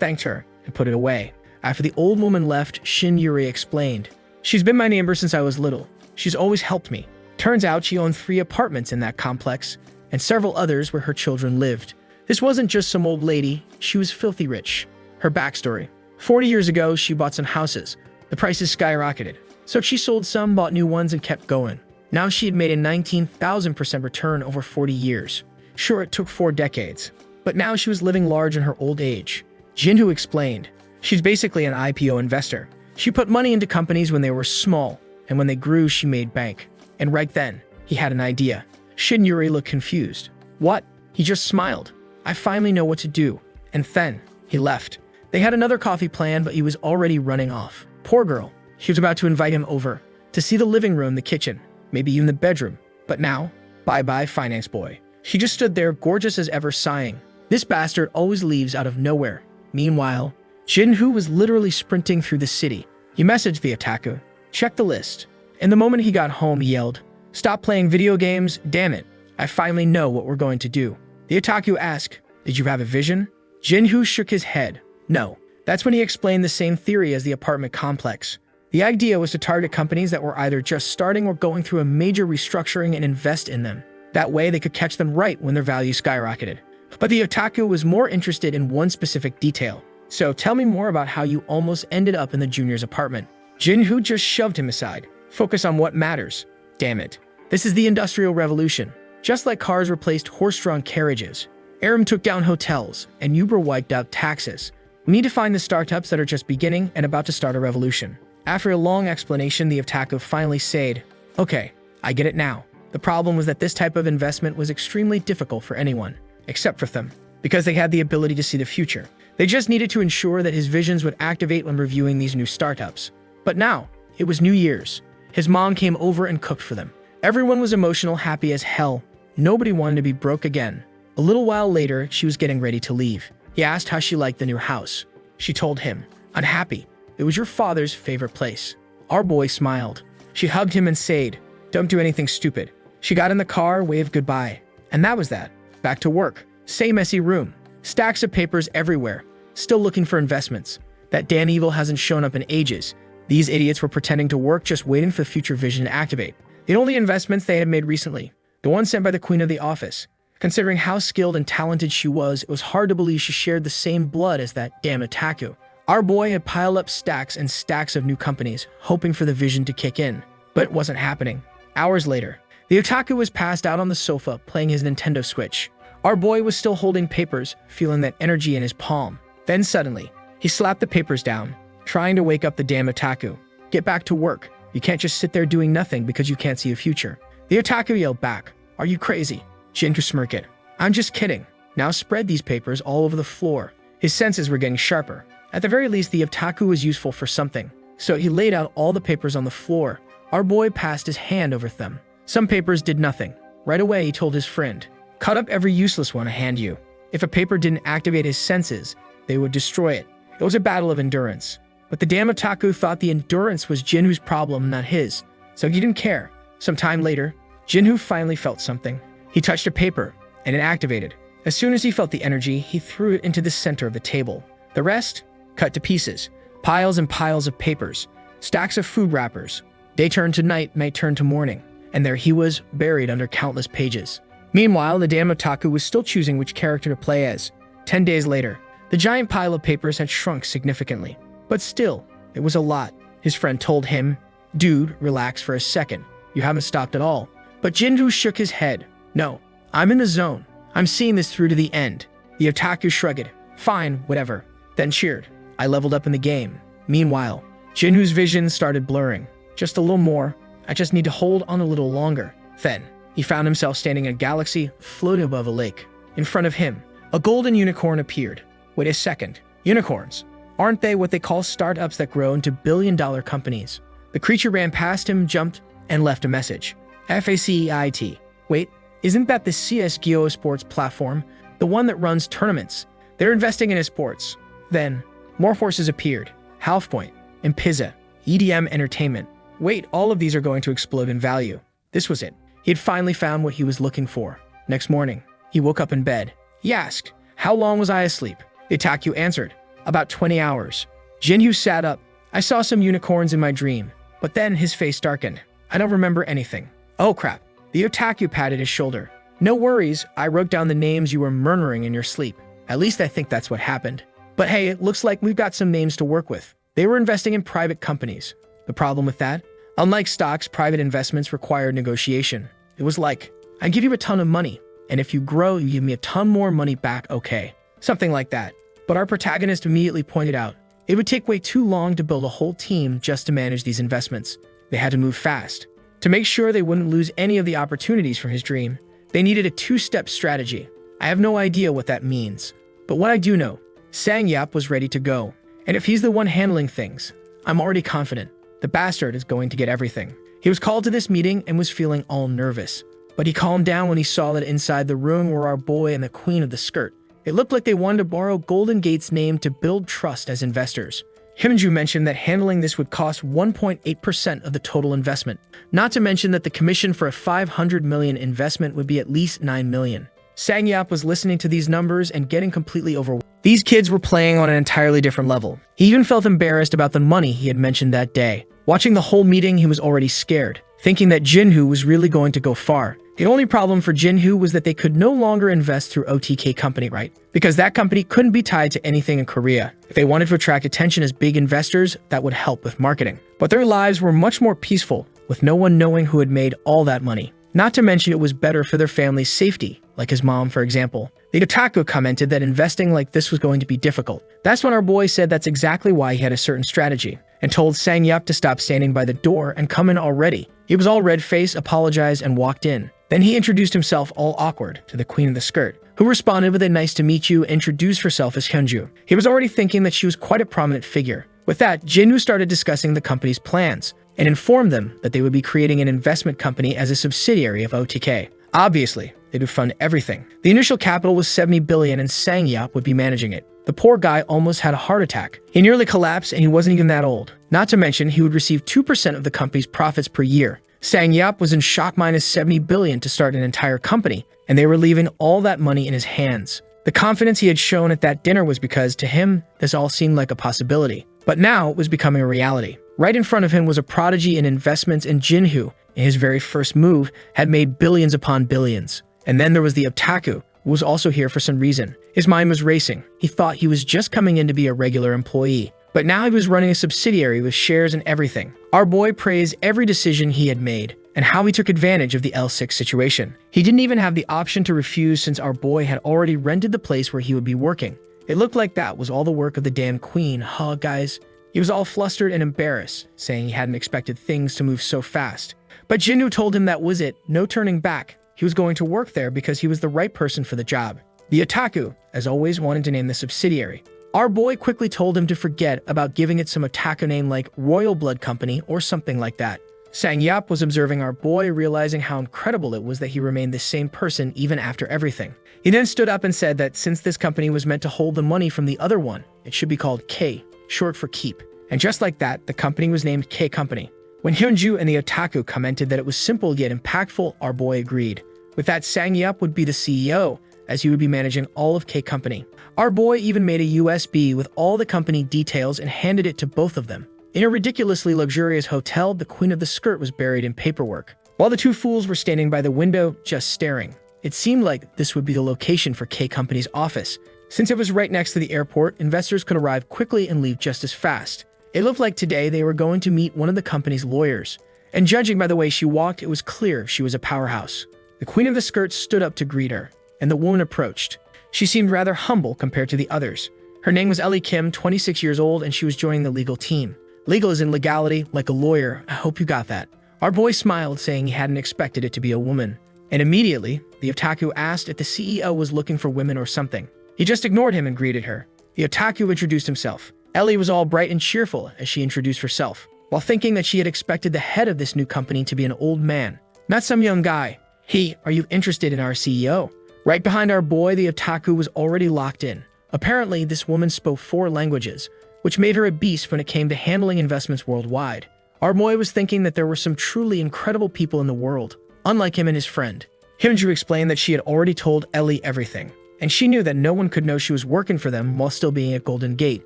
thanked her and put it away. After the old woman left, Shin Yuri explained, she's been my neighbor since I was little. She's always helped me. Turns out she owned 3 apartments in that complex and several others where her children lived. This wasn't just some old lady, she was filthy rich. Her backstory. 40 years ago, she bought some houses. The prices skyrocketed. So she sold some, bought new ones, and kept going. Now she had made a 19,000% return over 40 years. Sure, it took 4 decades. But now she was living large in her old age. Jinhu explained, she's basically an IPO investor. She put money into companies when they were small, and when they grew, she made bank. And right then, he had an idea. Shin Yuri looked confused. What? He just smiled. I finally know what to do. And then, he left. They had another coffee plan, but he was already running off. Poor girl. She was about to invite him over to see the living room, the kitchen, maybe even the bedroom. But now, bye-bye finance boy. She just stood there, gorgeous as ever, sighing. This bastard always leaves out of nowhere. Meanwhile, Jinhu was literally sprinting through the city. He messaged the otaku, checked the list, and the moment he got home, he yelled, Stop playing video games, damn it. I finally know what we're going to do. The otaku asked, did you have a vision? Jinhu shook his head. No. That's when he explained the same theory as the apartment complex. The idea was to target companies that were either just starting or going through a major restructuring and invest in them. That way they could catch them right when their value skyrocketed. But the otaku was more interested in one specific detail. So tell me more about how you almost ended up in the junior's apartment. Jinhu just shoved him aside. Focus on what matters. Damn it. This is the Industrial Revolution. Just like cars replaced horse-drawn carriages, Aram took down hotels, and Uber wiped out taxes. We need to find the startups that are just beginning and about to start a revolution. After a long explanation, the otaku finally said, okay, I get it now. The problem was that this type of investment was extremely difficult for anyone, except for them, because they had the ability to see the future. They just needed to ensure that his visions would activate when reviewing these new startups. But now, it was New Year's. His mom came over and cooked for them. Everyone was emotional, happy as hell. Nobody wanted to be broke again. A little while later, she was getting ready to leave. He asked how she liked the new house. She told him, unhappy. It was your father's favorite place. Our boy smiled. She hugged him and said, don't do anything stupid. She got in the car, waved goodbye. And that was that. Back to work. Same messy room. Stacks of papers everywhere. Still looking for investments. That damn evil hasn't shown up in ages. These idiots were pretending to work, just waiting for the future vision to activate. The only investments they had made recently, the one sent by the queen of the office. Considering how skilled and talented she was, it was hard to believe she shared the same blood as that damn otaku. Our boy had piled up stacks and stacks of new companies, hoping for the vision to kick in. But it wasn't happening. Hours later, the otaku was passed out on the sofa, playing his Nintendo Switch. Our boy was still holding papers, feeling that energy in his palm. Then suddenly, he slapped the papers down, trying to wake up the damn otaku. Get back to work. You can't just sit there doing nothing because you can't see a future. The otaku yelled back, are you crazy? Jinhu smirked. I'm just kidding. Now spread these papers all over the floor. His senses were getting sharper. At the very least, the otaku was useful for something. So he laid out all the papers on the floor. Our boy passed his hand over them. Some papers did nothing. Right away, he told his friend, cut up every useless one I hand you. If a paper didn't activate his senses, they would destroy it. It was a battle of endurance. But the damn otaku thought the endurance was Jinhu's problem, not his. So he didn't care. Some time later, Jinhu finally felt something. He touched a paper, and it activated. As soon as he felt the energy, he threw it into the center of the table. The rest, cut to pieces. Piles and piles of papers. Stacks of food wrappers. Day turned to night, night turned to morning. And there he was, buried under countless pages. Meanwhile, the damn otaku was still choosing which character to play as. 10 days later, the giant pile of papers had shrunk significantly. But still, it was a lot. His friend told him, dude, relax for a second. You haven't stopped at all. But Jinhu shook his head. No, I'm in the zone. I'm seeing this through to the end. The otaku shrugged. Fine, whatever. Then cheered. I leveled up in the game. Meanwhile, Jinhu's vision started blurring. Just a little more. I just need to hold on a little longer. Then, he found himself standing in a galaxy, floating above a lake. In front of him, a golden unicorn appeared. Wait a second. Unicorns. Aren't they what they call startups that grow into billion-dollar companies? The creature ran past him, jumped, and left a message. FACEIT. Wait, isn't that the CSGO sports platform? The one that runs tournaments? They're investing in esports. Then, more forces appeared. Halfpoint, Impizza, EDM Entertainment. Wait, all of these are going to explode in value. This was it. He had finally found what he was looking for. Next morning, he woke up in bed. He asked, how long was I asleep? The otaku answered, about 20 hours. Jinhu sat up. I saw some unicorns in my dream, but then his face darkened. I don't remember anything. Oh crap. The otaku patted his shoulder. No worries, I wrote down the names you were murmuring in your sleep. At least I think that's what happened. But hey, it looks like we've got some names to work with. They were investing in private companies. The problem with that? Unlike stocks, private investments required negotiation. It was like, I give you a ton of money, and if you grow, you give me a ton more money back, okay. Something like that. But our protagonist immediately pointed out, it would take way too long to build a whole team just to manage these investments. They had to move fast. To make sure they wouldn't lose any of the opportunities from his dream, they needed a two-step strategy. I have no idea what that means. But what I do know, Sang Yap was ready to go. And if he's the one handling things, I'm already confident. The bastard is going to get everything. He was called to this meeting and was feeling all nervous. But he calmed down when he saw that inside the room were our boy and the queen of the skirt. It looked like they wanted to borrow Golden Gate's name to build trust as investors. Hyunju mentioned that handling this would cost 1.8% of the total investment, not to mention that the commission for a 500 million investment would be at least 9 million. Sang-Yap was listening to these numbers and getting completely overwhelmed. These kids were playing on an entirely different level. He even felt embarrassed about the money he had mentioned that day. Watching the whole meeting, he was already scared, thinking that Jinhoo was really going to go far. The only problem for Jinhoo was that they could no longer invest through OTK company, right? Because that company couldn't be tied to anything in Korea. If they wanted to attract attention as big investors, that would help with marketing. But their lives were much more peaceful, with no one knowing who had made all that money. Not to mention it was better for their family's safety, like his mom, for example. The Otaku commented that investing like this was going to be difficult. That's when our boy said that's exactly why he had a certain strategy, and told Sang-Yup to stop standing by the door and come in already. He was all red-faced, apologized, and walked in. Then he introduced himself all awkward to the queen of the skirt, who responded with a nice to meet you and introduced herself as Hyunju. He was already thinking that she was quite a prominent figure. With that, Jinwoo started discussing the company's plans and informed them that they would be creating an investment company as a subsidiary of OTK. Obviously, they would fund everything. The initial capital was 70 billion and Sang-Yup would be managing it. The poor guy almost had a heart attack. He nearly collapsed and he wasn't even that old. Not to mention, he would receive 2% of the company's profits per year. Sang-Yup was in shock minus 70 billion to start an entire company, and they were leaving all that money in his hands. The confidence he had shown at that dinner was because, to him, this all seemed like a possibility. But now it was becoming a reality. Right in front of him was a prodigy in investments, and Jinhoo, in his very first move, had made billions upon billions. And then there was the Otaku, who was also here for some reason. His mind was racing. He thought he was just coming in to be a regular employee. But now he was running a subsidiary with shares and everything. Our boy praised every decision he had made and how he took advantage of the L6 situation. He didn't even have the option to refuse since our boy had already rented the place where he would be working. It looked like that was all the work of the damn queen, huh, guys? He was all flustered and embarrassed, saying he hadn't expected things to move so fast. But Jinwoo told him that was it, no turning back. He was going to work there because he was the right person for the job. The Otaku, as always, wanted to name the subsidiary. Our boy quickly told him to forget about giving it some otaku name like Royal Blood Company or something like that. Sang-Yup was observing our boy, realizing how incredible it was that he remained the same person even after everything. He then stood up and said that since this company was meant to hold the money from the other one, it should be called K, short for keep. And just like that, the company was named K Company. When Hyunju and the Otaku commented that it was simple yet impactful, our boy agreed. With that, Sang-Yup would be the CEO, as he would be managing all of K Company. Our boy even made a USB with all the company details and handed it to both of them. In a ridiculously luxurious hotel, the queen of the skirt was buried in paperwork, while the two fools were standing by the window, just staring. It seemed like this would be the location for K Company's office. Since it was right next to the airport, investors could arrive quickly and leave just as fast. It looked like today they were going to meet one of the company's lawyers. And judging by the way she walked, it was clear she was a powerhouse. The queen of the skirt stood up to greet her, and the woman approached. She seemed rather humble compared to the others. Her name was Ellie Kim, 26 years old, and she was joining the legal team. Legal is in legality, like a lawyer. I hope you got that. Our boy smiled, saying he hadn't expected it to be a woman. And immediately, the Otaku asked if the CEO was looking for women or something. He just ignored him and greeted her. The Otaku introduced himself. Ellie was all bright and cheerful as she introduced herself, while thinking that she had expected the head of this new company to be an old man, not some young guy. Hey, are you interested in our CEO? Right behind our boy, the Otaku was already locked in. Apparently, this woman spoke 4 languages, which made her a beast when it came to handling investments worldwide. Our boy was thinking that there were some truly incredible people in the world, unlike him and his friend. Hyunju explained that she had already told Ellie everything, and she knew that no one could know she was working for them while still being at Golden Gate.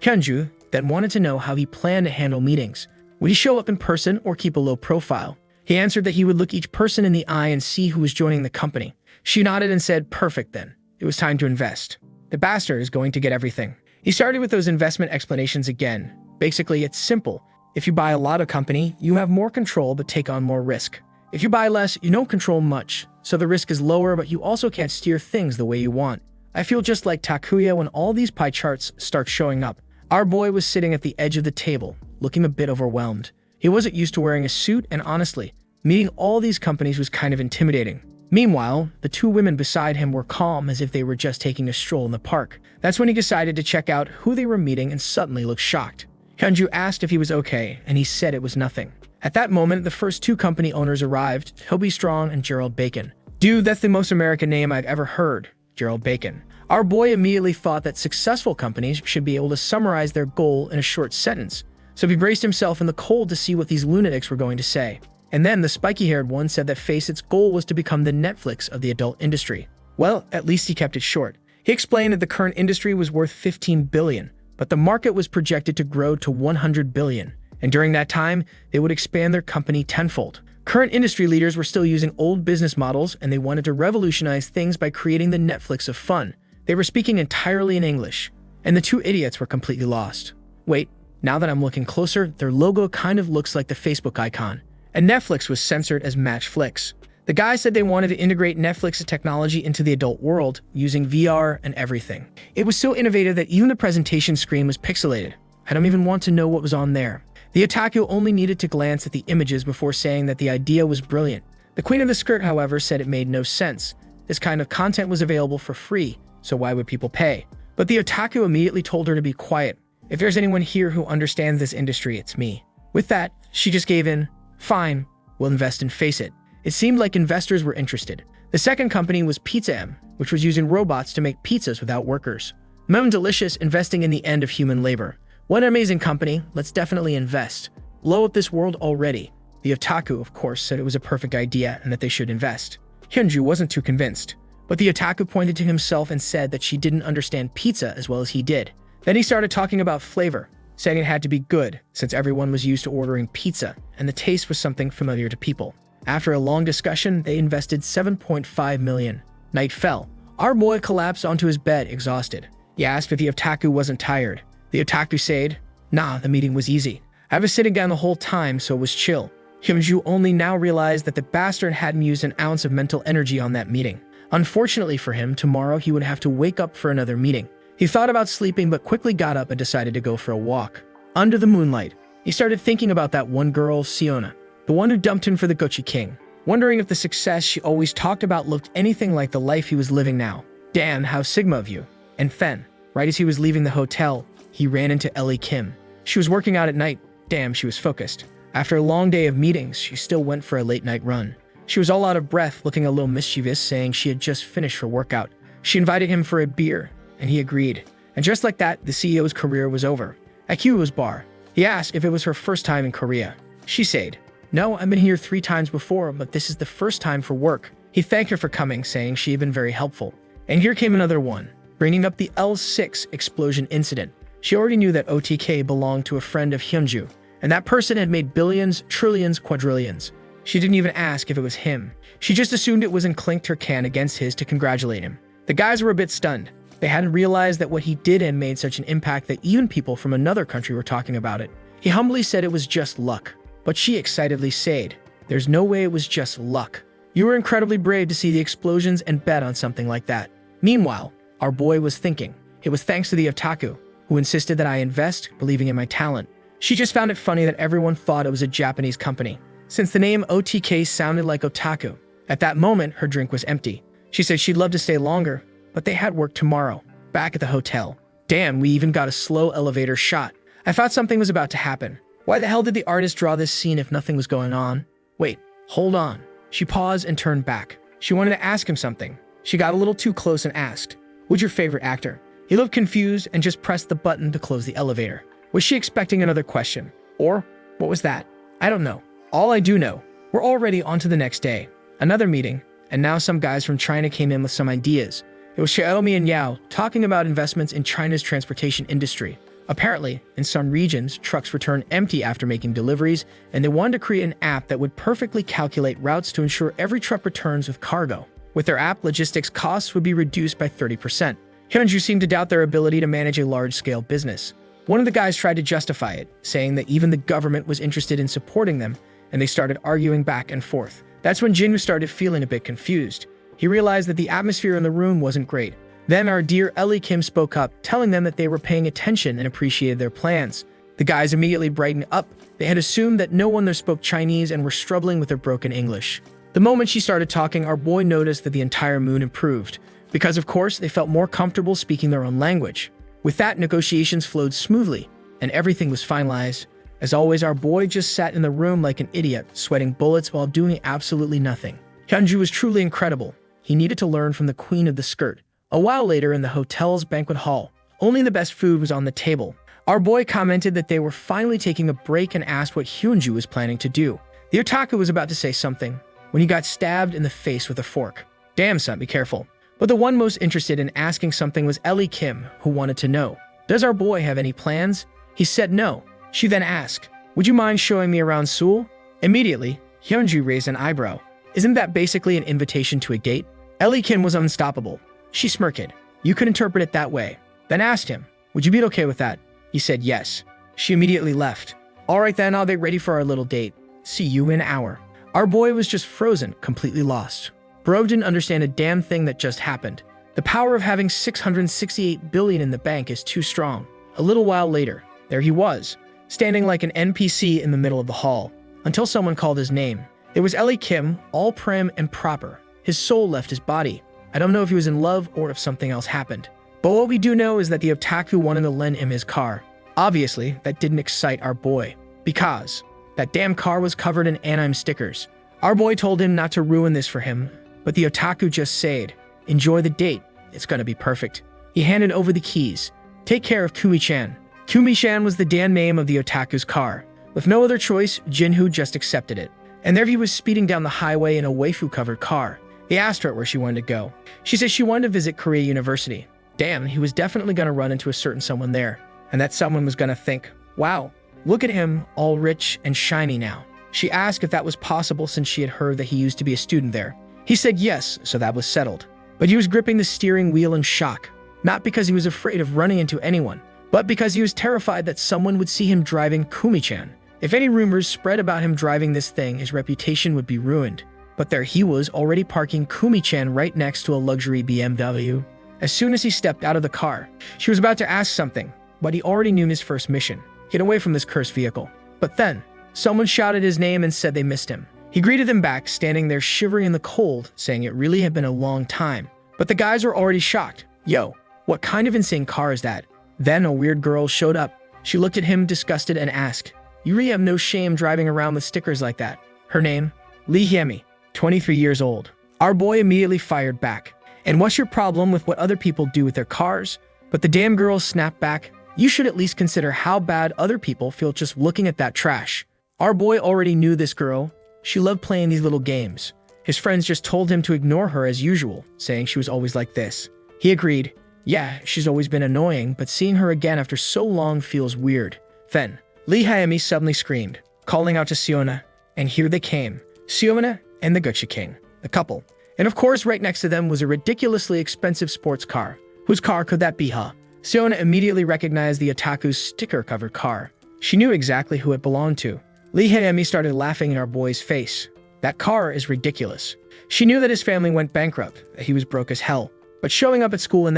Hyunju then wanted to know how he planned to handle meetings. Would he show up in person or keep a low profile? He answered that he would look each person in the eye and see who was joining the company. She nodded and said, perfect then. It was time to invest. The bastard is going to get everything. He started with those investment explanations again. Basically, it's simple. If you buy a lot of company, you have more control but take on more risk. If you buy less, you don't control much, so the risk is lower, but you also can't steer things the way you want. I feel just like Takuya when all these pie charts start showing up. Our boy was sitting at the edge of the table, looking a bit overwhelmed. He wasn't used to wearing a suit, and honestly, meeting all these companies was kind of intimidating. Meanwhile, the 2 women beside him were calm as if they were just taking a stroll in the park. That's when he decided to check out who they were meeting and suddenly looked shocked. Hyunju asked if he was okay, and he said it was nothing. At that moment, the first 2 company owners arrived, Toby Strong and Gerald Bacon. Dude, that's the most American name I've ever heard. Gerald Bacon. Our boy immediately thought that successful companies should be able to summarize their goal in a short sentence, so he braced himself in the cold to see what these lunatics were going to say. And then the spiky-haired one said that Facet's goal was to become the Netflix of the adult industry. Well, at least he kept it short. He explained that the current industry was worth $15 billion, but the market was projected to grow to $100 billion, and during that time, they would expand their company tenfold. Current industry leaders were still using old business models, and they wanted to revolutionize things by creating the Netflix of fun. They were speaking entirely in English, and the two idiots were completely lost. Wait, now that I'm looking closer, their logo kind of looks like the Facebook icon, and Netflix was censored as Matchflix. The guy said they wanted to integrate Netflix's technology into the adult world using VR and everything. It was so innovative that even the presentation screen was pixelated. I don't even want to know what was on there. The otaku only needed to glance at the images before saying that the idea was brilliant. The queen of the skirt, however, said it made no sense. This kind of content was available for free, so why would people pay? But the otaku immediately told her to be quiet. If there's anyone here who understands this industry, it's me. With that, she just gave in. Fine, we'll invest in Face It. It seemed like investors were interested. The second company was Pizza M, which was using robots to make pizzas without workers. Delicious, investing in the end of human labor. What an amazing company, let's definitely invest. Blow up this world already. The otaku, of course, said it was a perfect idea and that they should invest. Hyunju wasn't too convinced, but the otaku pointed to himself and said that she didn't understand pizza as well as he did. Then he started talking about flavor, saying it had to be good since everyone was used to ordering pizza and the taste was something familiar to people. After a long discussion, they invested $7.5 million. Night fell. Our boy collapsed onto his bed, exhausted. He asked if the otaku wasn't tired. The otaku said, "Nah, the meeting was easy. I was sitting down the whole time, so it was chill." Hyunju only now realized that the bastard hadn't used an ounce of mental energy on that meeting. Unfortunately for him, tomorrow he would have to wake up for another meeting. He thought about sleeping but quickly got up and decided to go for a walk. Under the moonlight, he started thinking about that one girl, Siona, the one who dumped him for the Gochi King, wondering if the success she always talked about looked anything like the life he was living now. Damn, how Sigma of you. And then, right as he was leaving the hotel, he ran into Ellie Kim. She was working out at night. Damn, she was focused. After a long day of meetings, she still went for a late-night run. She was all out of breath, looking a little mischievous, saying she had just finished her workout. She invited him for a beer, and he agreed. And just like that, the CEO's career was over. At Hugo's bar, he asked if it was her first time in Korea. She said, "No, I've been here 3 times before, but this is the first time for work." He thanked her for coming, saying she had been very helpful. And here came another one, bringing up the L6 explosion incident. She already knew that OTK belonged to a friend of Hyunju, and that person had made billions, trillions, quadrillions. She didn't even ask if it was him. She just assumed it was and clinked her can against his to congratulate him. The guys were a bit stunned. They hadn't realized that what he did had made such an impact that even people from another country were talking about it. He humbly said it was just luck. But she excitedly said, "There's no way it was just luck. You were incredibly brave to see the explosions and bet on something like that." Meanwhile, our boy was thinking, it was thanks to the otaku, who insisted that I invest, believing in my talent. She just found it funny that everyone thought it was a Japanese company, since the name OTK sounded like otaku. At that moment, her drink was empty. She said she'd love to stay longer, but they had work tomorrow. Back at the hotel. Damn, we even got a slow elevator shot. I thought something was about to happen. Why the hell did the artist draw this scene if nothing was going on? Wait, hold on. She paused and turned back. She wanted to ask him something. She got a little too close and asked, "Who's your favorite actor?" He looked confused and just pressed the button to close the elevator. Was she expecting another question? Or, what was that? I don't know. All I do know, we're already on to the next day. Another meeting, and now some guys from China came in with some ideas. It was Xiaomi and Yao talking about investments in China's transportation industry. Apparently, in some regions, trucks return empty after making deliveries, and they wanted to create an app that would perfectly calculate routes to ensure every truck returns with cargo. With their app, logistics costs would be reduced by 30%. Hyunju seemed to doubt their ability to manage a large-scale business. One of the guys tried to justify it, saying that even the government was interested in supporting them, and they started arguing back and forth. That's when Jinwoo started feeling a bit confused. He realized that the atmosphere in the room wasn't great. Then our dear Ellie Kim spoke up, telling them that they were paying attention and appreciated their plans. The guys immediately brightened up. They had assumed that no one there spoke Chinese and were struggling with their broken English. The moment she started talking, our boy noticed that the entire mood improved, because of course they felt more comfortable speaking their own language. With that, negotiations flowed smoothly, and everything was finalized. As always, our boy just sat in the room like an idiot, sweating bullets while doing absolutely nothing. Hyunju was truly incredible. He needed to learn from the queen of the skirt. A while later in the hotel's banquet hall, only the best food was on the table. Our boy commented that they were finally taking a break and asked what Hyunju was planning to do. The otaku was about to say something when he got stabbed in the face with a fork. Damn son, be careful. But the one most interested in asking something was Ellie Kim, who wanted to know, does our boy have any plans? He said no. She then asked, would you mind showing me around Seoul? Immediately, Hyunju raised an eyebrow. Isn't that basically an invitation to a date? Ellie Kim was unstoppable. She smirked. You could interpret it that way. Then asked him, would you be okay with that? He said yes. She immediately left. All right then, I'll be ready for our little date. See you in an hour. Our boy was just frozen, completely lost. Bro didn't understand a damn thing that just happened. The power of having 668 billion in the bank is too strong. A little while later, there he was, standing like an NPC in the middle of the hall, until someone called his name. It was Ellie Kim, all prim and proper. His soul left his body. I don't know if he was in love or if something else happened. But what we do know is that the otaku wanted to lend him his car. Obviously, that didn't excite our boy, because that damn car was covered in anime stickers. Our boy told him not to ruin this for him, but the otaku just said, enjoy the date, it's gonna be perfect. He handed over the keys. Take care of Kumi-chan. Kumi-chan was the damn name of the otaku's car. With no other choice, Jinhoo just accepted it. And there he was speeding down the highway in a waifu-covered car. He asked her where she wanted to go. She said she wanted to visit Korea University. Damn, he was definitely gonna run into a certain someone there. And that someone was gonna think, wow, look at him, all rich and shiny now. She asked if that was possible since she had heard that he used to be a student there. He said yes, so that was settled. But he was gripping the steering wheel in shock. Not because he was afraid of running into anyone, but because he was terrified that someone would see him driving Kumi-chan. If any rumors spread about him driving this thing, his reputation would be ruined. But there he was, already parking Kumi-chan right next to a luxury BMW. As soon as he stepped out of the car, she was about to ask something, but he already knew his first mission: get away from this cursed vehicle. But then, someone shouted his name and said they missed him. He greeted them back, standing there shivering in the cold, saying it really had been a long time. But the guys were already shocked. Yo, what kind of insane car is that? Then a weird girl showed up. She looked at him disgusted and asked, you really have no shame driving around with stickers like that? Her name? Lee Hyemi, 23 years old. Our boy immediately fired back. And what's your problem with what other people do with their cars? But the damn girl snapped back, you should at least consider how bad other people feel just looking at that trash. Our boy already knew this girl. She loved playing these little games. His friends just told him to ignore her as usual, saying she was always like this. He agreed, yeah, she's always been annoying, but seeing her again after so long feels weird. Then, Lee Hyemi suddenly screamed, calling out to Siona, and here they came, Siona and the Gucci King, the couple. And of course, right next to them was a ridiculously expensive sports car. Whose car could that be, huh? Siona immediately recognized the otaku's sticker-covered car. She knew exactly who it belonged to. Lee Hyemi started laughing in our boy's face. That car is ridiculous. She knew that his family went bankrupt, that he was broke as hell. But showing up at school in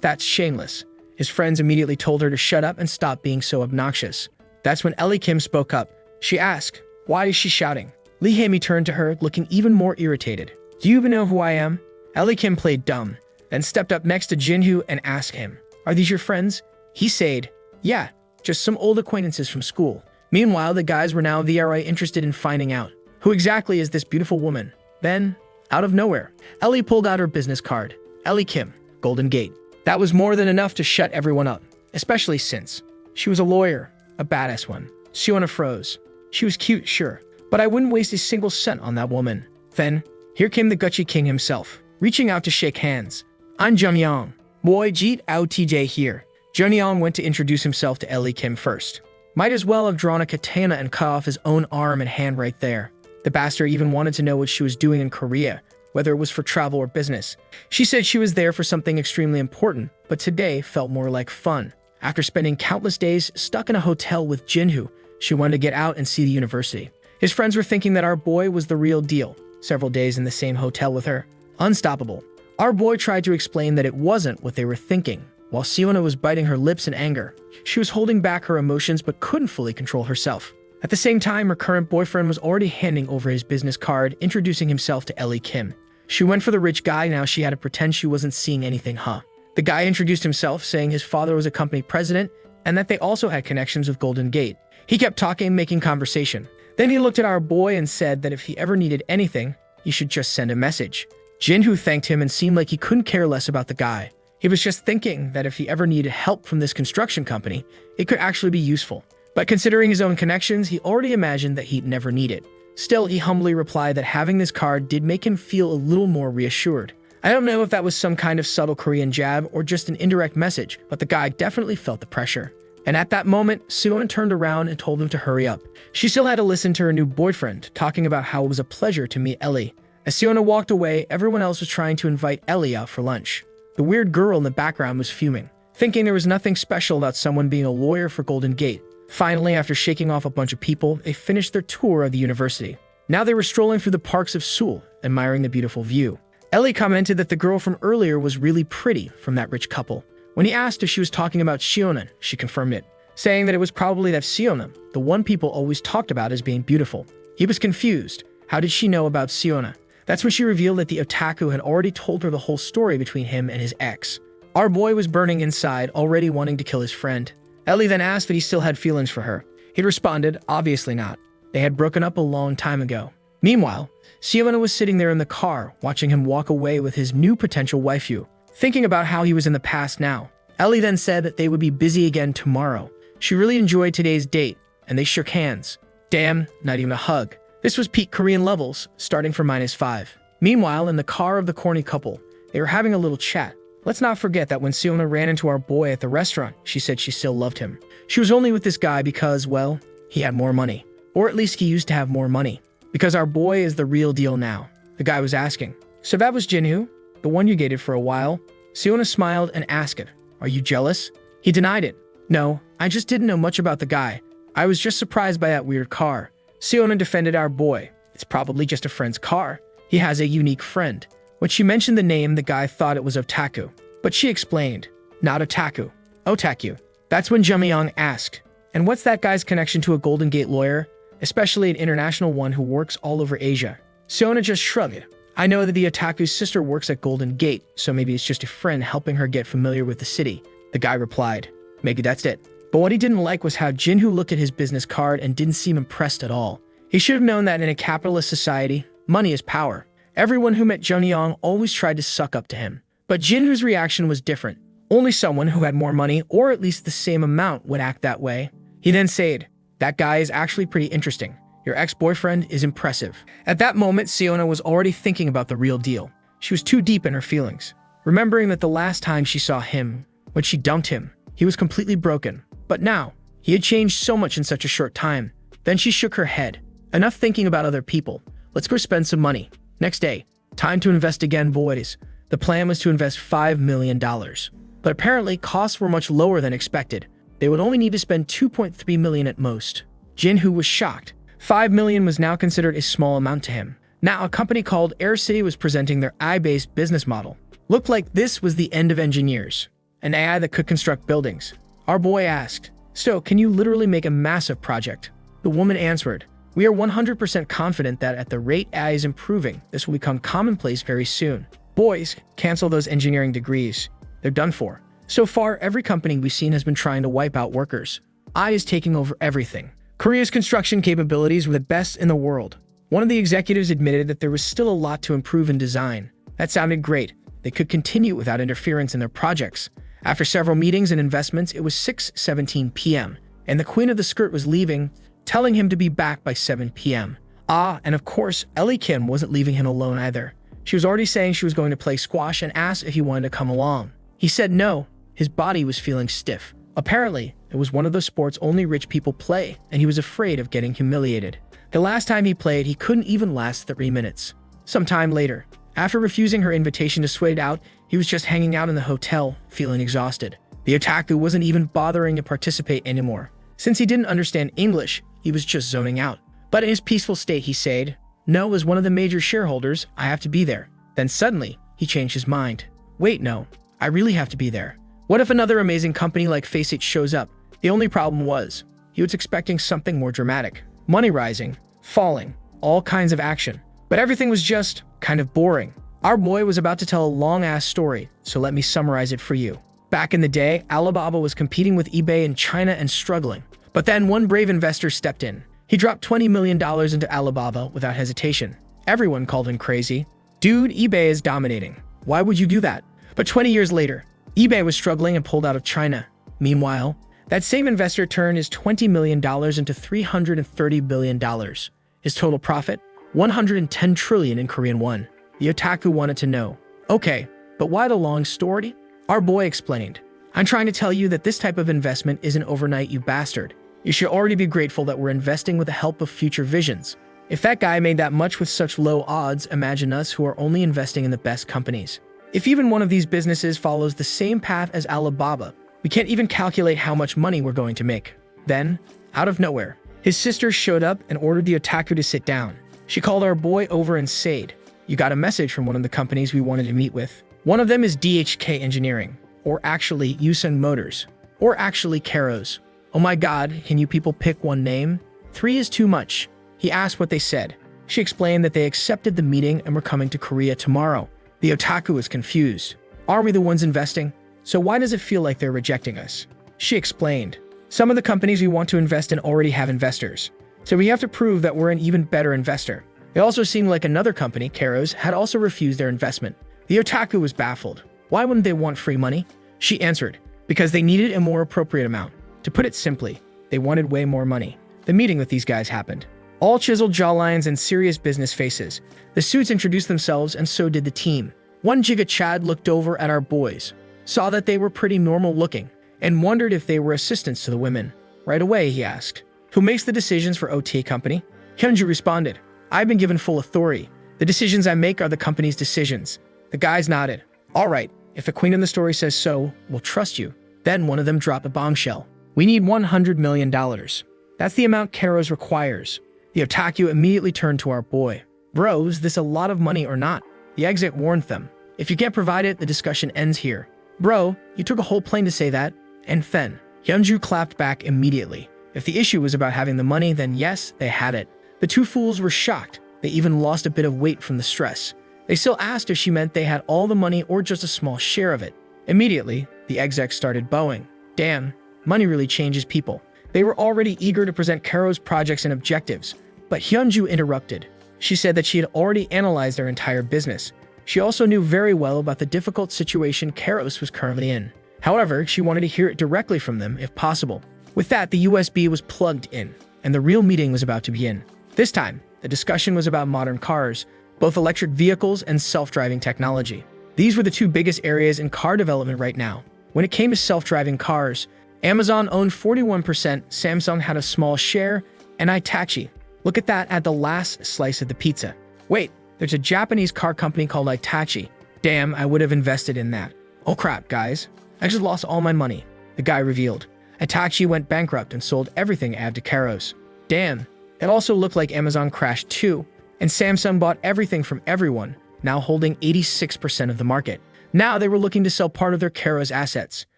that's shameless. His friends immediately told her to shut up and stop being so obnoxious. That's when Ellie Kim spoke up. She asked, why is she shouting? Lee Hyemi turned to her, looking even more irritated. Do you even know who I am? Ellie Kim played dumb, then stepped up next to Jinhoo and asked him, are these your friends? He said, yeah, just some old acquaintances from school. Meanwhile, the guys were now very interested in finding out, who exactly is this beautiful woman? Then, out of nowhere, Ellie pulled out her business card. Ellie Kim, Golden Gate. That was more than enough to shut everyone up, especially since she was a lawyer, a badass one. Siona froze. She was cute, sure, but I wouldn't waste a single cent on that woman. Then, here came the Gucci King himself, reaching out to shake hands. I'm Junyoung. Boy, Jeet Ao TJ here. Junyoung went to introduce himself to Ellie Kim first. Might as well have drawn a katana and cut off his own arm and hand right there. The bastard even wanted to know what she was doing in Korea, whether it was for travel or business. She said she was there for something extremely important, but today felt more like fun. After spending countless days stuck in a hotel with Jinhoo, she wanted to get out and see the university. His friends were thinking that our boy was the real deal. Several days in the same hotel with her. Unstoppable. Our boy tried to explain that it wasn't what they were thinking. While Siona was biting her lips in anger, she was holding back her emotions but couldn't fully control herself. At the same time, her current boyfriend was already handing over his business card, introducing himself to Ellie Kim. She went for the rich guy, now she had to pretend she wasn't seeing anything, huh? The guy introduced himself, saying his father was a company president and that they also had connections with Golden Gate. He kept talking, making conversation. Then he looked at our boy and said that if he ever needed anything, he should just send a message. Jinhu thanked him and seemed like he couldn't care less about the guy. He was just thinking that if he ever needed help from this construction company, it could actually be useful. But considering his own connections, he already imagined that he'd never need it. Still, he humbly replied that having this card did make him feel a little more reassured. I don't know if that was some kind of subtle Korean jab or just an indirect message, but the guy definitely felt the pressure. And at that moment, Siona turned around and told him to hurry up. She still had to listen to her new boyfriend, talking about how it was a pleasure to meet Ellie. As Siona walked away, everyone else was trying to invite Ellie out for lunch. The weird girl in the background was fuming, thinking there was nothing special about someone being a lawyer for Golden Gate. Finally, after shaking off a bunch of people, they finished their tour of the university. Now they were strolling through the parks of Seoul, admiring the beautiful view. Ellie commented that the girl from earlier was really pretty from that rich couple. When he asked if she was talking about Siona, she confirmed it, saying that it was probably that Siona, the one people always talked about as being beautiful. He was confused. How did she know about Siona? That's when she revealed that the otaku had already told her the whole story between him and his ex. Our boy was burning inside, already wanting to kill his friend. Ellie then asked if he still had feelings for her. He responded, obviously not. They had broken up a long time ago. Meanwhile, Siona was sitting there in the car, watching him walk away with his new potential waifu, thinking about how he was in the past now. Ellie then said that they would be busy again tomorrow. She really enjoyed today's date, and they shook hands. Damn, not even a hug. This was peak Korean levels, starting from -5. Meanwhile, in the car of the corny couple, they were having a little chat. Let's not forget that when Siona ran into our boy at the restaurant, she said she still loved him. She was only with this guy because, well, he had more money. Or at least he used to have more money. Because our boy is the real deal now. The guy was asking. So that was Jinhu, the one you dated for a while? Siona smiled and asked it. Are you jealous? He denied it. No, I just didn't know much about the guy. I was just surprised by that weird car. Siona defended our boy. It's probably just a friend's car. He has a unique friend. When she mentioned the name, the guy thought it was Otaku. But she explained, not Otaku, Otaku. That's when Jumyong asked, and what's that guy's connection to a Golden Gate lawyer? Especially an international one who works all over Asia. Siona just shrugged. I know that the Otaku's sister works at Golden Gate, so maybe it's just a friend helping her get familiar with the city. The guy replied, maybe that's it. But what he didn't like was how Jinhu looked at his business card and didn't seem impressed at all. He should have known that in a capitalist society, money is power. Everyone who met Jumyong always tried to suck up to him. But Jinhu's reaction was different. Only someone who had more money, or at least the same amount, would act that way. He then said, that guy is actually pretty interesting. Your ex-boyfriend is impressive. At that moment, Siona was already thinking about the real deal. She was too deep in her feelings, remembering that the last time she saw him, when she dumped him, he was completely broken. But now, he had changed so much in such a short time. Then she shook her head. Enough thinking about other people. Let's go spend some money. Next day, time to invest again, boys. The plan was to invest $5 million. But apparently, costs were much lower than expected. They would only need to spend $2.3 million at most. Jinhu was shocked. $5 million was now considered a small amount to him. Now, a company called Air City was presenting their AI-based business model. Looked like this was the end of engineers. An AI that could construct buildings. Our boy asked, so can you literally make a massive project? The woman answered, we are 100% confident that at the rate AI is improving, this will become commonplace very soon. Boys, cancel those engineering degrees. They're done for. So far, every company we've seen has been trying to wipe out workers. AI is taking over everything. Korea's construction capabilities were the best in the world. One of the executives admitted that there was still a lot to improve in design. That sounded great. They could continue without interference in their projects. After several meetings and investments, it was 6:17 p.m., and the queen of the skirt was leaving, telling him to be back by 7 p.m. And of course, Ellie Kim wasn't leaving him alone either. She was already saying she was going to play squash and asked if he wanted to come along. He said no. His body was feeling stiff. Apparently, it was one of those sports only rich people play, and he was afraid of getting humiliated. The last time he played, he couldn't even last 3 minutes. Sometime later, after refusing her invitation to sweat it out, he was just hanging out in the hotel, feeling exhausted. The otaku wasn't even bothering to participate anymore. Since he didn't understand English, he was just zoning out. But in his peaceful state, he said, no, as one of the major shareholders, I have to be there. Then suddenly, he changed his mind. Wait, no, I really have to be there. What if another amazing company like Faceit shows up? The only problem was, he was expecting something more dramatic. Money rising, falling, all kinds of action. But everything was just kind of boring. Our boy was about to tell a long-ass story, so let me summarize it for you. Back in the day, Alibaba was competing with eBay in China and struggling. But then one brave investor stepped in. He dropped $20 million into Alibaba without hesitation. Everyone called him crazy. Dude, eBay is dominating. Why would you do that? But 20 years later, eBay was struggling and pulled out of China. Meanwhile, that same investor turned his $20 million into $330 billion. His total profit? 110 trillion in Korean won. The otaku wanted to know, okay, but why the long story? Our boy explained, I'm trying to tell you that this type of investment isn't overnight, you bastard. You should already be grateful that we're investing with the help of future visions. If that guy made that much with such low odds, imagine us who are only investing in the best companies. If even one of these businesses follows the same path as Alibaba, we can't even calculate how much money we're going to make. Then, out of nowhere, his sister showed up and ordered the otaku to sit down. She called our boy over and said, you got a message from one of the companies we wanted to meet with. One of them is DHK Engineering, or actually Yusung Motors, or actually Caros. Oh my god, can you people pick one name? 3 is too much. He asked what they said. She explained that they accepted the meeting and were coming to Korea tomorrow. The otaku was confused. Are we the ones investing? So why does it feel like they're rejecting us? She explained, some of the companies we want to invest in already have investors, so we have to prove that we're an even better investor. It also seemed like another company, Caros, had also refused their investment. The otaku was baffled. Why wouldn't they want free money? She answered, because they needed a more appropriate amount. To put it simply, they wanted way more money. The meeting with these guys happened. All chiseled jawlines and serious business faces. The suits introduced themselves and so did the team. One Giga Chad looked over at our boys, saw that they were pretty normal looking, and wondered if they were assistants to the women. Right away, he asked, who makes the decisions for OTA company? Hyunju responded, I've been given full authority. The decisions I make are the company's decisions. The guys nodded. All right, if the queen in the story says so, we'll trust you. Then one of them dropped a bombshell. We need $100 million. That's the amount Caros requires. The otaku immediately turned to our boy. Bro, is this a lot of money or not? The exec warned them. If you can't provide it, the discussion ends here. Bro, you took a whole plane to say that? And then, Hyunju clapped back immediately. If the issue was about having the money, then yes, they had it. The two fools were shocked. They even lost a bit of weight from the stress. They still asked if she meant they had all the money or just a small share of it. Immediately, the exec started bowing. Damn, money really changes people. They were already eager to present Caro's projects and objectives, but Hyunju interrupted. She said that she had already analyzed their entire business. She also knew very well about the difficult situation Caros was currently in. However, she wanted to hear it directly from them if possible. With that, the USB was plugged in, and the real meeting was about to begin. This time, the discussion was about modern cars, both electric vehicles and self-driving technology. These were the two biggest areas in car development right now. When it came to self-driving cars, Amazon owned 41%, Samsung had a small share, and Hitachi. Look at that at the last slice of the pizza. Wait, there's a Japanese car company called Hitachi. Damn, I would have invested in that. Oh crap, guys. I just lost all my money, the guy revealed. Hitachi went bankrupt and sold everything to Caros. Damn, it also looked like Amazon crashed too, and Samsung bought everything from everyone, now holding 86% of the market. Now they were looking to sell part of their Caros assets,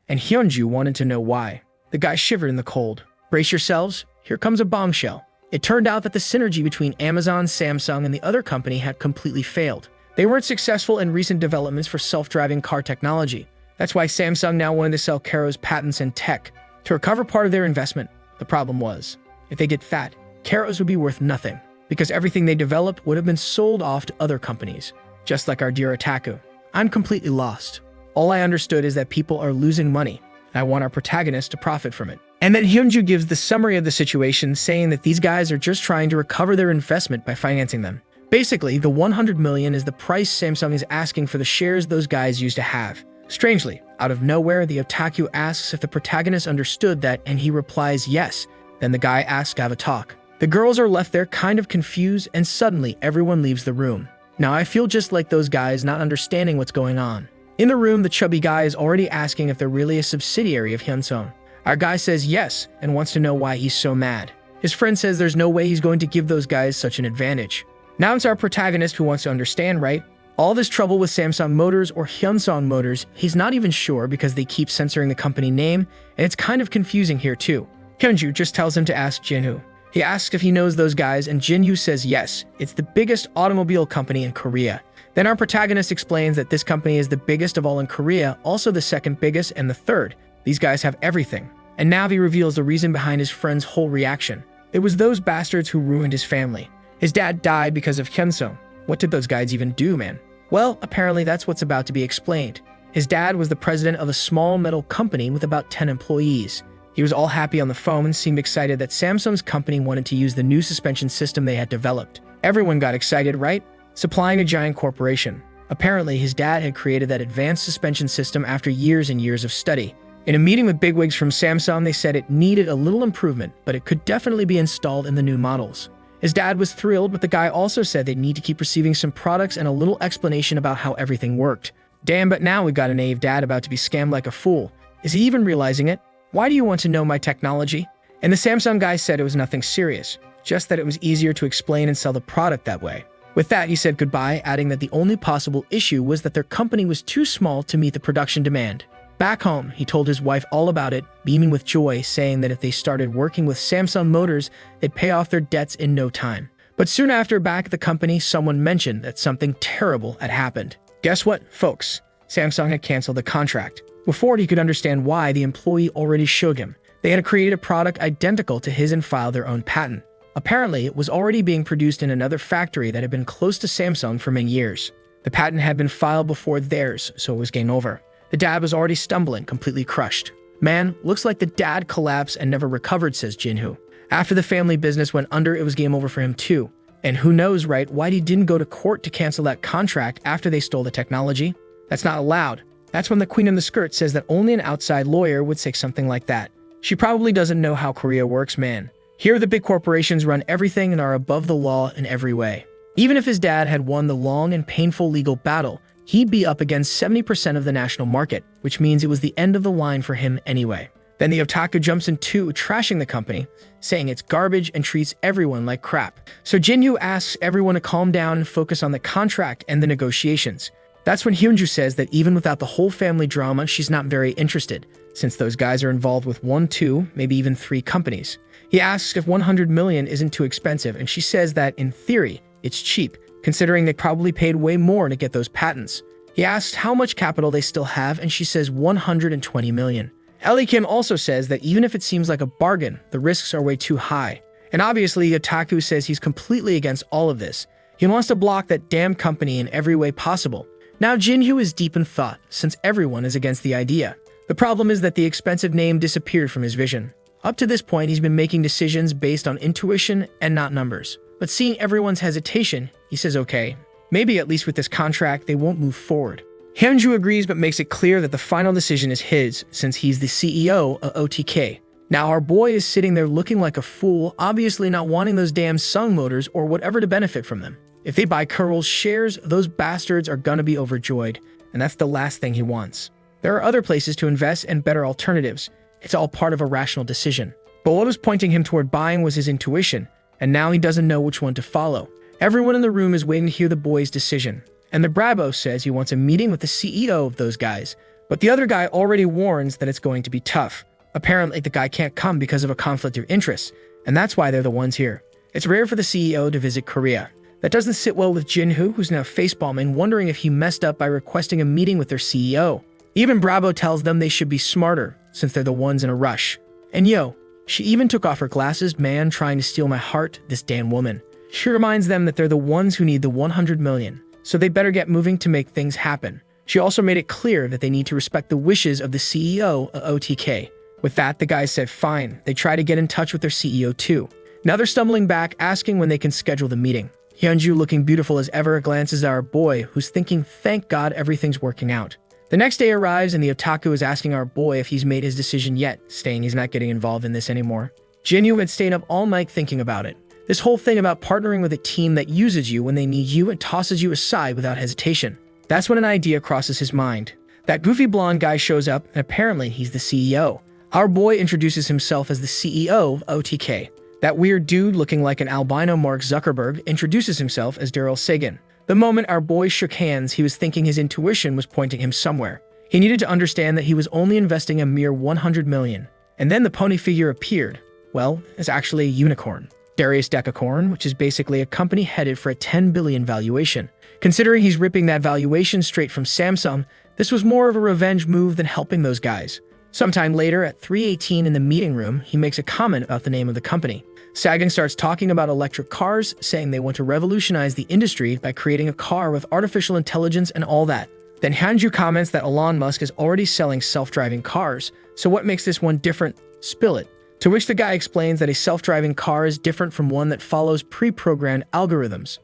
and Hyunju wanted to know why. The guy shivered in the cold. Brace yourselves, here comes a bombshell. It turned out that the synergy between Amazon, Samsung, and the other company had completely failed. They weren't successful in recent developments for self-driving car technology. That's why Samsung now wanted to sell Caros patents and tech to recover part of their investment. The problem was, if they get fat, Caros would be worth nothing, because everything they developed would have been sold off to other companies, just like our dear Otaku. I'm completely lost. All I understood is that people are losing money, and I want our protagonist to profit from it. And then Hyunju gives the summary of the situation, saying that these guys are just trying to recover their investment by financing them. Basically, the 100 million is the price Samsung is asking for the shares those guys used to have. Strangely, out of nowhere, the otaku asks if the protagonist understood that, and he replies yes. Then the guy asks to have a talk. The girls are left there kind of confused, and suddenly everyone leaves the room. Now I feel just like those guys not understanding what's going on. In the room, the chubby guy is already asking if they're really a subsidiary of Hyunsung. Our guy says yes, and wants to know why he's so mad. His friend says there's no way he's going to give those guys such an advantage. Now it's our protagonist who wants to understand, right? All this trouble with Samsung Motors or Hyunsung Motors, he's not even sure because they keep censoring the company name, and it's kind of confusing here too. Hyunju just tells him to ask Jinwoo. He asks if he knows those guys, and Jinwoo says yes, it's the biggest automobile company in Korea. Then our protagonist explains that this company is the biggest of all in Korea, also the second biggest and the third. These guys have everything. And now he reveals the reason behind his friend's whole reaction. It was those bastards who ruined his family. His dad died because of Hyunsung. What did those guys even do, man? Well, apparently that's what's about to be explained. His dad was the president of a small metal company with about 10 employees. He was all happy on the phone and seemed excited that Samsung's company wanted to use the new suspension system they had developed. Everyone got excited, right? Supplying a giant corporation. Apparently, his dad had created that advanced suspension system after years and years of study. In a meeting with bigwigs from Samsung, they said it needed a little improvement, but it could definitely be installed in the new models. His dad was thrilled, but the guy also said they'd need to keep receiving some products and a little explanation about how everything worked. Damn, but now we've got a naive dad about to be scammed like a fool. Is he even realizing it? Why do you want to know my technology? And the Samsung guy said it was nothing serious, just that it was easier to explain and sell the product that way. With that, he said goodbye, adding that the only possible issue was that their company was too small to meet the production demand. Back home, he told his wife all about it, beaming with joy, saying that if they started working with Samsung Motors, they'd pay off their debts in no time. But soon after, back at the company, someone mentioned that something terrible had happened. Guess what, folks? Samsung had canceled the contract. Before he could understand why, the employee already showed him. They had created a product identical to his and filed their own patent. Apparently, it was already being produced in another factory that had been close to Samsung for many years. The patent had been filed before theirs, so it was game over. The dad was already stumbling, completely crushed. Man, looks like the dad collapsed and never recovered, says Jinhoo. After the family business went under, it was game over for him too. And who knows, right, why he didn't go to court to cancel that contract after they stole the technology? That's not allowed. That's when the queen in the skirt says that only an outside lawyer would say something like that. She probably doesn't know how Korea works, man. Here, the big corporations run everything and are above the law in every way. Even if his dad had won the long and painful legal battle, he'd be up against 70% of the national market, which means it was the end of the line for him anyway. Then the otaku jumps in too, trashing the company, saying it's garbage and treats everyone like crap. So Jinhoo asks everyone to calm down and focus on the contract and the negotiations. That's when Hyunju says that even without the whole family drama, she's not very interested, since those guys are involved with 1, 2, maybe even 3 companies. He asks if 100 million isn't too expensive, and she says that, in theory, it's cheap, considering they probably paid way more to get those patents. He asks how much capital they still have, and she says 120 million. Ellie Kim also says that even if it seems like a bargain, the risks are way too high. And obviously, Otaku says he's completely against all of this. He wants to block that damn company in every way possible. Now Jinhoo is deep in thought, since everyone is against the idea. The problem is that the expensive name disappeared from his vision. Up to this point, he's been making decisions based on intuition and not numbers. But seeing everyone's hesitation, he says okay, maybe at least with this contract, they won't move forward. Hyunju agrees but makes it clear that the final decision is his, since he's the CEO of OTK. Now our boy is sitting there looking like a fool, obviously not wanting those damn Sung Motors or whatever to benefit from them. If they buy Kurl's shares, those bastards are gonna be overjoyed, and that's the last thing he wants. There are other places to invest and better alternatives. It's all part of a rational decision. But what was pointing him toward buying was his intuition, and now he doesn't know which one to follow. Everyone in the room is waiting to hear the boy's decision. And the Bravo says he wants a meeting with the CEO of those guys. But the other guy already warns that it's going to be tough. Apparently, the guy can't come because of a conflict of interest, and that's why they're the ones here. It's rare for the CEO to visit Korea. That doesn't sit well with Jinhoo, who's now facepalming, wondering if he messed up by requesting a meeting with their CEO. Even Bravo tells them they should be smarter, since they're the ones in a rush. And yo, she even took off her glasses, man, trying to steal my heart, this damn woman. She reminds them that they're the ones who need the 100 million. So they better get moving to make things happen. She also made it clear that they need to respect the wishes of the CEO of OTK. With that, the guys said fine. They try to get in touch with their CEO too. Now they're stumbling back, asking when they can schedule the meeting. Hyunju, looking beautiful as ever, glances at our boy, who's thinking, thank God everything's working out. The next day arrives and the otaku is asking our boy if he's made his decision yet, saying he's not getting involved in this anymore. Jinhoo had stayed up all night thinking about it. This whole thing about partnering with a team that uses you when they need you and tosses you aside without hesitation. That's when an idea crosses his mind. That goofy blonde guy shows up, and apparently he's the CEO. Our boy introduces himself as the CEO of OTK. That weird dude looking like an albino Mark Zuckerberg introduces himself as Daryl Sagan. The moment our boy shook hands, he was thinking his intuition was pointing him somewhere. He needed to understand that he was only investing a mere 100 million. And then the pony figure appeared. Well, it's actually a unicorn. Darius Decacorn, which is basically a company headed for a 10 billion valuation. Considering he's ripping that valuation straight from Samsung, this was more of a revenge move than helping those guys. Sometime later, at 3:18 in the meeting room, he makes a comment about the name of the company. Sagan starts talking about electric cars, saying they want to revolutionize the industry by creating a car with artificial intelligence and all that. Then Hanju comments that Elon Musk is already selling self-driving cars, so what makes this one different? Spill it. To which the guy explains that a self-driving car is different from one that follows pre-programmed algorithms.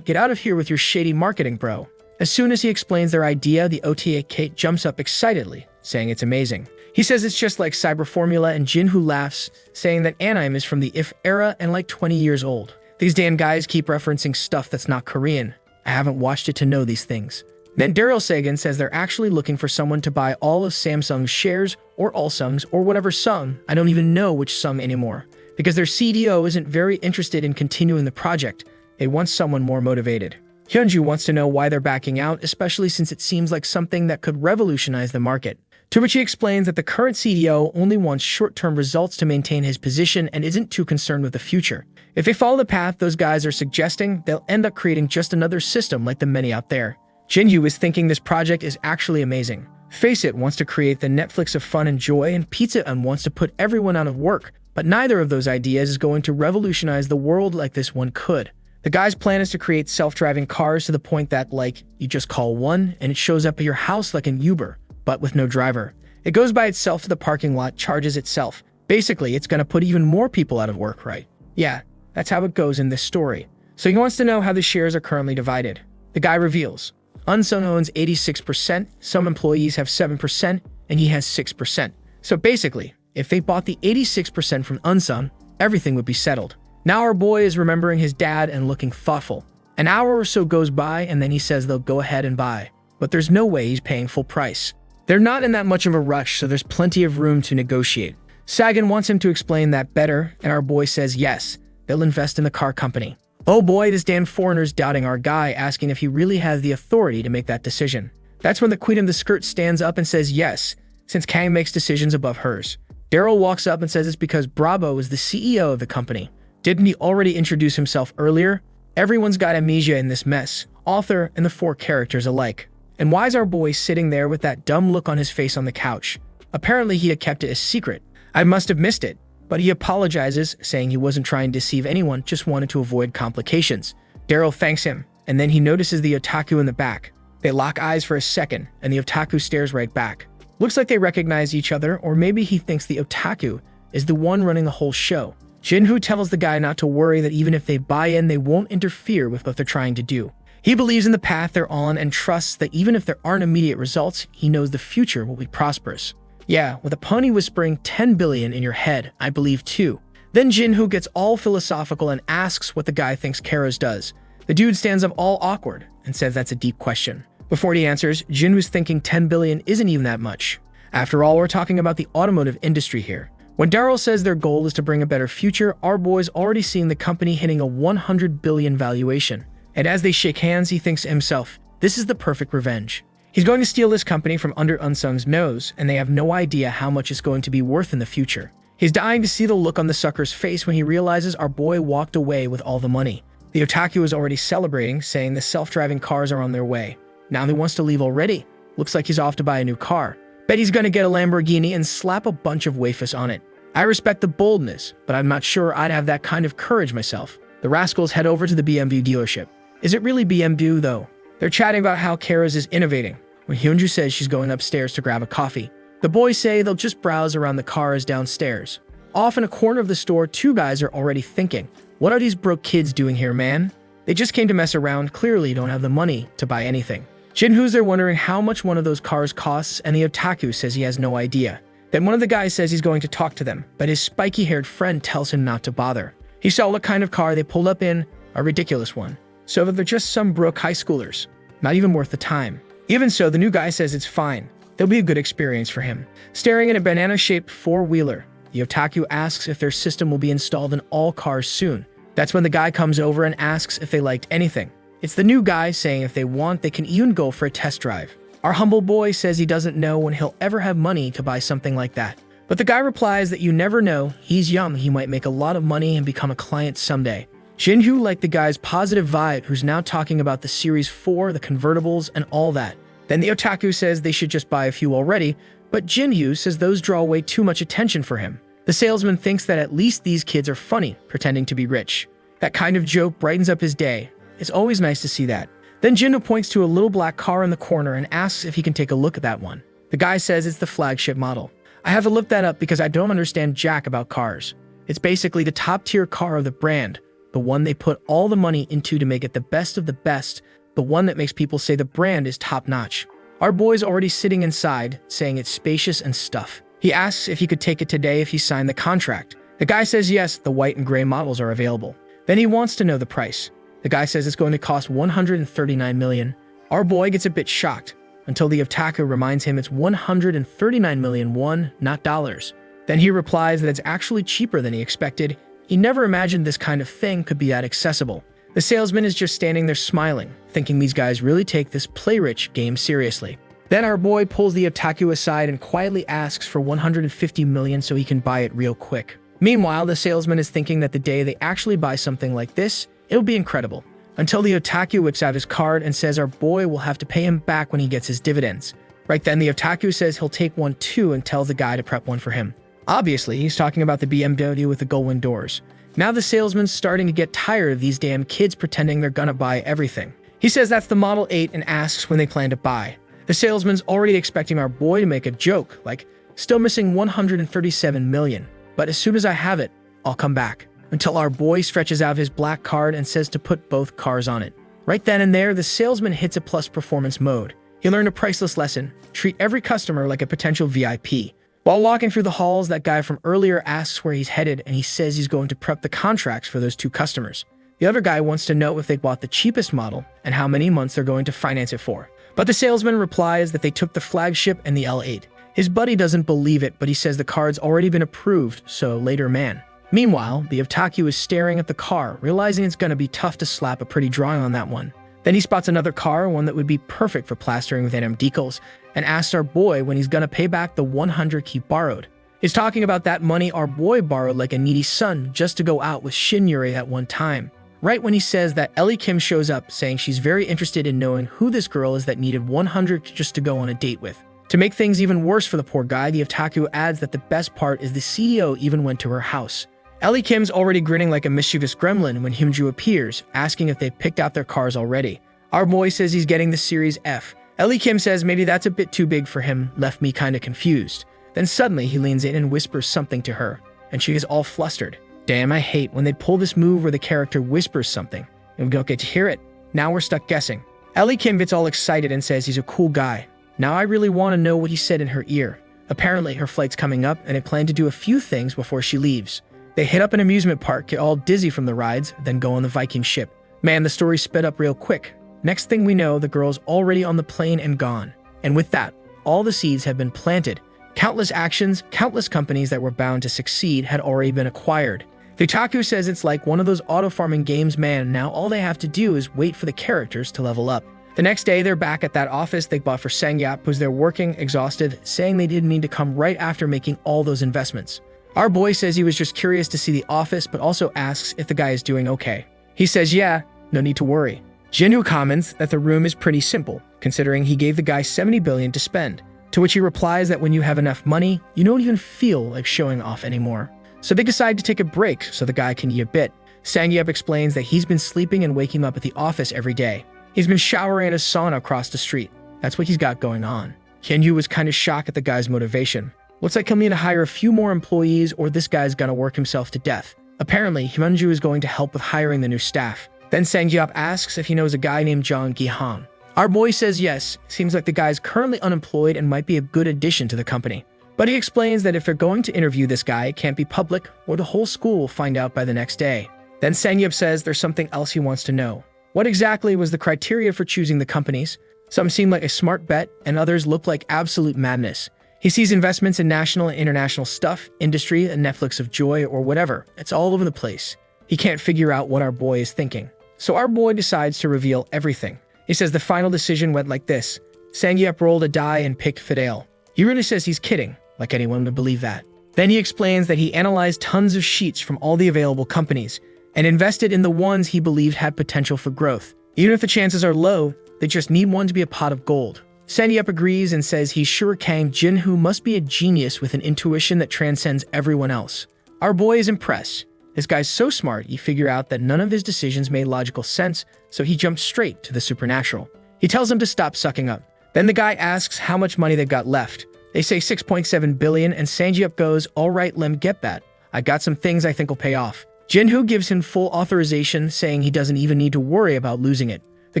Get out of here with your shady marketing, bro. As soon as he explains their idea, the OTA Kate jumps up excitedly, saying it's amazing. He says it's just like Cyber Formula, and Jinhu laughs, saying that anime is from the IF era and like 20 years old. These damn guys keep referencing stuff that's not Korean. I haven't watched it to know these things. Then Daryl Sagan says they're actually looking for someone to buy all of Samsung's shares, or all Sungs, or whatever Sung. I don't even know which Sung anymore, because their CDO isn't very interested in continuing the project. They want someone more motivated. Hyunju wants to know why they're backing out, especially since it seems like something that could revolutionize the market. To which he explains that the current CDO only wants short-term results to maintain his position and isn't too concerned with the future. If they follow the path those guys are suggesting, they'll end up creating just another system like the many out there. Jinhu is thinking this project is actually amazing. Face It wants to create the Netflix of fun and joy, and Pizza wants to put everyone out of work, but neither of those ideas is going to revolutionize the world like this one could. The guy's plan is to create self-driving cars to the point that, like, you just call one and it shows up at your house like an Uber, but with no driver. It goes by itself to the parking lot, charges itself. Basically, it's gonna put even more people out of work, right? Yeah, that's how it goes in this story. So he wants to know how the shares are currently divided. The guy reveals. Unsung owns 86%, some employees have 7%, and he has 6%. So basically, if they bought the 86% from Unsung, everything would be settled. Now our boy is remembering his dad and looking thoughtful. An hour or so goes by and then he says they'll go ahead and buy. But there's no way he's paying full price. They're not in that much of a rush, so there's plenty of room to negotiate. Sagan wants him to explain that better, and our boy says yes, they'll invest in the car company. Oh boy, this damn foreigner's doubting our guy, asking if he really has the authority to make that decision. That's when the queen of the skirt stands up and says yes, since Kang makes decisions above hers. Daryl walks up and says it's because Bravo is the CEO of the company. Didn't he already introduce himself earlier? Everyone's got amnesia in this mess, author and the four characters alike. And why's our boy sitting there with that dumb look on his face on the couch? Apparently he had kept it a secret. I must have missed it. But he apologizes, saying he wasn't trying to deceive anyone, just wanted to avoid complications. Daryl thanks him, and then he notices the otaku in the back. They lock eyes for a second, and the otaku stares right back. Looks like they recognize each other, or maybe he thinks the otaku is the one running the whole show. Jinhu tells the guy not to worry, that even if they buy in, they won't interfere with what they're trying to do. He believes in the path they're on and trusts that even if there aren't immediate results, he knows the future will be prosperous. Yeah, with a pony whispering 10 billion in your head, I believe too. Then Jinhu gets all philosophical and asks what the guy thinks Kairos does. The dude stands up all awkward and says that's a deep question. Before he answers, Jinhu's thinking 10 billion isn't even that much. After all, we're talking about the automotive industry here. When Daryl says their goal is to bring a better future, our boy's already seeing the company hitting a 100 billion valuation. And as they shake hands, he thinks to himself, this is the perfect revenge. He's going to steal this company from under Unsung's nose, and they have no idea how much it's going to be worth in the future. He's dying to see the look on the sucker's face when he realizes our boy walked away with all the money. The otaku is already celebrating, saying the self-driving cars are on their way. Now he wants to leave already. Looks like he's off to buy a new car. Bet he's gonna get a Lamborghini and slap a bunch of wafers on it. I respect the boldness, but I'm not sure I'd have that kind of courage myself. The rascals head over to the BMW dealership. Is it really BMW though? They're chatting about how Kairos is innovating, when Hyunju says she's going upstairs to grab a coffee. The boys say they'll just browse around the cars downstairs. Off in a corner of the store, two guys are already thinking, what are these broke kids doing here, man? They just came to mess around, clearly don't have the money to buy anything. Jinhu's there wondering how much one of those cars costs, and the otaku says he has no idea. Then one of the guys says he's going to talk to them, but his spiky-haired friend tells him not to bother. He saw what kind of car they pulled up in, a ridiculous one. So that they're just some broke high schoolers. Not even worth the time. Even so, the new guy says it's fine. There'll be a good experience for him. Staring at a banana-shaped four-wheeler, the otaku asks if their system will be installed in all cars soon. That's when the guy comes over and asks if they liked anything. It's the new guy saying if they want, they can even go for a test drive. Our humble boy says he doesn't know when he'll ever have money to buy something like that. But the guy replies that you never know, he's young, he might make a lot of money and become a client someday. Jinhu liked the guy's positive vibe, who's now talking about the Series 4, the convertibles, and all that. Then the otaku says they should just buy a few already, but Jinhu says those draw way too much attention for him. The salesman thinks that at least these kids are funny, pretending to be rich. That kind of joke brightens up his day. It's always nice to see that. Then Jinho points to a little black car in the corner and asks if he can take a look at that one. The guy says it's the flagship model. I have to look that up because I don't understand jack about cars. It's basically the top-tier car of the brand, the one they put all the money into to make it the best of the best, the one that makes people say the brand is top-notch. Our boy's already sitting inside, saying it's spacious and stuff. He asks if he could take it today if he signed the contract. The guy says yes, the white and gray models are available. Then he wants to know the price. The guy says it's going to cost 139 million. Our boy gets a bit shocked, until the Otaku reminds him it's 139 million won, not dollars. Then he replies that it's actually cheaper than he expected. He never imagined this kind of thing could be that accessible. The salesman is just standing there smiling, thinking these guys really take this play-rich game seriously. Then our boy pulls the Otaku aside and quietly asks for 150 million so he can buy it real quick. Meanwhile, the salesman is thinking that the day they actually buy something like this, it'll be incredible. Until the Otaku whips out his card and says our boy will have to pay him back when he gets his dividends. Right then, the Otaku says he'll take one too and tells the guy to prep one for him. Obviously, he's talking about the BMW with the gull-wing doors. Now the salesman's starting to get tired of these damn kids pretending they're gonna buy everything. He says that's the Model 8 and asks when they plan to buy. The salesman's already expecting our boy to make a joke, like, still missing 137 million, but as soon as I have it, I'll come back. Until our boy stretches out his black card and says to put both cars on it. Right then and there, the salesman hits a plus performance mode. He learned a priceless lesson: treat every customer like a potential VIP. While walking through the halls, that guy from earlier asks where he's headed and he says he's going to prep the contracts for those two customers. The other guy wants to know if they bought the cheapest model and how many months they're going to finance it for. But the salesman replies that they took the flagship and the L8. His buddy doesn't believe it, but he says the card's already been approved, so later man. Meanwhile, the Otaku is staring at the car, realizing it's gonna be tough to slap a pretty drawing on that one. Then he spots another car, one that would be perfect for plastering with NM decals, and asks our boy when he's gonna pay back the 100 he borrowed. He's talking about that money our boy borrowed like a needy son just to go out with Shinyuri at one time. Right when he says that, Ellie Kim shows up, saying she's very interested in knowing who this girl is that needed 100 just to go on a date with. To make things even worse for the poor guy, the Otaku adds that the best part is the CDO even went to her house. Ellie Kim's already grinning like a mischievous gremlin when Hyunju appears, asking if they've picked out their cars already. Our boy says he's getting the Series F. Ellie Kim says maybe that's a bit too big for him, left me kinda confused. Then suddenly he leans in and whispers something to her, and she is all flustered. Damn, I hate when they pull this move where the character whispers something, and we don't get to hear it. Now we're stuck guessing. Ellie Kim gets all excited and says he's a cool guy. Now I really want to know what he said in her ear. Apparently her flight's coming up and they plan to do a few things before she leaves. They hit up an amusement park, get all dizzy from the rides, then go on the Viking ship. Man, the story sped up real quick. Next thing we know, the girl's already on the plane and gone. And with that, all the seeds have been planted. Countless actions, countless companies that were bound to succeed had already been acquired. The Otaku says it's like one of those auto-farming games, man. Now all they have to do is wait for the characters to level up. The next day, they're back at that office they bought for Sangyap, who's there working, exhausted, saying they didn't need to come right after making all those investments. Our boy says he was just curious to see the office, but also asks if the guy is doing okay. He says, yeah, no need to worry. Jinho comments that the room is pretty simple, considering he gave the guy 70 billion to spend. To which he replies that when you have enough money, you don't even feel like showing off anymore. So they decide to take a break so the guy can eat a bit. Sangyup explains that he's been sleeping and waking up at the office every day. He's been showering at a sauna across the street. That's what he's got going on. Hyunju was kind of shocked at the guy's motivation. Looks like he'll need to hire a few more employees or this guy's gonna work himself to death. Apparently, Hyunju is going to help with hiring the new staff. Then Sangyup asks if he knows a guy named Jong Gi-han. Our boy says yes, seems like the guy's currently unemployed and might be a good addition to the company. But he explains that if they're going to interview this guy, it can't be public, or the whole school will find out by the next day. Then Sangyup says there's something else he wants to know. What exactly was the criteria for choosing the companies? Some seem like a smart bet, and others look like absolute madness. He sees investments in national and international stuff, industry, a Netflix of joy, or whatever. It's all over the place. He can't figure out what our boy is thinking. So our boy decides to reveal everything. He says the final decision went like this. Sangyup rolled a die and picked Fidel. He really says he's kidding, like anyone would believe that. Then he explains that he analyzed tons of sheets from all the available companies and invested in the ones he believed had potential for growth. Even if the chances are low, they just need one to be a pot of gold. Sandy agrees and says he's sure Kang Jinhoo must be a genius with an intuition that transcends everyone else. Our boy is impressed. This guy's so smart, he figured out that none of his decisions made logical sense, so he jumped straight to the supernatural. He tells him to stop sucking up. Then the guy asks how much money they've got left. They say 6.7 billion, and Sanji goes, "Alright, lem get that. I got some things I think will pay off." Jinhoo gives him full authorization, saying he doesn't even need to worry about losing it. The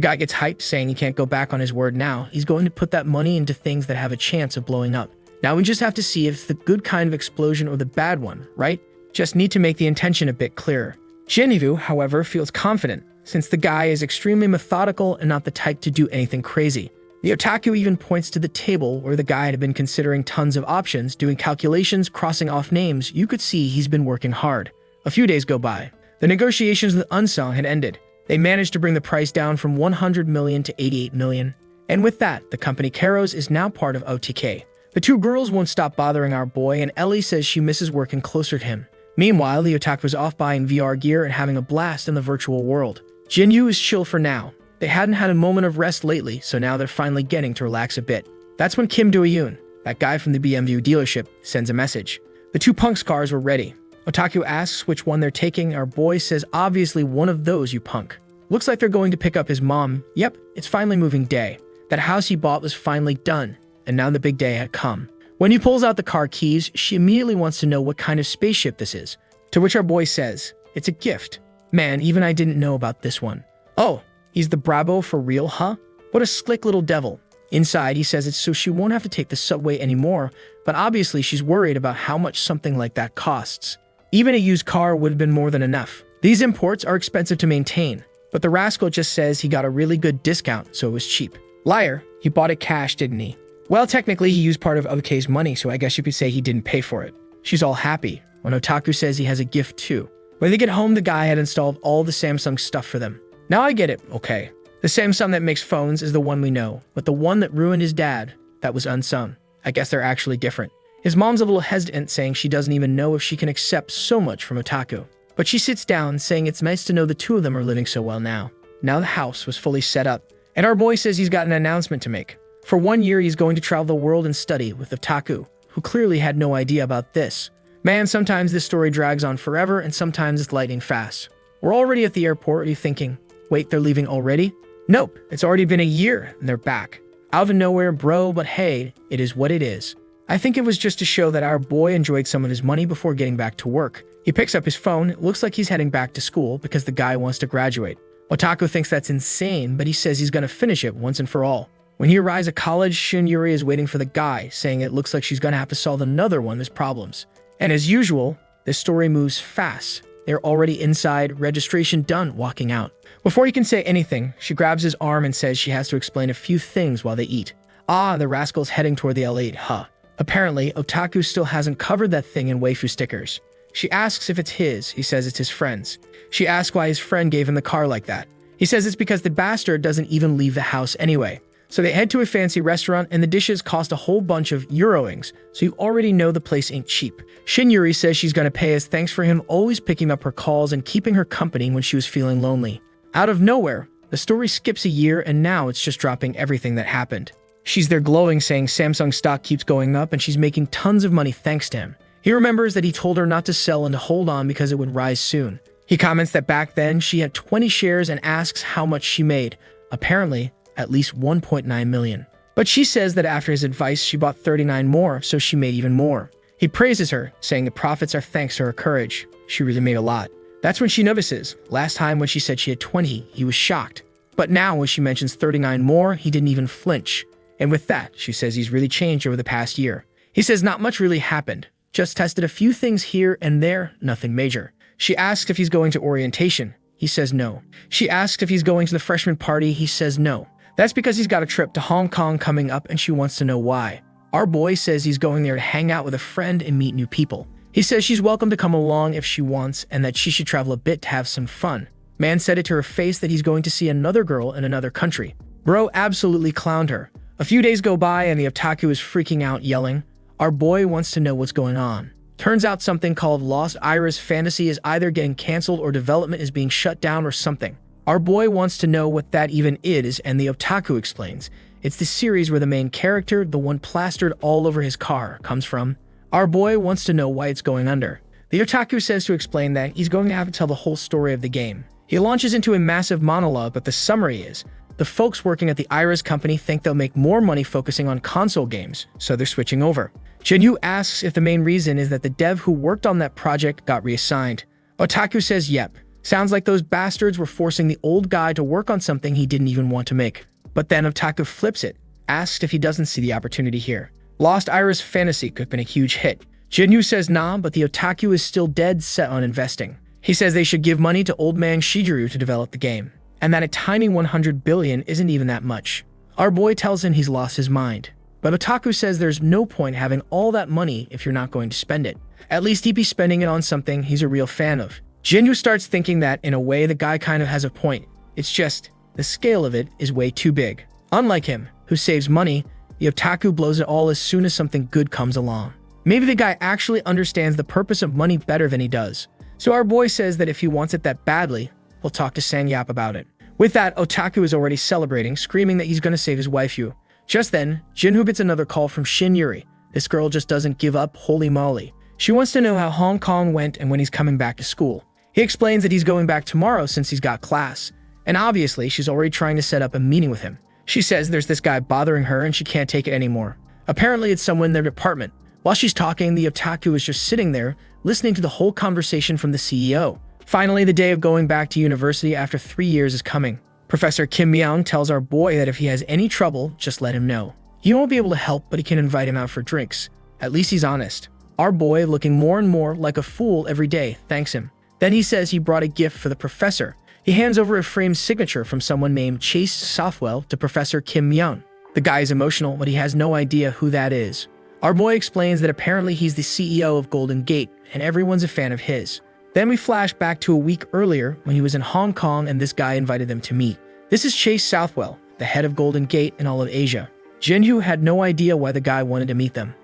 guy gets hyped, saying he can't go back on his word now. He's going to put that money into things that have a chance of blowing up. Now we just have to see if it's the good kind of explosion or the bad one, right? Just need to make the intention a bit clearer. Jinhoo, however, feels confident, since the guy is extremely methodical and not the type to do anything crazy. The otaku even points to the table where the guy had been considering tons of options, doing calculations, crossing off names. You could see he's been working hard. A few days go by. The negotiations with Unsung had ended. They managed to bring the price down from 100 million to 88 million. And with that, the company Karos is now part of OTK. The two girls won't stop bothering our boy, and Ellie says she misses working closer to him. Meanwhile, the otaku was off buying VR gear and having a blast in the virtual world. Jinyu is chill for now. They hadn't had a moment of rest lately, so now they're finally getting to relax a bit. That's when Kim Do-yoon, that guy from the BMW dealership, sends a message. The two punks' cars were ready. Otaku asks which one they're taking. Our boy says obviously one of those, you punk. Looks like they're going to pick up his mom. Yep, it's finally moving day. That house he bought was finally done, and now the big day had come. When he pulls out the car keys, she immediately wants to know what kind of spaceship this is, to which our boy says, "It's a gift. Man, even I didn't know about this one." "Oh, he's the Bravo for real, huh? What a slick little devil." Inside, he says it's so she won't have to take the subway anymore, but obviously she's worried about how much something like that costs. Even a used car would have been more than enough. These imports are expensive to maintain, but the rascal just says he got a really good discount, so it was cheap. Liar, he bought it cash, didn't he? Well, technically, he used part of OK's money, so I guess you could say he didn't pay for it. She's all happy when Otaku says he has a gift too. When they get home, the guy had installed all the Samsung stuff for them. Now I get it, okay. The Samsung that makes phones is the one we know, but the one that ruined his dad, that was Unsung. I guess they're actually different. His mom's a little hesitant, saying she doesn't even know if she can accept so much from Otaku. But she sits down, saying it's nice to know the two of them are living so well now. Now the house was fully set up, and our boy says he's got an announcement to make. For 1 year, he's going to travel the world and study with Otaku, who clearly had no idea about this. Man, sometimes this story drags on forever, and sometimes it's lightning fast. We're already at the airport. Are you thinking, wait, they're leaving already? Nope, it's already been a year, and they're back. Out of nowhere, bro, but hey, it is what it is. I think it was just to show that our boy enjoyed some of his money before getting back to work. He picks up his phone. It looks like he's heading back to school because the guy wants to graduate. Otaku thinks that's insane, but he says he's going to finish it once and for all. When he arrives at college, Shinyuri is waiting for the guy, saying it looks like she's going to have to solve another one of his problems. And as usual, this story moves fast. They're already inside, registration done, walking out. Before he can say anything, she grabs his arm and says she has to explain a few things while they eat. Ah, the rascal's heading toward the L8, huh? Apparently, Otaku still hasn't covered that thing in waifu stickers. She asks if it's his. He says it's his friend's. She asks why his friend gave him the car like that. He says it's because the bastard doesn't even leave the house anyway. So they head to a fancy restaurant, and the dishes cost a whole bunch of euroings, so you already know the place ain't cheap. Shinyuri says she's going to pay as thanks for him always picking up her calls and keeping her company when she was feeling lonely. Out of nowhere, the story skips a year, and now it's just dropping everything that happened. She's there glowing, saying Samsung stock keeps going up, and she's making tons of money thanks to him. He remembers that he told her not to sell and to hold on because it would rise soon. He comments that back then she had 20 shares and asks how much she made. Apparently, at least 1.9 million. But she says that after his advice, she bought 39 more, so she made even more. He praises her, saying the profits are thanks to her courage. She really made a lot. That's when she notices. Last time when she said she had 20, he was shocked. But now when she mentions 39 more, he didn't even flinch. And with that, she says he's really changed over the past year. He says not much really happened. Just tested a few things here and there, nothing major. She asks if he's going to orientation. He says no. She asks if he's going to the freshman party. He says no. That's because he's got a trip to Hong Kong coming up, and she wants to know why. Our boy says he's going there to hang out with a friend and meet new people. He says she's welcome to come along if she wants, and that she should travel a bit to have some fun. Man said it to her face that he's going to see another girl in another country. Bro absolutely clowned her. A few days go by, and the otaku is freaking out, yelling. Our boy wants to know what's going on. Turns out something called Lost Iris Fantasy is either getting canceled or development is being shut down or something. Our boy wants to know what that even is, and the otaku explains. It's the series where the main character, the one plastered all over his car, comes from. Our boy wants to know why it's going under. The otaku says to explain that he's going to have to tell the whole story of the game. He launches into a massive monologue, but the summary is, the folks working at the Iris company think they'll make more money focusing on console games, so they're switching over. Jinyu asks if the main reason is that the dev who worked on that project got reassigned. Otaku says yep. Sounds like those bastards were forcing the old guy to work on something he didn't even want to make. But then Otaku flips it, asks if he doesn't see the opportunity here. Lost Iris Fantasy could have been a huge hit. Jinyu says nah, but the otaku is still dead set on investing. He says they should give money to old man Shijuru to develop the game, and that a tiny 100 billion isn't even that much. Our boy tells him he's lost his mind. But Otaku says there's no point having all that money if you're not going to spend it. At least he'd be spending it on something he's a real fan of. Jinyu starts thinking that, in a way, the guy kind of has a point. It's just, the scale of it is way too big. Unlike him, who saves money, the otaku blows it all as soon as something good comes along. Maybe the guy actually understands the purpose of money better than he does. So our boy says that if he wants it that badly, we'll talk to Sangyap about it. With that, Otaku is already celebrating, screaming that he's going to save his waifu. Just then, Jinhu gets another call from Shin Yuri. This girl just doesn't give up, holy moly. She wants to know how Hong Kong went and when he's coming back to school. He explains that he's going back tomorrow since he's got class. And obviously, she's already trying to set up a meeting with him. She says there's this guy bothering her and she can't take it anymore. Apparently, it's someone in their department. While she's talking, the otaku is just sitting there, listening to the whole conversation from the CEO. Finally, the day of going back to university after 3 years is coming. Professor Kim Myung tells our boy that if he has any trouble, just let him know. He won't be able to help, but he can invite him out for drinks. At least he's honest. Our boy, looking more and more like a fool every day, thanks him. Then he says he brought a gift for the professor. He hands over a framed signature from someone named Chase Southwell to Professor Kim Myung. The guy is emotional, but he has no idea who that is. Our boy explains that apparently he's the CEO of Golden Gate, and everyone's a fan of his. Then we flash back to a week earlier when he was in Hong Kong and this guy invited them to meet. This is Chase Southwell, the head of Golden Gate in all of Asia. Jinhu had no idea why the guy wanted to meet them.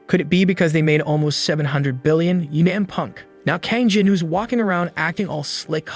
Could it be because they made almost 700 billion? You damn punk. Now Kang Jinhu's walking around acting all slick,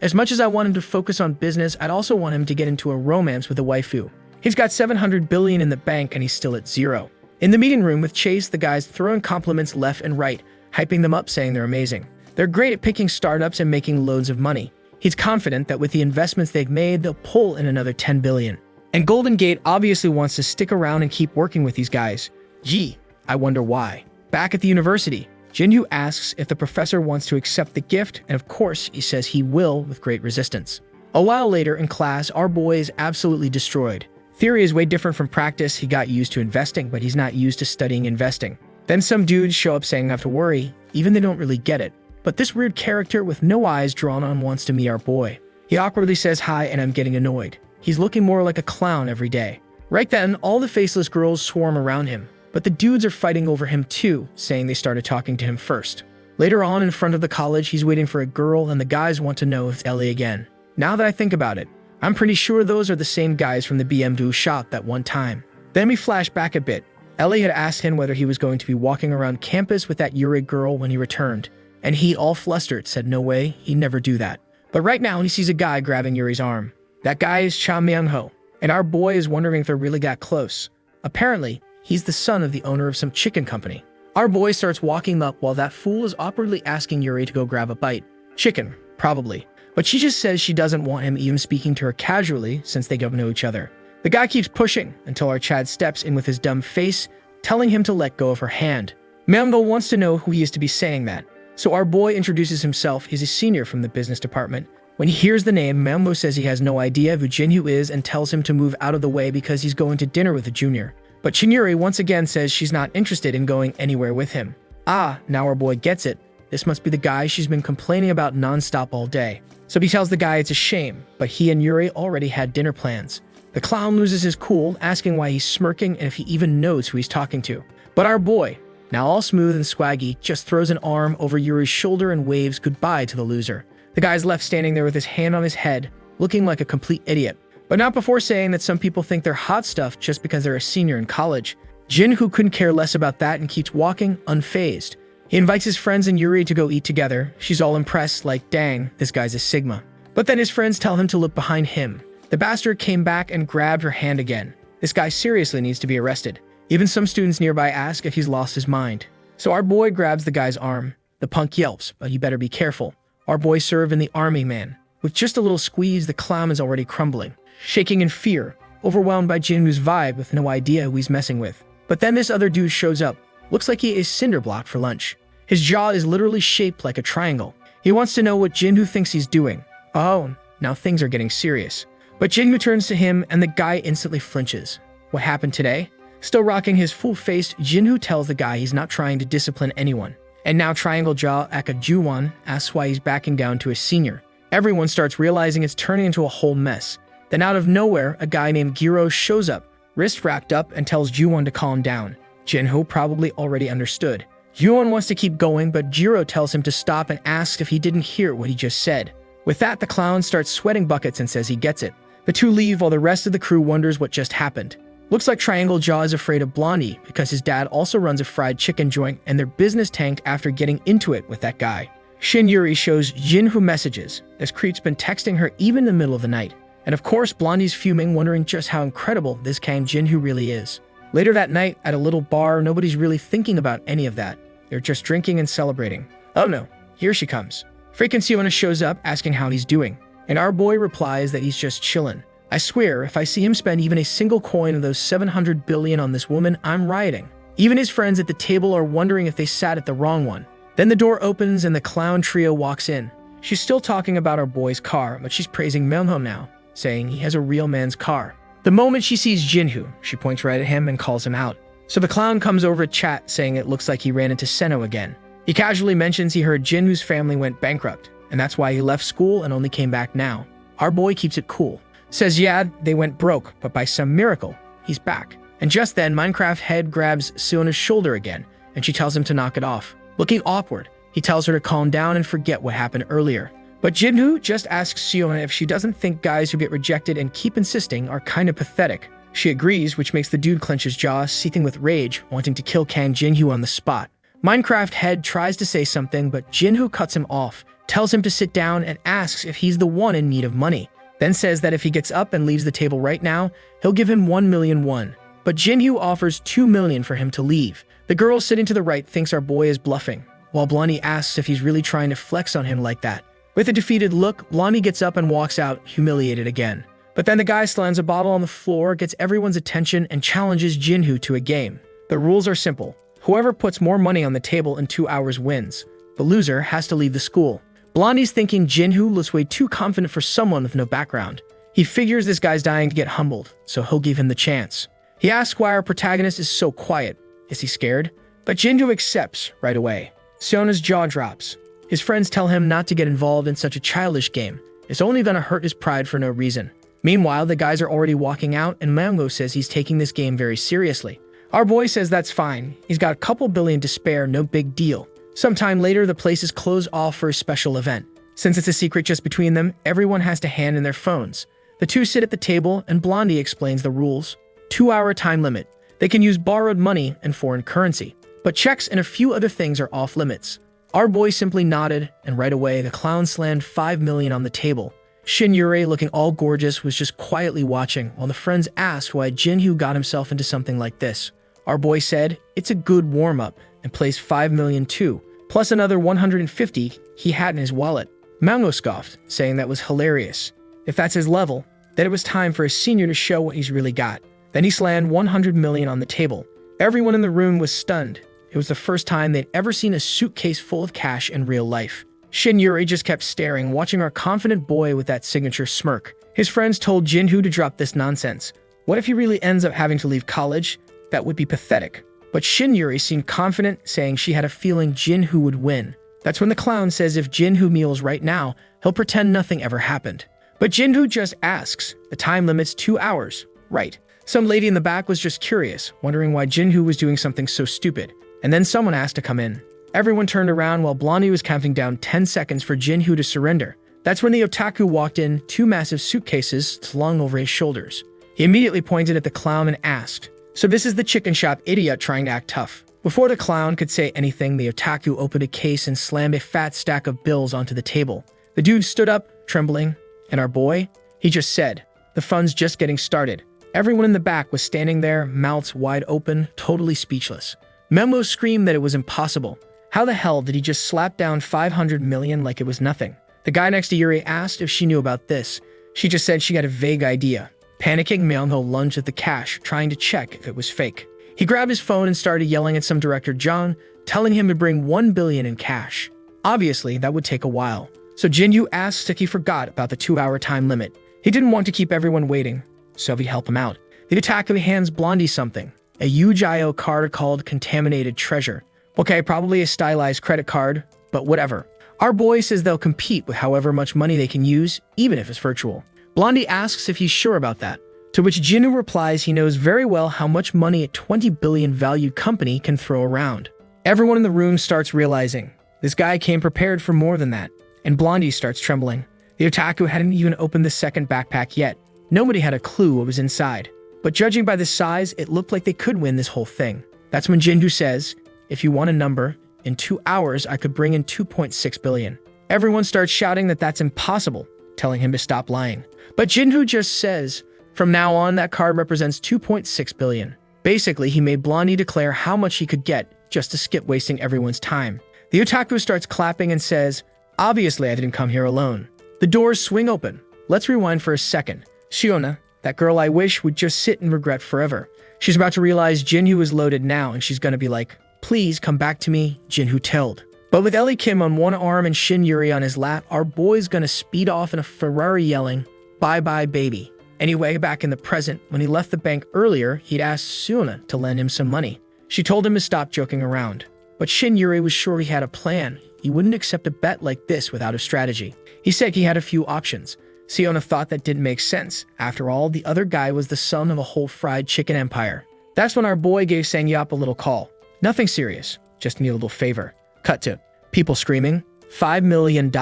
As much as I want him to focus on business, I'd also want him to get into a romance with a waifu. He's got 700 billion in the bank and he's still at zero. In the meeting room with Chase, the guy's throwing compliments left and right, hyping them up saying they're amazing. They're great at picking startups and making loads of money. He's confident that with the investments they've made, they'll pull in another 10 billion. And Golden Gate obviously wants to stick around and keep working with these guys. Gee, I wonder why. Back at the university, Jinhu asks if the professor wants to accept the gift, and of course, he says he will with great resistance. A while later in class, our boy is absolutely destroyed. Theory is way different from practice. He got used to investing, but he's not used to studying investing. Then some dudes show up saying not to worry, even they don't really get it. But this weird character with no eyes drawn on wants to meet our boy. He awkwardly says hi and I'm getting annoyed. He's looking more like a clown every day. Right then, all the faceless girls swarm around him, but the dudes are fighting over him too, saying they started talking to him first. Later on in front of the college, he's waiting for a girl and the guys want to know if it's Ellie again. Now that I think about it, I'm pretty sure those are the same guys from the BMW shop that one time. Then we flash back a bit. Ellie had asked him whether he was going to be walking around campus with that Yuri girl when he returned, and he, all flustered, said no way, he'd never do that. But right now, he sees a guy grabbing Yuri's arm. That guy is Cha Myung-ho, and our boy is wondering if they're really that close. Apparently, he's the son of the owner of some chicken company. Our boy starts walking up while that fool is awkwardly asking Yuri to go grab a bite. Chicken, probably. But she just says she doesn't want him even speaking to her casually since they don't know each other. The guy keeps pushing until our Chad steps in with his dumb face, telling him to let go of her hand. Myung-ho wants to know who he is to be saying that. So our boy introduces himself. He's a senior from the business department. When he hears the name, Mamoru says he has no idea who Jinhu is and tells him to move out of the way because he's going to dinner with a junior. But Chinyuri once again says she's not interested in going anywhere with him. Now our boy gets it. This must be the guy she's been complaining about nonstop all day. So he tells the guy it's a shame, but he and Yuri already had dinner plans. The clown loses his cool, asking why he's smirking and if he even knows who he's talking to. But our boy, now all smooth and swaggy, just throws an arm over Yuri's shoulder and waves goodbye to the loser. The guy's left standing there with his hand on his head, looking like a complete idiot. But not before saying that some people think they're hot stuff just because they're a senior in college. Jinhu couldn't care less about that and keeps walking, unfazed. He invites his friends and Yuri to go eat together. She's all impressed, like, dang, this guy's a Sigma. But then his friends tell him to look behind him. The bastard came back and grabbed her hand again. This guy seriously needs to be arrested. Even some students nearby ask if he's lost his mind. So our boy grabs the guy's arm. The punk yelps, but you better be careful. Our boy served in the army, man. With just a little squeeze, the clown is already crumbling, shaking in fear, overwhelmed by Jinwoo's vibe with no idea who he's messing with. But then this other dude shows up. Looks like he is cinder block for lunch. His jaw is literally shaped like a triangle. He wants to know what Jinwoo thinks he's doing. Oh, now things are getting serious. But Jinwoo turns to him and the guy instantly flinches. What happened today? Still rocking his full-faced, Jinwoo tells the guy he's not trying to discipline anyone. And now Triangle Jaw Akajuwon asks why he's backing down to a senior. Everyone starts realizing it's turning into a whole mess. Then out of nowhere, a guy named Giro shows up, wrist wrapped up, and tells Juwon to calm down. Jinwoo probably already understood. Juwon wants to keep going, but Giro tells him to stop and asks if he didn't hear what he just said. With that, the clown starts sweating buckets and says he gets it. The two leave while the rest of the crew wonders what just happened. Looks like Triangle Jaw is afraid of Blondie because his dad also runs a fried chicken joint and their business tanked after getting into it with that guy. Shin Yuri shows Jinwoo messages. This creep's been texting her even in the middle of the night. And of course, Blondie's fuming, wondering just how incredible this Kang Jinwoo really is. Later that night, at a little bar, nobody's really thinking about any of that. They're just drinking and celebrating. Oh no, here she comes. Freaking Siona shows up asking how he's doing. And our boy replies that he's just chillin'. I swear, if I see him spend even a single coin of those 700 billion on this woman, I'm rioting. Even his friends at the table are wondering if they sat at the wrong one. Then the door opens and the clown trio walks in. She's still talking about our boy's car, but she's praising Manhwa now, saying he has a real man's car. The moment she sees Jinwoo, she points right at him and calls him out. So the clown comes over to chat, saying it looks like he ran into Seno again. He casually mentions he heard Jinwoo's family went bankrupt, and that's why he left school and only came back now. Our boy keeps it cool. Says, yeah, they went broke, but by some miracle, he's back. And just then, Minecraft Head grabs Siona's shoulder again, and she tells him to knock it off. Looking awkward, he tells her to calm down and forget what happened earlier. But Jinwoo just asks Siona if she doesn't think guys who get rejected and keep insisting are kind of pathetic. She agrees, which makes the dude clench his jaw, seething with rage, wanting to kill Kang Jinwoo on the spot. Minecraft Head tries to say something, but Jinwoo cuts him off, tells him to sit down, and asks if he's the one in need of money. Then says that if he gets up and leaves the table right now, he'll give him 1 million won. But Jinwoo offers 2 million for him to leave. The girl sitting to the right thinks our boy is bluffing, while Blondie asks if he's really trying to flex on him like that. With a defeated look, Blondie gets up and walks out, humiliated again. But then the guy slams a bottle on the floor, gets everyone's attention, and challenges Jinwoo to a game. The rules are simple. Whoever puts more money on the table in 2 hours wins. The loser has to leave the school. Blondie's thinking Jinwoo looks way too confident for someone with no background. He figures this guy's dying to get humbled, so he'll give him the chance. He asks why our protagonist is so quiet. Is he scared? But Jinwoo accepts right away. Siona's jaw drops. His friends tell him not to get involved in such a childish game. It's only gonna hurt his pride for no reason. Meanwhile, the guys are already walking out, and Mango says he's taking this game very seriously. Our boy says that's fine. He's got a couple billion to spare, no big deal. Sometime later, the place is closed off for a special event. Since it's a secret just between them, everyone has to hand in their phones. The two sit at the table, and Blondie explains the rules. 2-hour time limit. They can use borrowed money and foreign currency. But checks and a few other things are off limits. Our boy simply nodded, and right away, the clown slammed 5 million on the table. Shin Yuri, looking all gorgeous, was just quietly watching, while the friends asked why Jinwoo got himself into something like this. Our boy said, it's a good warm-up, and placed 5 million too, plus another 150 he had in his wallet. Mango scoffed, saying that was hilarious. If that's his level, then it was time for a senior to show what he's really got. Then he slammed 100 million on the table. Everyone in the room was stunned. It was the first time they'd ever seen a suitcase full of cash in real life. Shin Yuri just kept staring, watching our confident boy with that signature smirk. His friends told Jinwoo to drop this nonsense. What if he really ends up having to leave college? That would be pathetic. But Shin Yuri seemed confident, saying she had a feeling Jinwoo would win. That's when the clown says if Jinwoo meals right now, he'll pretend nothing ever happened. But Jinwoo just asks. The time limit's 2 hours. Right. Some lady in the back was just curious, wondering why Jinwoo was doing something so stupid. And then someone asked to come in. Everyone turned around while Blondie was counting down 10 seconds for Jinwoo to surrender. That's when the otaku walked in, 2 massive suitcases slung over his shoulders. He immediately pointed at the clown and asked, "So this is the chicken shop idiot trying to act tough." Before the clown could say anything, the otaku opened a case and slammed a fat stack of bills onto the table. The dude stood up, trembling, and our boy, he just said, "The fun's just getting started." Everyone in the back was standing there, mouths wide open, totally speechless. Memo screamed that it was impossible. How the hell did he just slap down 500 million like it was nothing? The guy next to Yuri asked if she knew about this. She just said she had a vague idea. Panicking, Manhwa lunged at the cash, trying to check if it was fake. He grabbed his phone and started yelling at some director John, telling him to bring 1 billion in cash. Obviously, that would take a while. So Jinyu asked if he forgot about the 2-hour time limit. He didn't want to keep everyone waiting, so he'd help him out. The Otaku hands Blondie something, a huge IO card called Contaminated Treasure. Okay, probably a stylized credit card, but whatever. Our boy says they'll compete with however much money they can use, even if it's virtual. Blondie asks if he's sure about that, to which Jinyu replies he knows very well how much money a 20 billion valued company can throw around. Everyone in the room starts realizing this guy came prepared for more than that, and Blondie starts trembling. The Otaku hadn't even opened the second backpack yet. Nobody had a clue what was inside, but judging by the size, it looked like they could win this whole thing. That's when Jinyu says, if you want a number, in 2 hours I could bring in 2.6 billion. Everyone starts shouting that that's impossible, telling him to stop lying. But Jinyu just says, from now on that card represents 2.6 billion. Basically, he made Blondie declare how much he could get just to skip wasting everyone's time. The Otaku starts clapping and says, obviously I didn't come here alone. The doors swing open. Let's rewind for a second. Shiona, that girl I wish would just sit and regret forever. She's about to realize Jinyu is loaded now and she's gonna be like, please come back to me, Jinyu told. But with Ellie Kim on one arm and Shin Yuri on his lap, our boy's gonna speed off in a Ferrari yelling, bye bye baby. Anyway, back in the present, when he left the bank earlier, he'd asked Suna to lend him some money. She told him to stop joking around. But Shin Yuri was sure he had a plan. He wouldn't accept a bet like this without a strategy. He said he had a few options. Siona thought that didn't make sense. After all, the other guy was the son of a whole fried chicken empire. That's when our boy gave Sangyap a little call. Nothing serious, just need a little favor. Cut to people screaming, $5 million.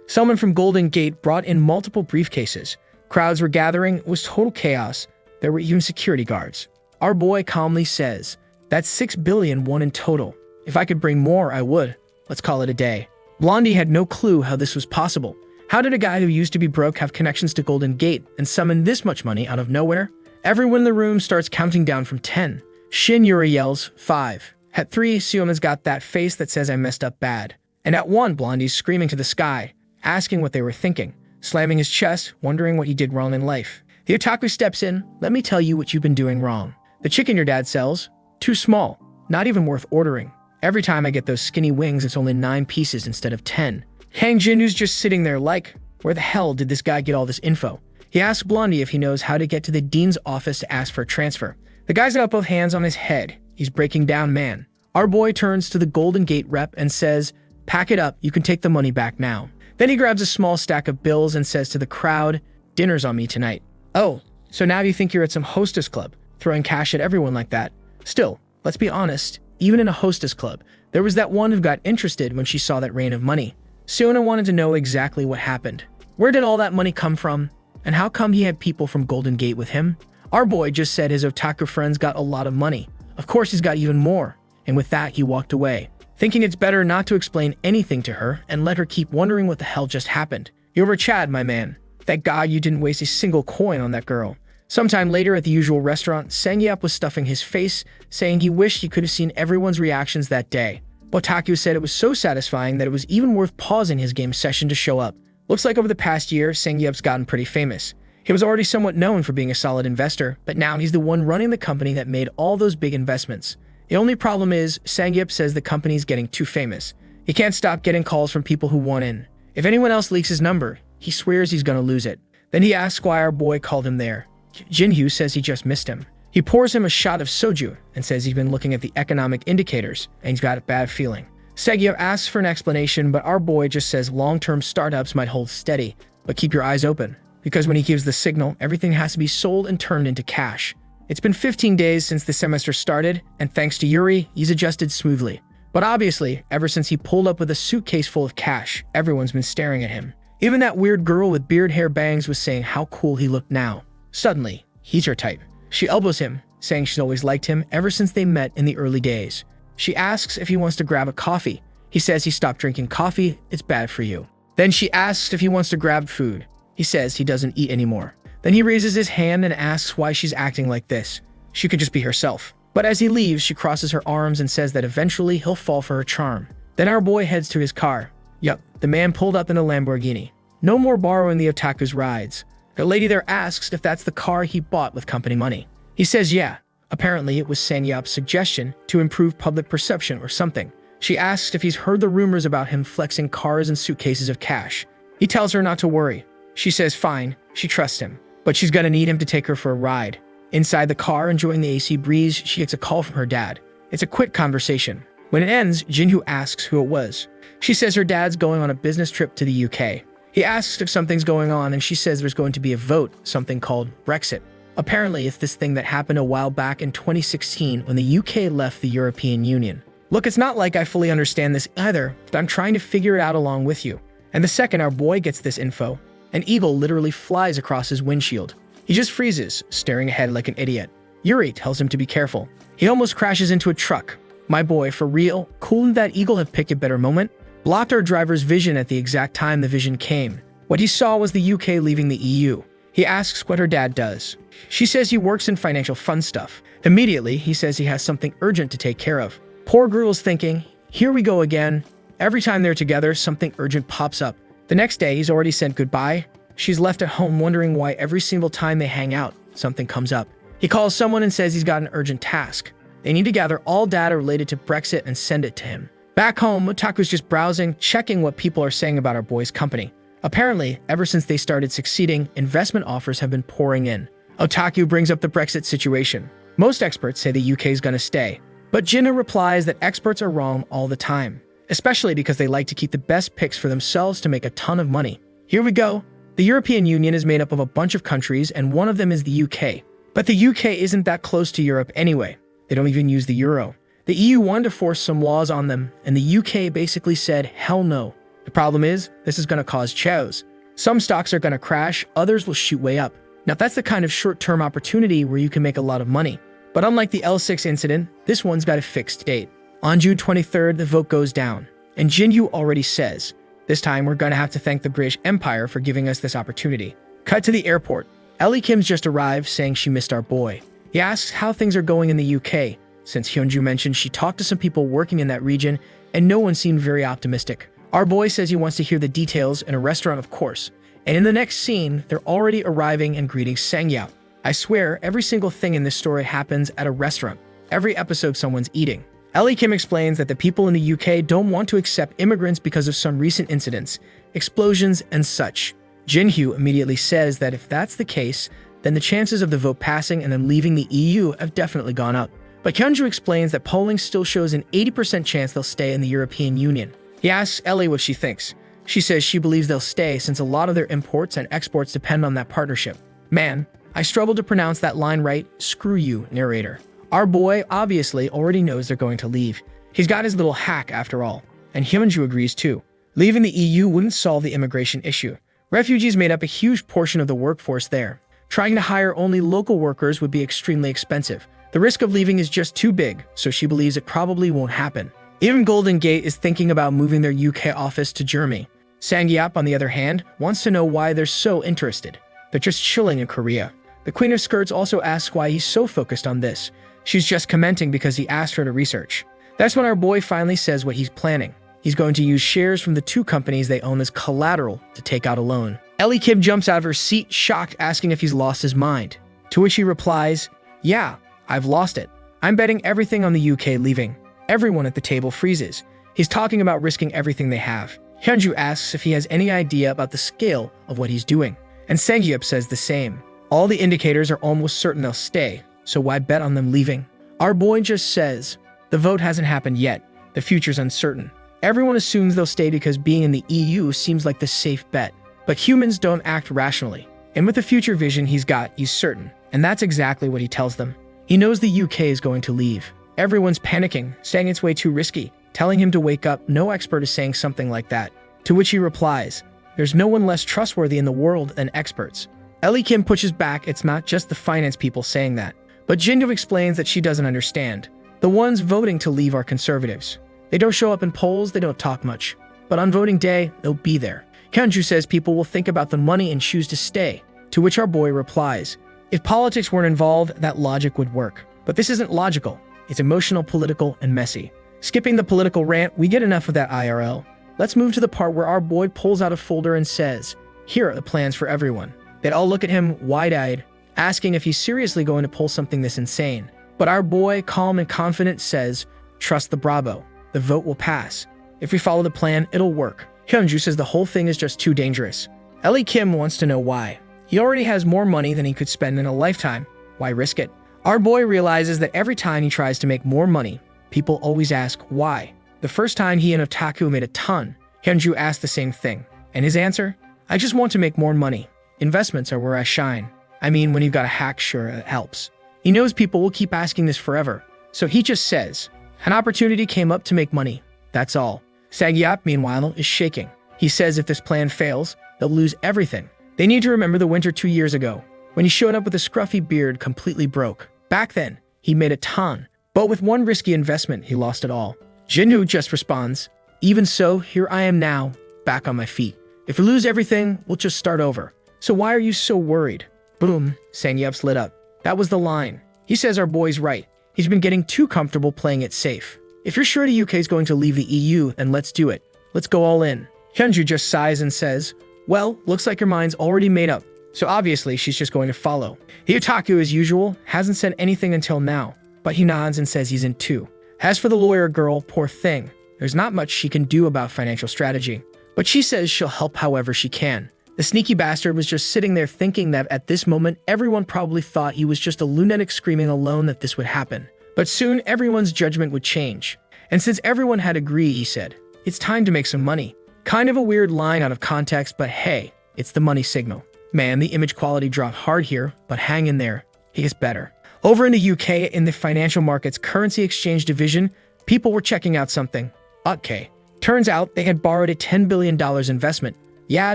Someone from Golden Gate brought in multiple briefcases. Crowds were gathering, it was total chaos. There were even security guards. Our boy calmly says, that's 6 billion won in total. If I could bring more, I would. Let's call it a day. Blondie had no clue how this was possible. How did a guy who used to be broke have connections to Golden Gate and summon this much money out of nowhere? Everyone in the room starts counting down from 10. Shin Yuri yells, 5. At 3, Siona's got that face that says I messed up bad. And at 1, Blondie's screaming to the sky, asking what they were thinking, slamming his chest, wondering what he did wrong in life. The Otaku steps in, let me tell you what you've been doing wrong. The chicken your dad sells, too small, not even worth ordering. Every time I get those skinny wings, it's only 9 pieces instead of 10. Hang Jinu's just sitting there like, where the hell did this guy get all this info? He asks Blondie if he knows how to get to the dean's office to ask for a transfer. The guy's got both hands on his head. He's breaking down, man. Our boy turns to the Golden Gate rep and says, pack it up, you can take the money back now. Then he grabs a small stack of bills and says to the crowd, dinner's on me tonight. Oh, so now you think you're at some hostess club, throwing cash at everyone like that? Still, let's be honest, even in a hostess club, there was that one who got interested when she saw that rain of money. Siona wanted to know exactly what happened. Where did all that money come from? And how come he had people from Golden Gate with him? Our boy just said his otaku friends got a lot of money. Of course he's got even more. And with that, he walked away, thinking it's better not to explain anything to her and let her keep wondering what the hell just happened. You were Chad, my man. Thank God you didn't waste a single coin on that girl. Sometime later at the usual restaurant, Sangyap was stuffing his face, saying he wished he could have seen everyone's reactions that day. Otaku said it was so satisfying that it was even worth pausing his game session to show up. Looks like over the past year, Sangyap's gotten pretty famous. He was already somewhat known for being a solid investor, but now he's the one running the company that made all those big investments. The only problem is, Sangyap says the company's getting too famous. He can't stop getting calls from people who want in. If anyone else leaks his number, he swears he's gonna lose it. Then he asks why our boy called him there. Jinhyu says he just missed him. He pours him a shot of soju and says he's been looking at the economic indicators and he's got a bad feeling. Sangyap asks for an explanation, but our boy just says long-term startups might hold steady, but keep your eyes open, because when he gives the signal, everything has to be sold and turned into cash. It's been 15 days since the semester started, and thanks to Yuri, he's adjusted smoothly. But obviously, ever since he pulled up with a suitcase full of cash, everyone's been staring at him. Even that weird girl with beard hair bangs was saying how cool he looked now. Suddenly, he's her type. She elbows him, saying she's always liked him ever since they met in the early days. She asks if he wants to grab a coffee. He says he stopped drinking coffee, it's bad for you. Then she asks if he wants to grab food. He says he doesn't eat anymore. Then he raises his hand and asks why she's acting like this. She could just be herself. But as he leaves, she crosses her arms and says that eventually he'll fall for her charm. Then our boy heads to his car. Yup, the man pulled up in a Lamborghini. No more borrowing the otaku's rides. The lady there asks if that's the car he bought with company money. He says yeah. Apparently it was Sanyap's suggestion to improve public perception or something. She asks if he's heard the rumors about him flexing cars and suitcases of cash. He tells her not to worry. She says fine, she trusts him. But she's gonna need him to take her for a ride. Inside the car, enjoying the AC breeze, she gets a call from her dad. It's a quick conversation. When it ends, Jinhyo asks who it was. She says her dad's going on a business trip to the UK. He asks if something's going on, and she says there's going to be a vote, something called Brexit. Apparently, it's this thing that happened a while back in 2016 when the UK left the European Union. Look, it's not like I fully understand this either, but I'm trying to figure it out along with you. And the second our boy gets this info, an eagle literally flies across his windshield. He just freezes, staring ahead like an idiot. Yuri tells him to be careful. He almost crashes into a truck. My boy, for real, couldn't that eagle have picked a better moment? Blocked our driver's vision at the exact time the vision came. What he saw was the UK leaving the EU. He asks what her dad does. She says he works in financial fund stuff. Immediately, he says he has something urgent to take care of. Poor girl's thinking, here we go again. Every time they're together, something urgent pops up. The next day, he's already said goodbye. She's left at home wondering why every single time they hang out, something comes up. He calls someone and says he's got an urgent task. They need to gather all data related to Brexit and send it to him. Back home, Otaku's just browsing, checking what people are saying about our boy's company. Apparently, ever since they started succeeding, investment offers have been pouring in. Otaku brings up the Brexit situation. Most experts say the UK is going to stay. But Jinna replies that experts are wrong all the time, especially because they like to keep the best picks for themselves to make a ton of money. Here we go. The European Union is made up of a bunch of countries, and one of them is the UK. But the UK isn't that close to Europe anyway. They don't even use the euro. The EU wanted to force some laws on them, and the UK basically said, hell no. The problem is, this is going to cause chaos. Some stocks are going to crash, others will shoot way up. Now that's the kind of short-term opportunity where you can make a lot of money. But unlike the L6 incident, this one's got a fixed date. On June 23rd, the vote goes down. And Jinhyo already says, this time we're going to have to thank the British Empire for giving us this opportunity. Cut to the airport. Ellie Kim's just arrived saying she missed our boy. He asks how things are going in the UK, since Hyunju mentioned she talked to some people working in that region and no one seemed very optimistic. Our boy says he wants to hear the details in a restaurant, of course. And in the next scene, they're already arriving and greeting Sangyao. I swear, every single thing in this story happens at a restaurant. Every episode someone's eating. Ellie Kim explains that the people in the UK don't want to accept immigrants because of some recent incidents, explosions, and such. Jinhyo immediately says that if that's the case, then the chances of the vote passing and then leaving the EU have definitely gone up. But Hyunju explains that polling still shows an 80% chance they'll stay in the European Union. He asks Ellie what she thinks. She says she believes they'll stay since a lot of their imports and exports depend on that partnership. Man, I struggled to pronounce that line right. Screw you, narrator. Our boy obviously already knows they're going to leave. He's got his little hack after all. And Hyunju agrees too. Leaving the EU wouldn't solve the immigration issue. Refugees made up a huge portion of the workforce there. Trying to hire only local workers would be extremely expensive. The risk of leaving is just too big, so she believes it probably won't happen. Even Golden Gate is thinking about moving their UK office to Germany. Sangyap, on the other hand, wants to know why they're so interested. They're just chilling in Korea. The Queen of Skirts also asks why he's so focused on this. She's just commenting because he asked her to research. That's when our boy finally says what he's planning. He's going to use shares from the two companies they own as collateral to take out a loan. Ellie Kim jumps out of her seat, shocked, asking if he's lost his mind. To which he replies, yeah, I've lost it. I'm betting everything on the UK leaving. Everyone at the table freezes. He's talking about risking everything they have. Hyunju asks if he has any idea about the scale of what he's doing. And Sangyup says the same. All the indicators are almost certain they'll stay, so why bet on them leaving? Our boy just says, the vote hasn't happened yet. The future's uncertain. Everyone assumes they'll stay because being in the EU seems like the safe bet. But humans don't act rationally. And with the future vision he's got, he's certain. And that's exactly what he tells them. He knows the UK is going to leave. Everyone's panicking, saying it's way too risky. Telling him to wake up, no expert is saying something like that. To which he replies, there's no one less trustworthy in the world than experts. Ellie Kim pushes back, it's not just the finance people saying that. But Jindo explains that she doesn't understand. The ones voting to leave are conservatives. They don't show up in polls, they don't talk much. But on voting day, they'll be there. Hyunju says people will think about the money and choose to stay. To which our boy replies, if politics weren't involved, that logic would work. But this isn't logical. It's emotional, political, and messy. Skipping the political rant, we get enough of that IRL. Let's move to the part where our boy pulls out a folder and says, here are the plans for everyone. They'd all look at him wide-eyed, asking if he's seriously going to pull something this insane. But our boy, calm and confident, says, trust the Bravo. The vote will pass. If we follow the plan, it'll work. Hyunju says the whole thing is just too dangerous. Ellie Kim wants to know why. He already has more money than he could spend in a lifetime. Why risk it? Our boy realizes that every time he tries to make more money, people always ask why. The first time he and Otaku made a ton, Hyunju asked the same thing. And his answer? I just want to make more money. Investments are where I shine. I mean, when you've got a hack, sure, it helps. He knows people will keep asking this forever. So he just says, an opportunity came up to make money. That's all. Sagyap, meanwhile, is shaking. He says if this plan fails, they'll lose everything. They need to remember the winter 2 years ago, when he showed up with a scruffy beard completely broke. Back then, he made a ton, but with one risky investment, he lost it all. Jinwoo just responds, even so, here I am now, back on my feet. If we lose everything, we'll just start over. So why are you so worried? Boom, Sangyup's lit up. That was the line. He says our boy's right. He's been getting too comfortable playing it safe. If you're sure the UK is going to leave the EU, then let's do it. Let's go all in. Hyunju just sighs and says, well, looks like your mind's already made up. So obviously, she's just going to follow. The Otaku, as usual, hasn't said anything until now, but he nods and says he's in too. As for the lawyer girl, poor thing, there's not much she can do about financial strategy, but she says she'll help however she can. The sneaky bastard was just sitting there thinking that at this moment, everyone probably thought he was just a lunatic screaming alone that this would happen. But soon, everyone's judgment would change. And since everyone had agreed, he said, it's time to make some money. Kind of a weird line out of context, but hey, it's the money signal. Man, the image quality dropped hard here, but hang in there. He gets better. Over in the UK, in the financial markets currency exchange division, people were checking out something. Okay. Turns out they had borrowed a $10 billion investment. Yeah,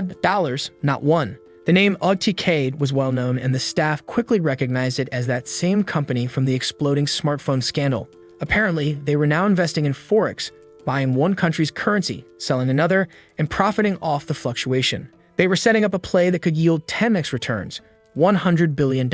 dollars, not one. The name UGTK was well known, and the staff quickly recognized it as that same company from the exploding smartphone scandal. Apparently, they were now investing in Forex, buying one country's currency, selling another, and profiting off the fluctuation. They were setting up a play that could yield 10x returns, $100 billion.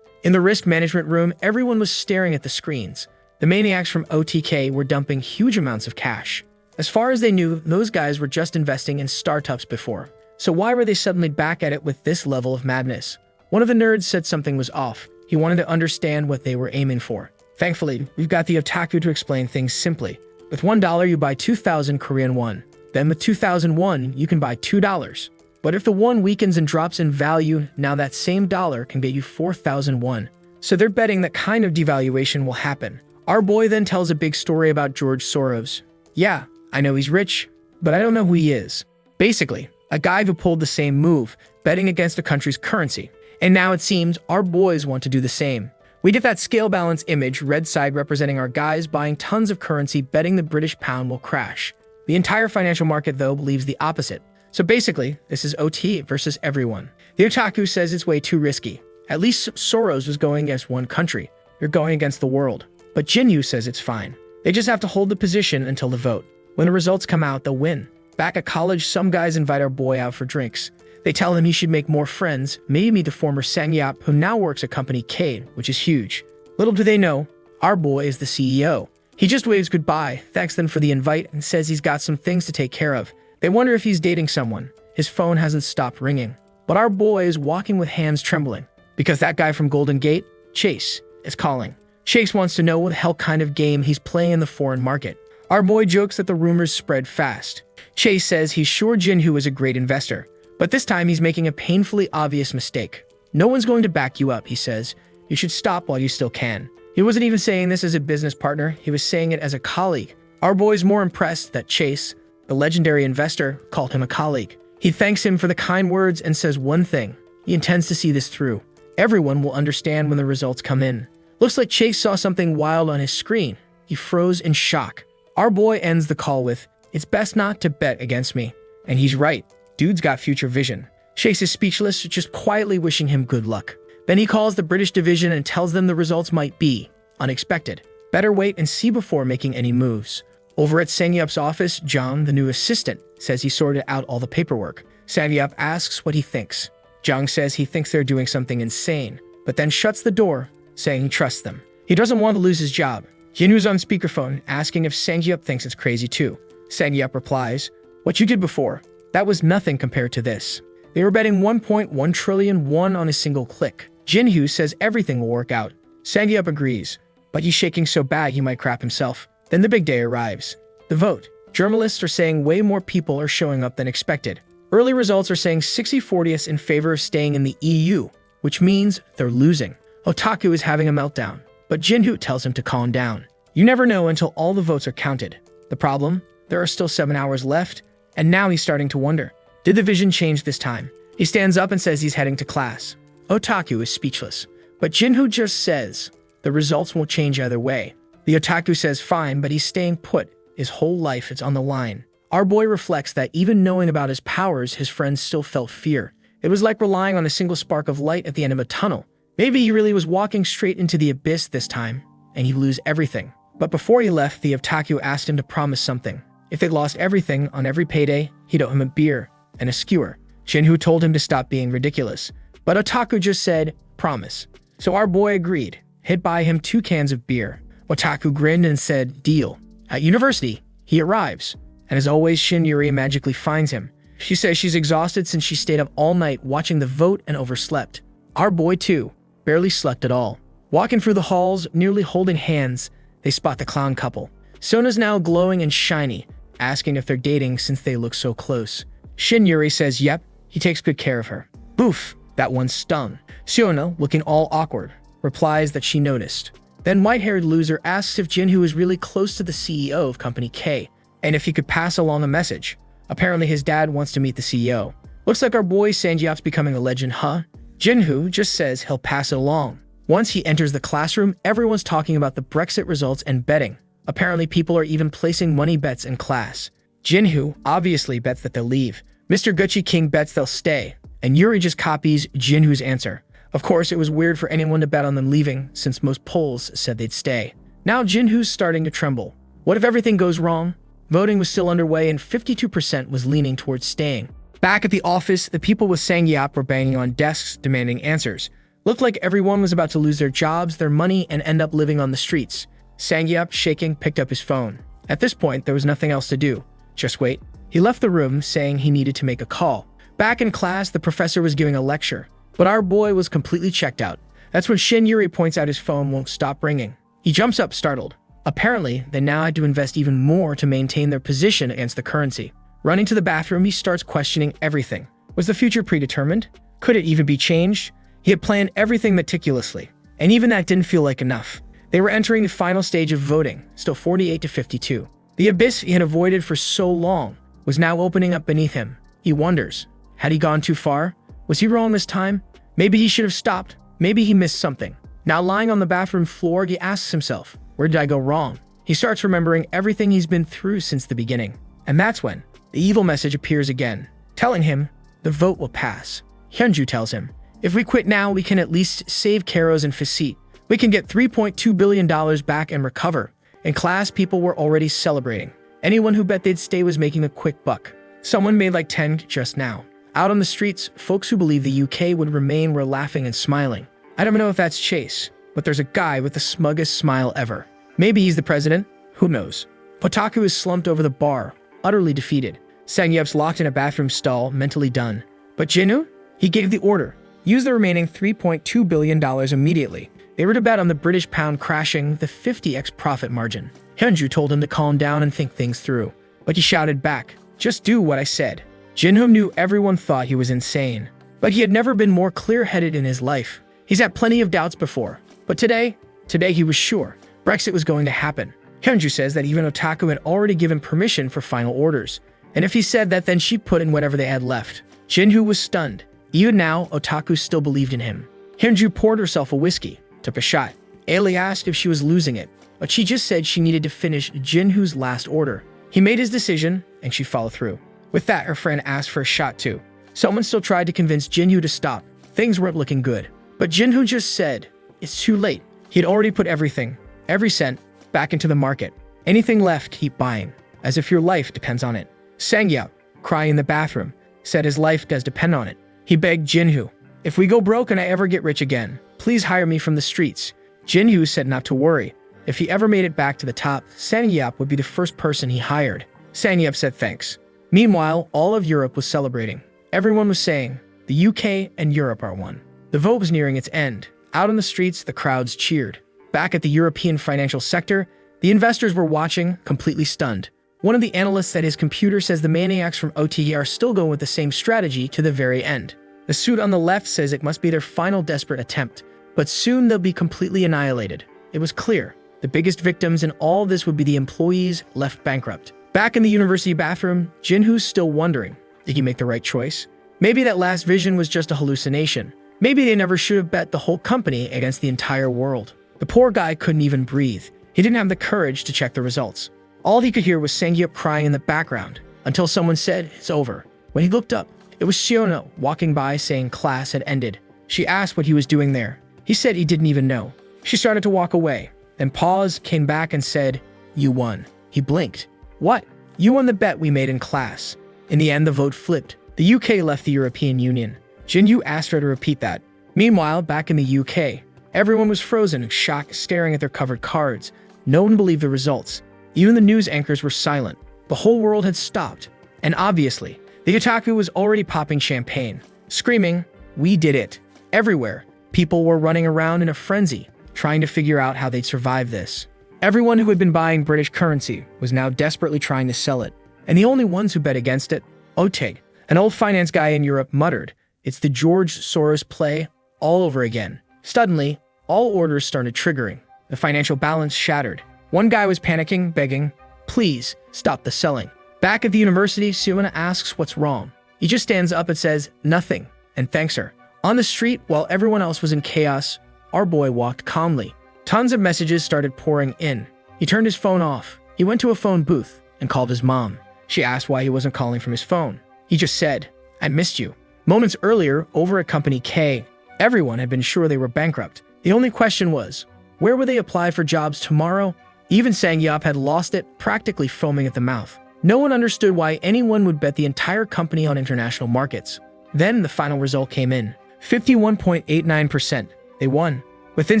In the risk management room, everyone was staring at the screens. The maniacs from OTK were dumping huge amounts of cash. As far as they knew, those guys were just investing in startups before. So why were they suddenly back at it with this level of madness? One of the nerds said something was off. He wanted to understand what they were aiming for. Thankfully, we've got the Otaku to explain things simply. With $1, you buy 2,000 Korean won. Then with 2,000 won, you can buy $2. But if the won weakens and drops in value, now that same dollar can get you 4,000 won. So they're betting that kind of devaluation will happen. Our boy then tells a big story about George Soros. Yeah, I know he's rich, but I don't know who he is. Basically, a guy who pulled the same move, betting against a country's currency. And now it seems our boys want to do the same. We get that scale balance image, red side representing our guys buying tons of currency, betting the British pound will crash. The entire financial market, though, believes the opposite. So basically, this is OT versus everyone. The Otaku says it's way too risky. At least Soros was going against one country. You're going against the world. But Jinwoo says it's fine. They just have to hold the position until the vote. When the results come out, they'll win. Back at college, some guys invite our boy out for drinks. They tell him he should make more friends, maybe meet the former Sangyap, who now works at Company K, which is huge. Little do they know, our boy is the CEO. He just waves goodbye, thanks them for the invite, and says he's got some things to take care of. They wonder if he's dating someone. His phone hasn't stopped ringing. But our boy is walking with hands trembling, because that guy from Golden Gate, Chase, is calling. Chase wants to know what the hell kind of game he's playing in the foreign market. Our boy jokes that the rumors spread fast. Chase says he's sure Jinwoo is a great investor, but this time he's making a painfully obvious mistake. No one's going to back you up, he says. You should stop while you still can. He wasn't even saying this as a business partner, he was saying it as a colleague. Our boy's more impressed that Chase, the legendary investor, called him a colleague. He thanks him for the kind words and says one thing. He intends to see this through. Everyone will understand when the results come in. Looks like Chase saw something wild on his screen. He froze in shock. Our boy ends the call with, it's best not to bet against me. And he's right. Dude's got future vision. Chase is speechless, just quietly wishing him good luck. Then he calls the British division and tells them the results might be unexpected. Better wait and see before making any moves. Over at Sangyup's office, John, the new assistant, says he sorted out all the paperwork. Sangyup asks what he thinks. Jung says he thinks they're doing something insane, but then shuts the door, saying he trusts them. He doesn't want to lose his job. Jinwoo's on speakerphone, asking if Sang-yup thinks it's crazy too. Sang-yup replies, "What you did before, that was nothing compared to this." They were betting 1.1 trillion won on a single click. Jinwoo says everything will work out. Sang-yup agrees, but he's shaking so bad he might crap himself. Then the big day arrives. The vote. Journalists are saying way more people are showing up than expected. Early results are saying 60-40 in favor of staying in the EU, which means they're losing. Otaku is having a meltdown, but Jinwoo tells him to calm down. You never know until all the votes are counted. The problem? There are still 7 hours left, and now he's starting to wonder, did the vision change this time? He stands up and says he's heading to class. Otaku is speechless, but Jinwoo just says, the results won't change either way. The Otaku says fine, but he's staying put. His whole life is on the line. Our boy reflects that even knowing about his powers, his friends still felt fear. It was like relying on a single spark of light at the end of a tunnel. Maybe he really was walking straight into the abyss this time, and he'd lose everything. But before he left, the Otaku asked him to promise something. If they lost everything on every payday, he'd owe him a beer and a skewer. Jinwoo told him to stop being ridiculous, but Otaku just said, promise. So our boy agreed. He'd buy him 2 cans of beer. Otaku grinned and said, deal. At university, he arrives, and as always, Shin Yuri magically finds him. She says she's exhausted since she stayed up all night watching the vote and overslept. Our boy, too, barely slept at all. Walking through the halls, nearly holding hands, they spot the clown couple. Sona's now glowing and shiny, asking if they're dating since they look so close. Shin Yuri says yep, he takes good care of her. Boof, that one stung. Sona, looking all awkward, replies that she noticed. Then white-haired loser asks if Jinwoo is really close to the CEO of Company K, and if he could pass along a message. Apparently his dad wants to meet the CEO. Looks like our boy Sang-yuap's becoming a legend, huh? Jinwoo just says he'll pass it along. Once he enters the classroom, everyone's talking about the Brexit results and betting. Apparently people are even placing money bets in class. Jinwoo obviously bets that they'll leave. Mr. Gucci King bets they'll stay, and Yuri just copies Jinwoo's answer. Of course, it was weird for anyone to bet on them leaving, since most polls said they'd stay. Now Jinwoo's starting to tremble. What if everything goes wrong? Voting was still underway and 52% was leaning towards staying. Back at the office, the people with Sang-yuap were banging on desks, demanding answers. Looked like everyone was about to lose their jobs, their money, and end up living on the streets. Sang-yuap, shaking, picked up his phone. At this point, there was nothing else to do. Just wait. He left the room, saying he needed to make a call. Back in class, the professor was giving a lecture, but our boy was completely checked out. That's when Shin Yuri points out his phone won't stop ringing. He jumps up, startled. Apparently, they now had to invest even more to maintain their position against the currency. Running to the bathroom, he starts questioning everything. Was the future predetermined? Could it even be changed? He had planned everything meticulously, and even that didn't feel like enough. They were entering the final stage of voting, still 48-52. The abyss he had avoided for so long was now opening up beneath him. He wonders, had he gone too far? Was he wrong this time? Maybe he should have stopped. Maybe he missed something. Now lying on the bathroom floor, he asks himself, where did I go wrong? He starts remembering everything he's been through since the beginning. And that's when the evil message appears again, telling him the vote will pass. Hyunju tells him, if we quit now, we can at least save Karos and Facet. We can get $3.2 billion back and recover. In class, people were already celebrating. Anyone who bet they'd stay was making a quick buck. Someone made like 10 just now. Out on the streets, folks who believed the UK would remain were laughing and smiling. I don't know if that's Chase, but there's a guy with the smuggest smile ever. Maybe he's the president? Who knows? Otaku is slumped over the bar, utterly defeated. Sang-yuap's locked in a bathroom stall, mentally done. But Jinwoo? He gave the order. Use the remaining $3.2 billion immediately. They were to bet on the British pound crashing the 50x profit margin. Hyunju told him to calm down and think things through. But he shouted back, just do what I said. Jinwoo knew everyone thought he was insane, but he had never been more clear-headed in his life. He's had plenty of doubts before, but today he was sure Brexit was going to happen. Hyunju says that even Otaku had already given permission for final orders, and if he said that, then she put in whatever they had left. Jinwoo was stunned. Even now, Otaku still believed in him. Hyunju poured herself a whiskey, took a shot. Ailey asked if she was losing it, but she just said she needed to finish Jinwoo's last order. He made his decision, and she followed through. With that, her friend asked for a shot too. Someone still tried to convince Jinwoo to stop. Things weren't looking good. But Jinwoo just said, it's too late. He had already put everything, every cent, back into the market. Anything left, keep buying, as if your life depends on it. Sang-yuap, crying in the bathroom, said his life does depend on it. He begged Jinwoo, If we go broke and I ever get rich again, please hire me from the streets. Jinhu said not to worry. If he ever made it back to the top, Sangyap would be the first person he hired. Sangyap said thanks. Meanwhile, all of Europe was celebrating. Everyone was saying, the UK and Europe are one. The vote was nearing its end. Out on the streets, the crowds cheered. Back at the European financial sector, the investors were watching, completely stunned. One of the analysts at his computer says the maniacs from OTE are still going with the same strategy to the very end. The suit on the left says it must be their final desperate attempt, but soon they'll be completely annihilated. It was clear. The biggest victims in all this would be the employees left bankrupt. Back in the university bathroom, Jinhu's still wondering, did he make the right choice? Maybe that last vision was just a hallucination. Maybe they never should have bet the whole company against the entire world. The poor guy couldn't even breathe. He didn't have the courage to check the results. All he could hear was Sangyup crying in the background, until someone said, it's over. When he looked up, it was Shiono walking by saying class had ended. She asked what he was doing there. He said he didn't even know. She started to walk away, then paused, came back and said, you won. He blinked. What? You won the bet we made in class. In the end, the vote flipped. The UK left the European Union. Jinhu asked her to repeat that. Meanwhile, back in the UK, everyone was frozen in shock, staring at their covered cards. No one believed the results. Even the news anchors were silent. The whole world had stopped. And obviously, the Otaku was already popping champagne, screaming, we did it. Everywhere, people were running around in a frenzy, trying to figure out how they'd survive this. Everyone who had been buying British currency was now desperately trying to sell it. And the only ones who bet against it, Otaku, an old finance guy in Europe, muttered, it's the George Soros play all over again. Suddenly, all orders started triggering. The financial balance shattered. One guy was panicking, begging, please, stop the selling. Back at the university, Suina asks what's wrong. He just stands up and says, nothing, and thanks her. On the street, while everyone else was in chaos, our boy walked calmly. Tons of messages started pouring in. He turned his phone off. He went to a phone booth and called his mom. She asked why he wasn't calling from his phone. He just said, I missed you. Moments earlier, over at Company K, everyone had been sure they were bankrupt. The only question was, where would they apply for jobs tomorrow? Even Sangyap had lost it, practically foaming at the mouth. No one understood why anyone would bet the entire company on international markets. Then the final result came in. 51.89%. They won. Within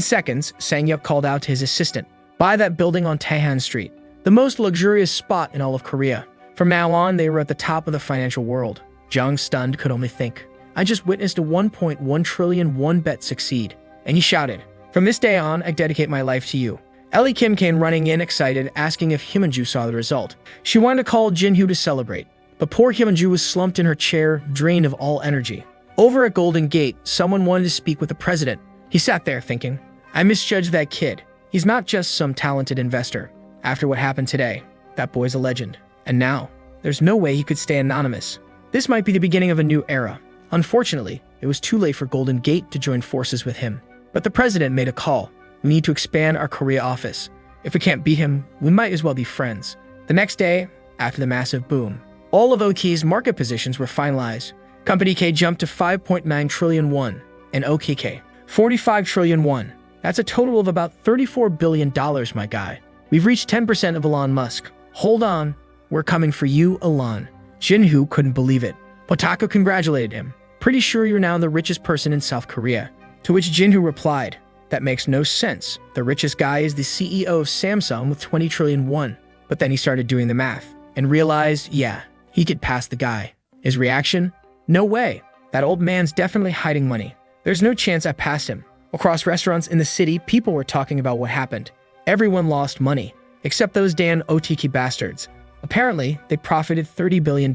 seconds, Sangyup called out to his assistant, buy that building on Taehan Street, the most luxurious spot in all of Korea. From now on, they were at the top of the financial world. Jung, stunned, could only think, I just witnessed a 1.1 trillion won bet succeed. And he shouted, from this day on, I dedicate my life to you. Ellie Kim came running in excited, asking if Hyeonju saw the result. She wanted to call Jinhu to celebrate, but poor Hyeonju was slumped in her chair, drained of all energy. Over at Golden Gate, someone wanted to speak with the president. He sat there thinking, I misjudged that kid. He's not just some talented investor. After what happened today, that boy's a legend. And now, there's no way he could stay anonymous. This might be the beginning of a new era. Unfortunately, it was too late for Golden Gate to join forces with him. But the president made a call. We need to expand our Korea office. If we can't beat him, we might as well be friends. The next day, after the massive boom, all of OK's market positions were finalized. Company K jumped to 5.9 trillion won, and OKK, 45 trillion won. That's a total of about $34 billion, my guy. We've reached 10% of Elon Musk. Hold on, we're coming for you, Elon. Jinhu couldn't believe it. Otaku congratulated him. Pretty sure you're now the richest person in South Korea. To which Jinhu replied, that makes no sense. The richest guy is the CEO of Samsung with 20 trillion won. But then he started doing the math and realized, yeah, he could pass the guy. His reaction? No way. That old man's definitely hiding money. There's no chance I passed him. Across restaurants in the city, people were talking about what happened. Everyone lost money, except those damn OTK bastards. Apparently, they profited $30 billion.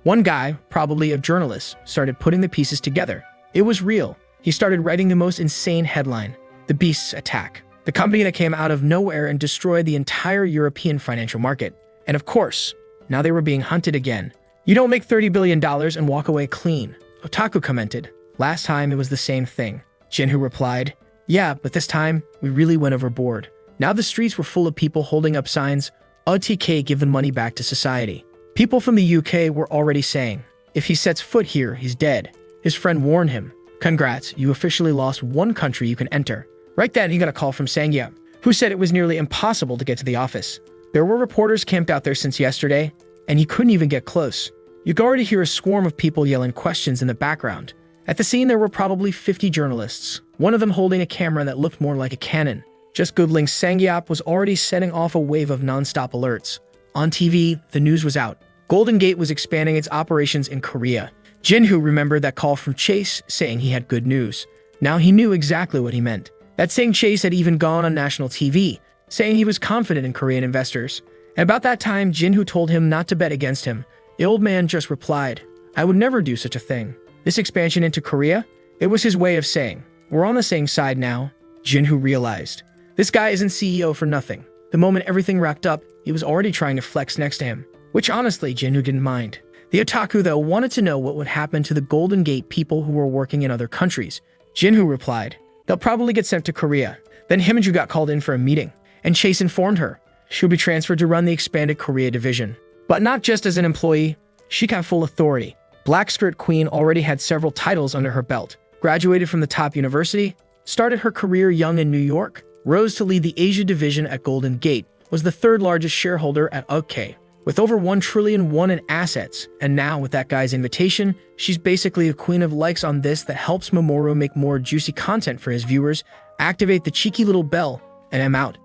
One guy, probably a journalist, started putting the pieces together. It was real. He started writing the most insane headline, The Beasts Attack, the company that came out of nowhere and destroyed the entire European financial market. And of course, now they were being hunted again. You don't make $30 billion and walk away clean, Otaku commented. Last time it was the same thing. Jinhu replied, yeah, but this time we really went overboard. Now the streets were full of people holding up signs, OTK give the money back to society. People from the UK were already saying, if he sets foot here, he's dead. His friend warned him, congrats, you officially lost one country you can enter. Right then, he got a call from Sangyup, who said it was nearly impossible to get to the office. There were reporters camped out there since yesterday, and he couldn't even get close. You could already hear a swarm of people yelling questions in the background. At the scene, there were probably 50 journalists, one of them holding a camera that looked more like a cannon. Just Goodling Sangyap was already setting off a wave of non-stop alerts. On TV, the news was out. Golden Gate was expanding its operations in Korea. Jinhoo remembered that call from Chase saying he had good news. Now he knew exactly what he meant. That same Chase had even gone on national TV, saying he was confident in Korean investors. And about that time, Jinhoo told him not to bet against him. The old man just replied, "I would never do such a thing." This expansion into Korea? It was his way of saying, "We're on the same side now." Jinhoo realized, this guy isn't CEO for nothing. The moment everything wrapped up, he was already trying to flex next to him, which honestly, Jinhoo didn't mind. The Otaku, though, wanted to know what would happen to the Golden Gate people who were working in other countries. Jinhoo replied, "They'll probably get sent to Korea." Then Himaju got called in for a meeting, and Chase informed her she would be transferred to run the expanded Korea division. But not just as an employee, she got full authority. Black Skirt Queen already had several titles under her belt, graduated from the top university, started her career young in New York, rose to lead the Asia division at Golden Gate, was the third largest shareholder at OPEC, with over $1 trillion in assets, and now with that guy's invitation, she's basically a queen of likes on this that helps Mamoru make more juicy content for his viewers. Activate the cheeky little bell, and I'm out.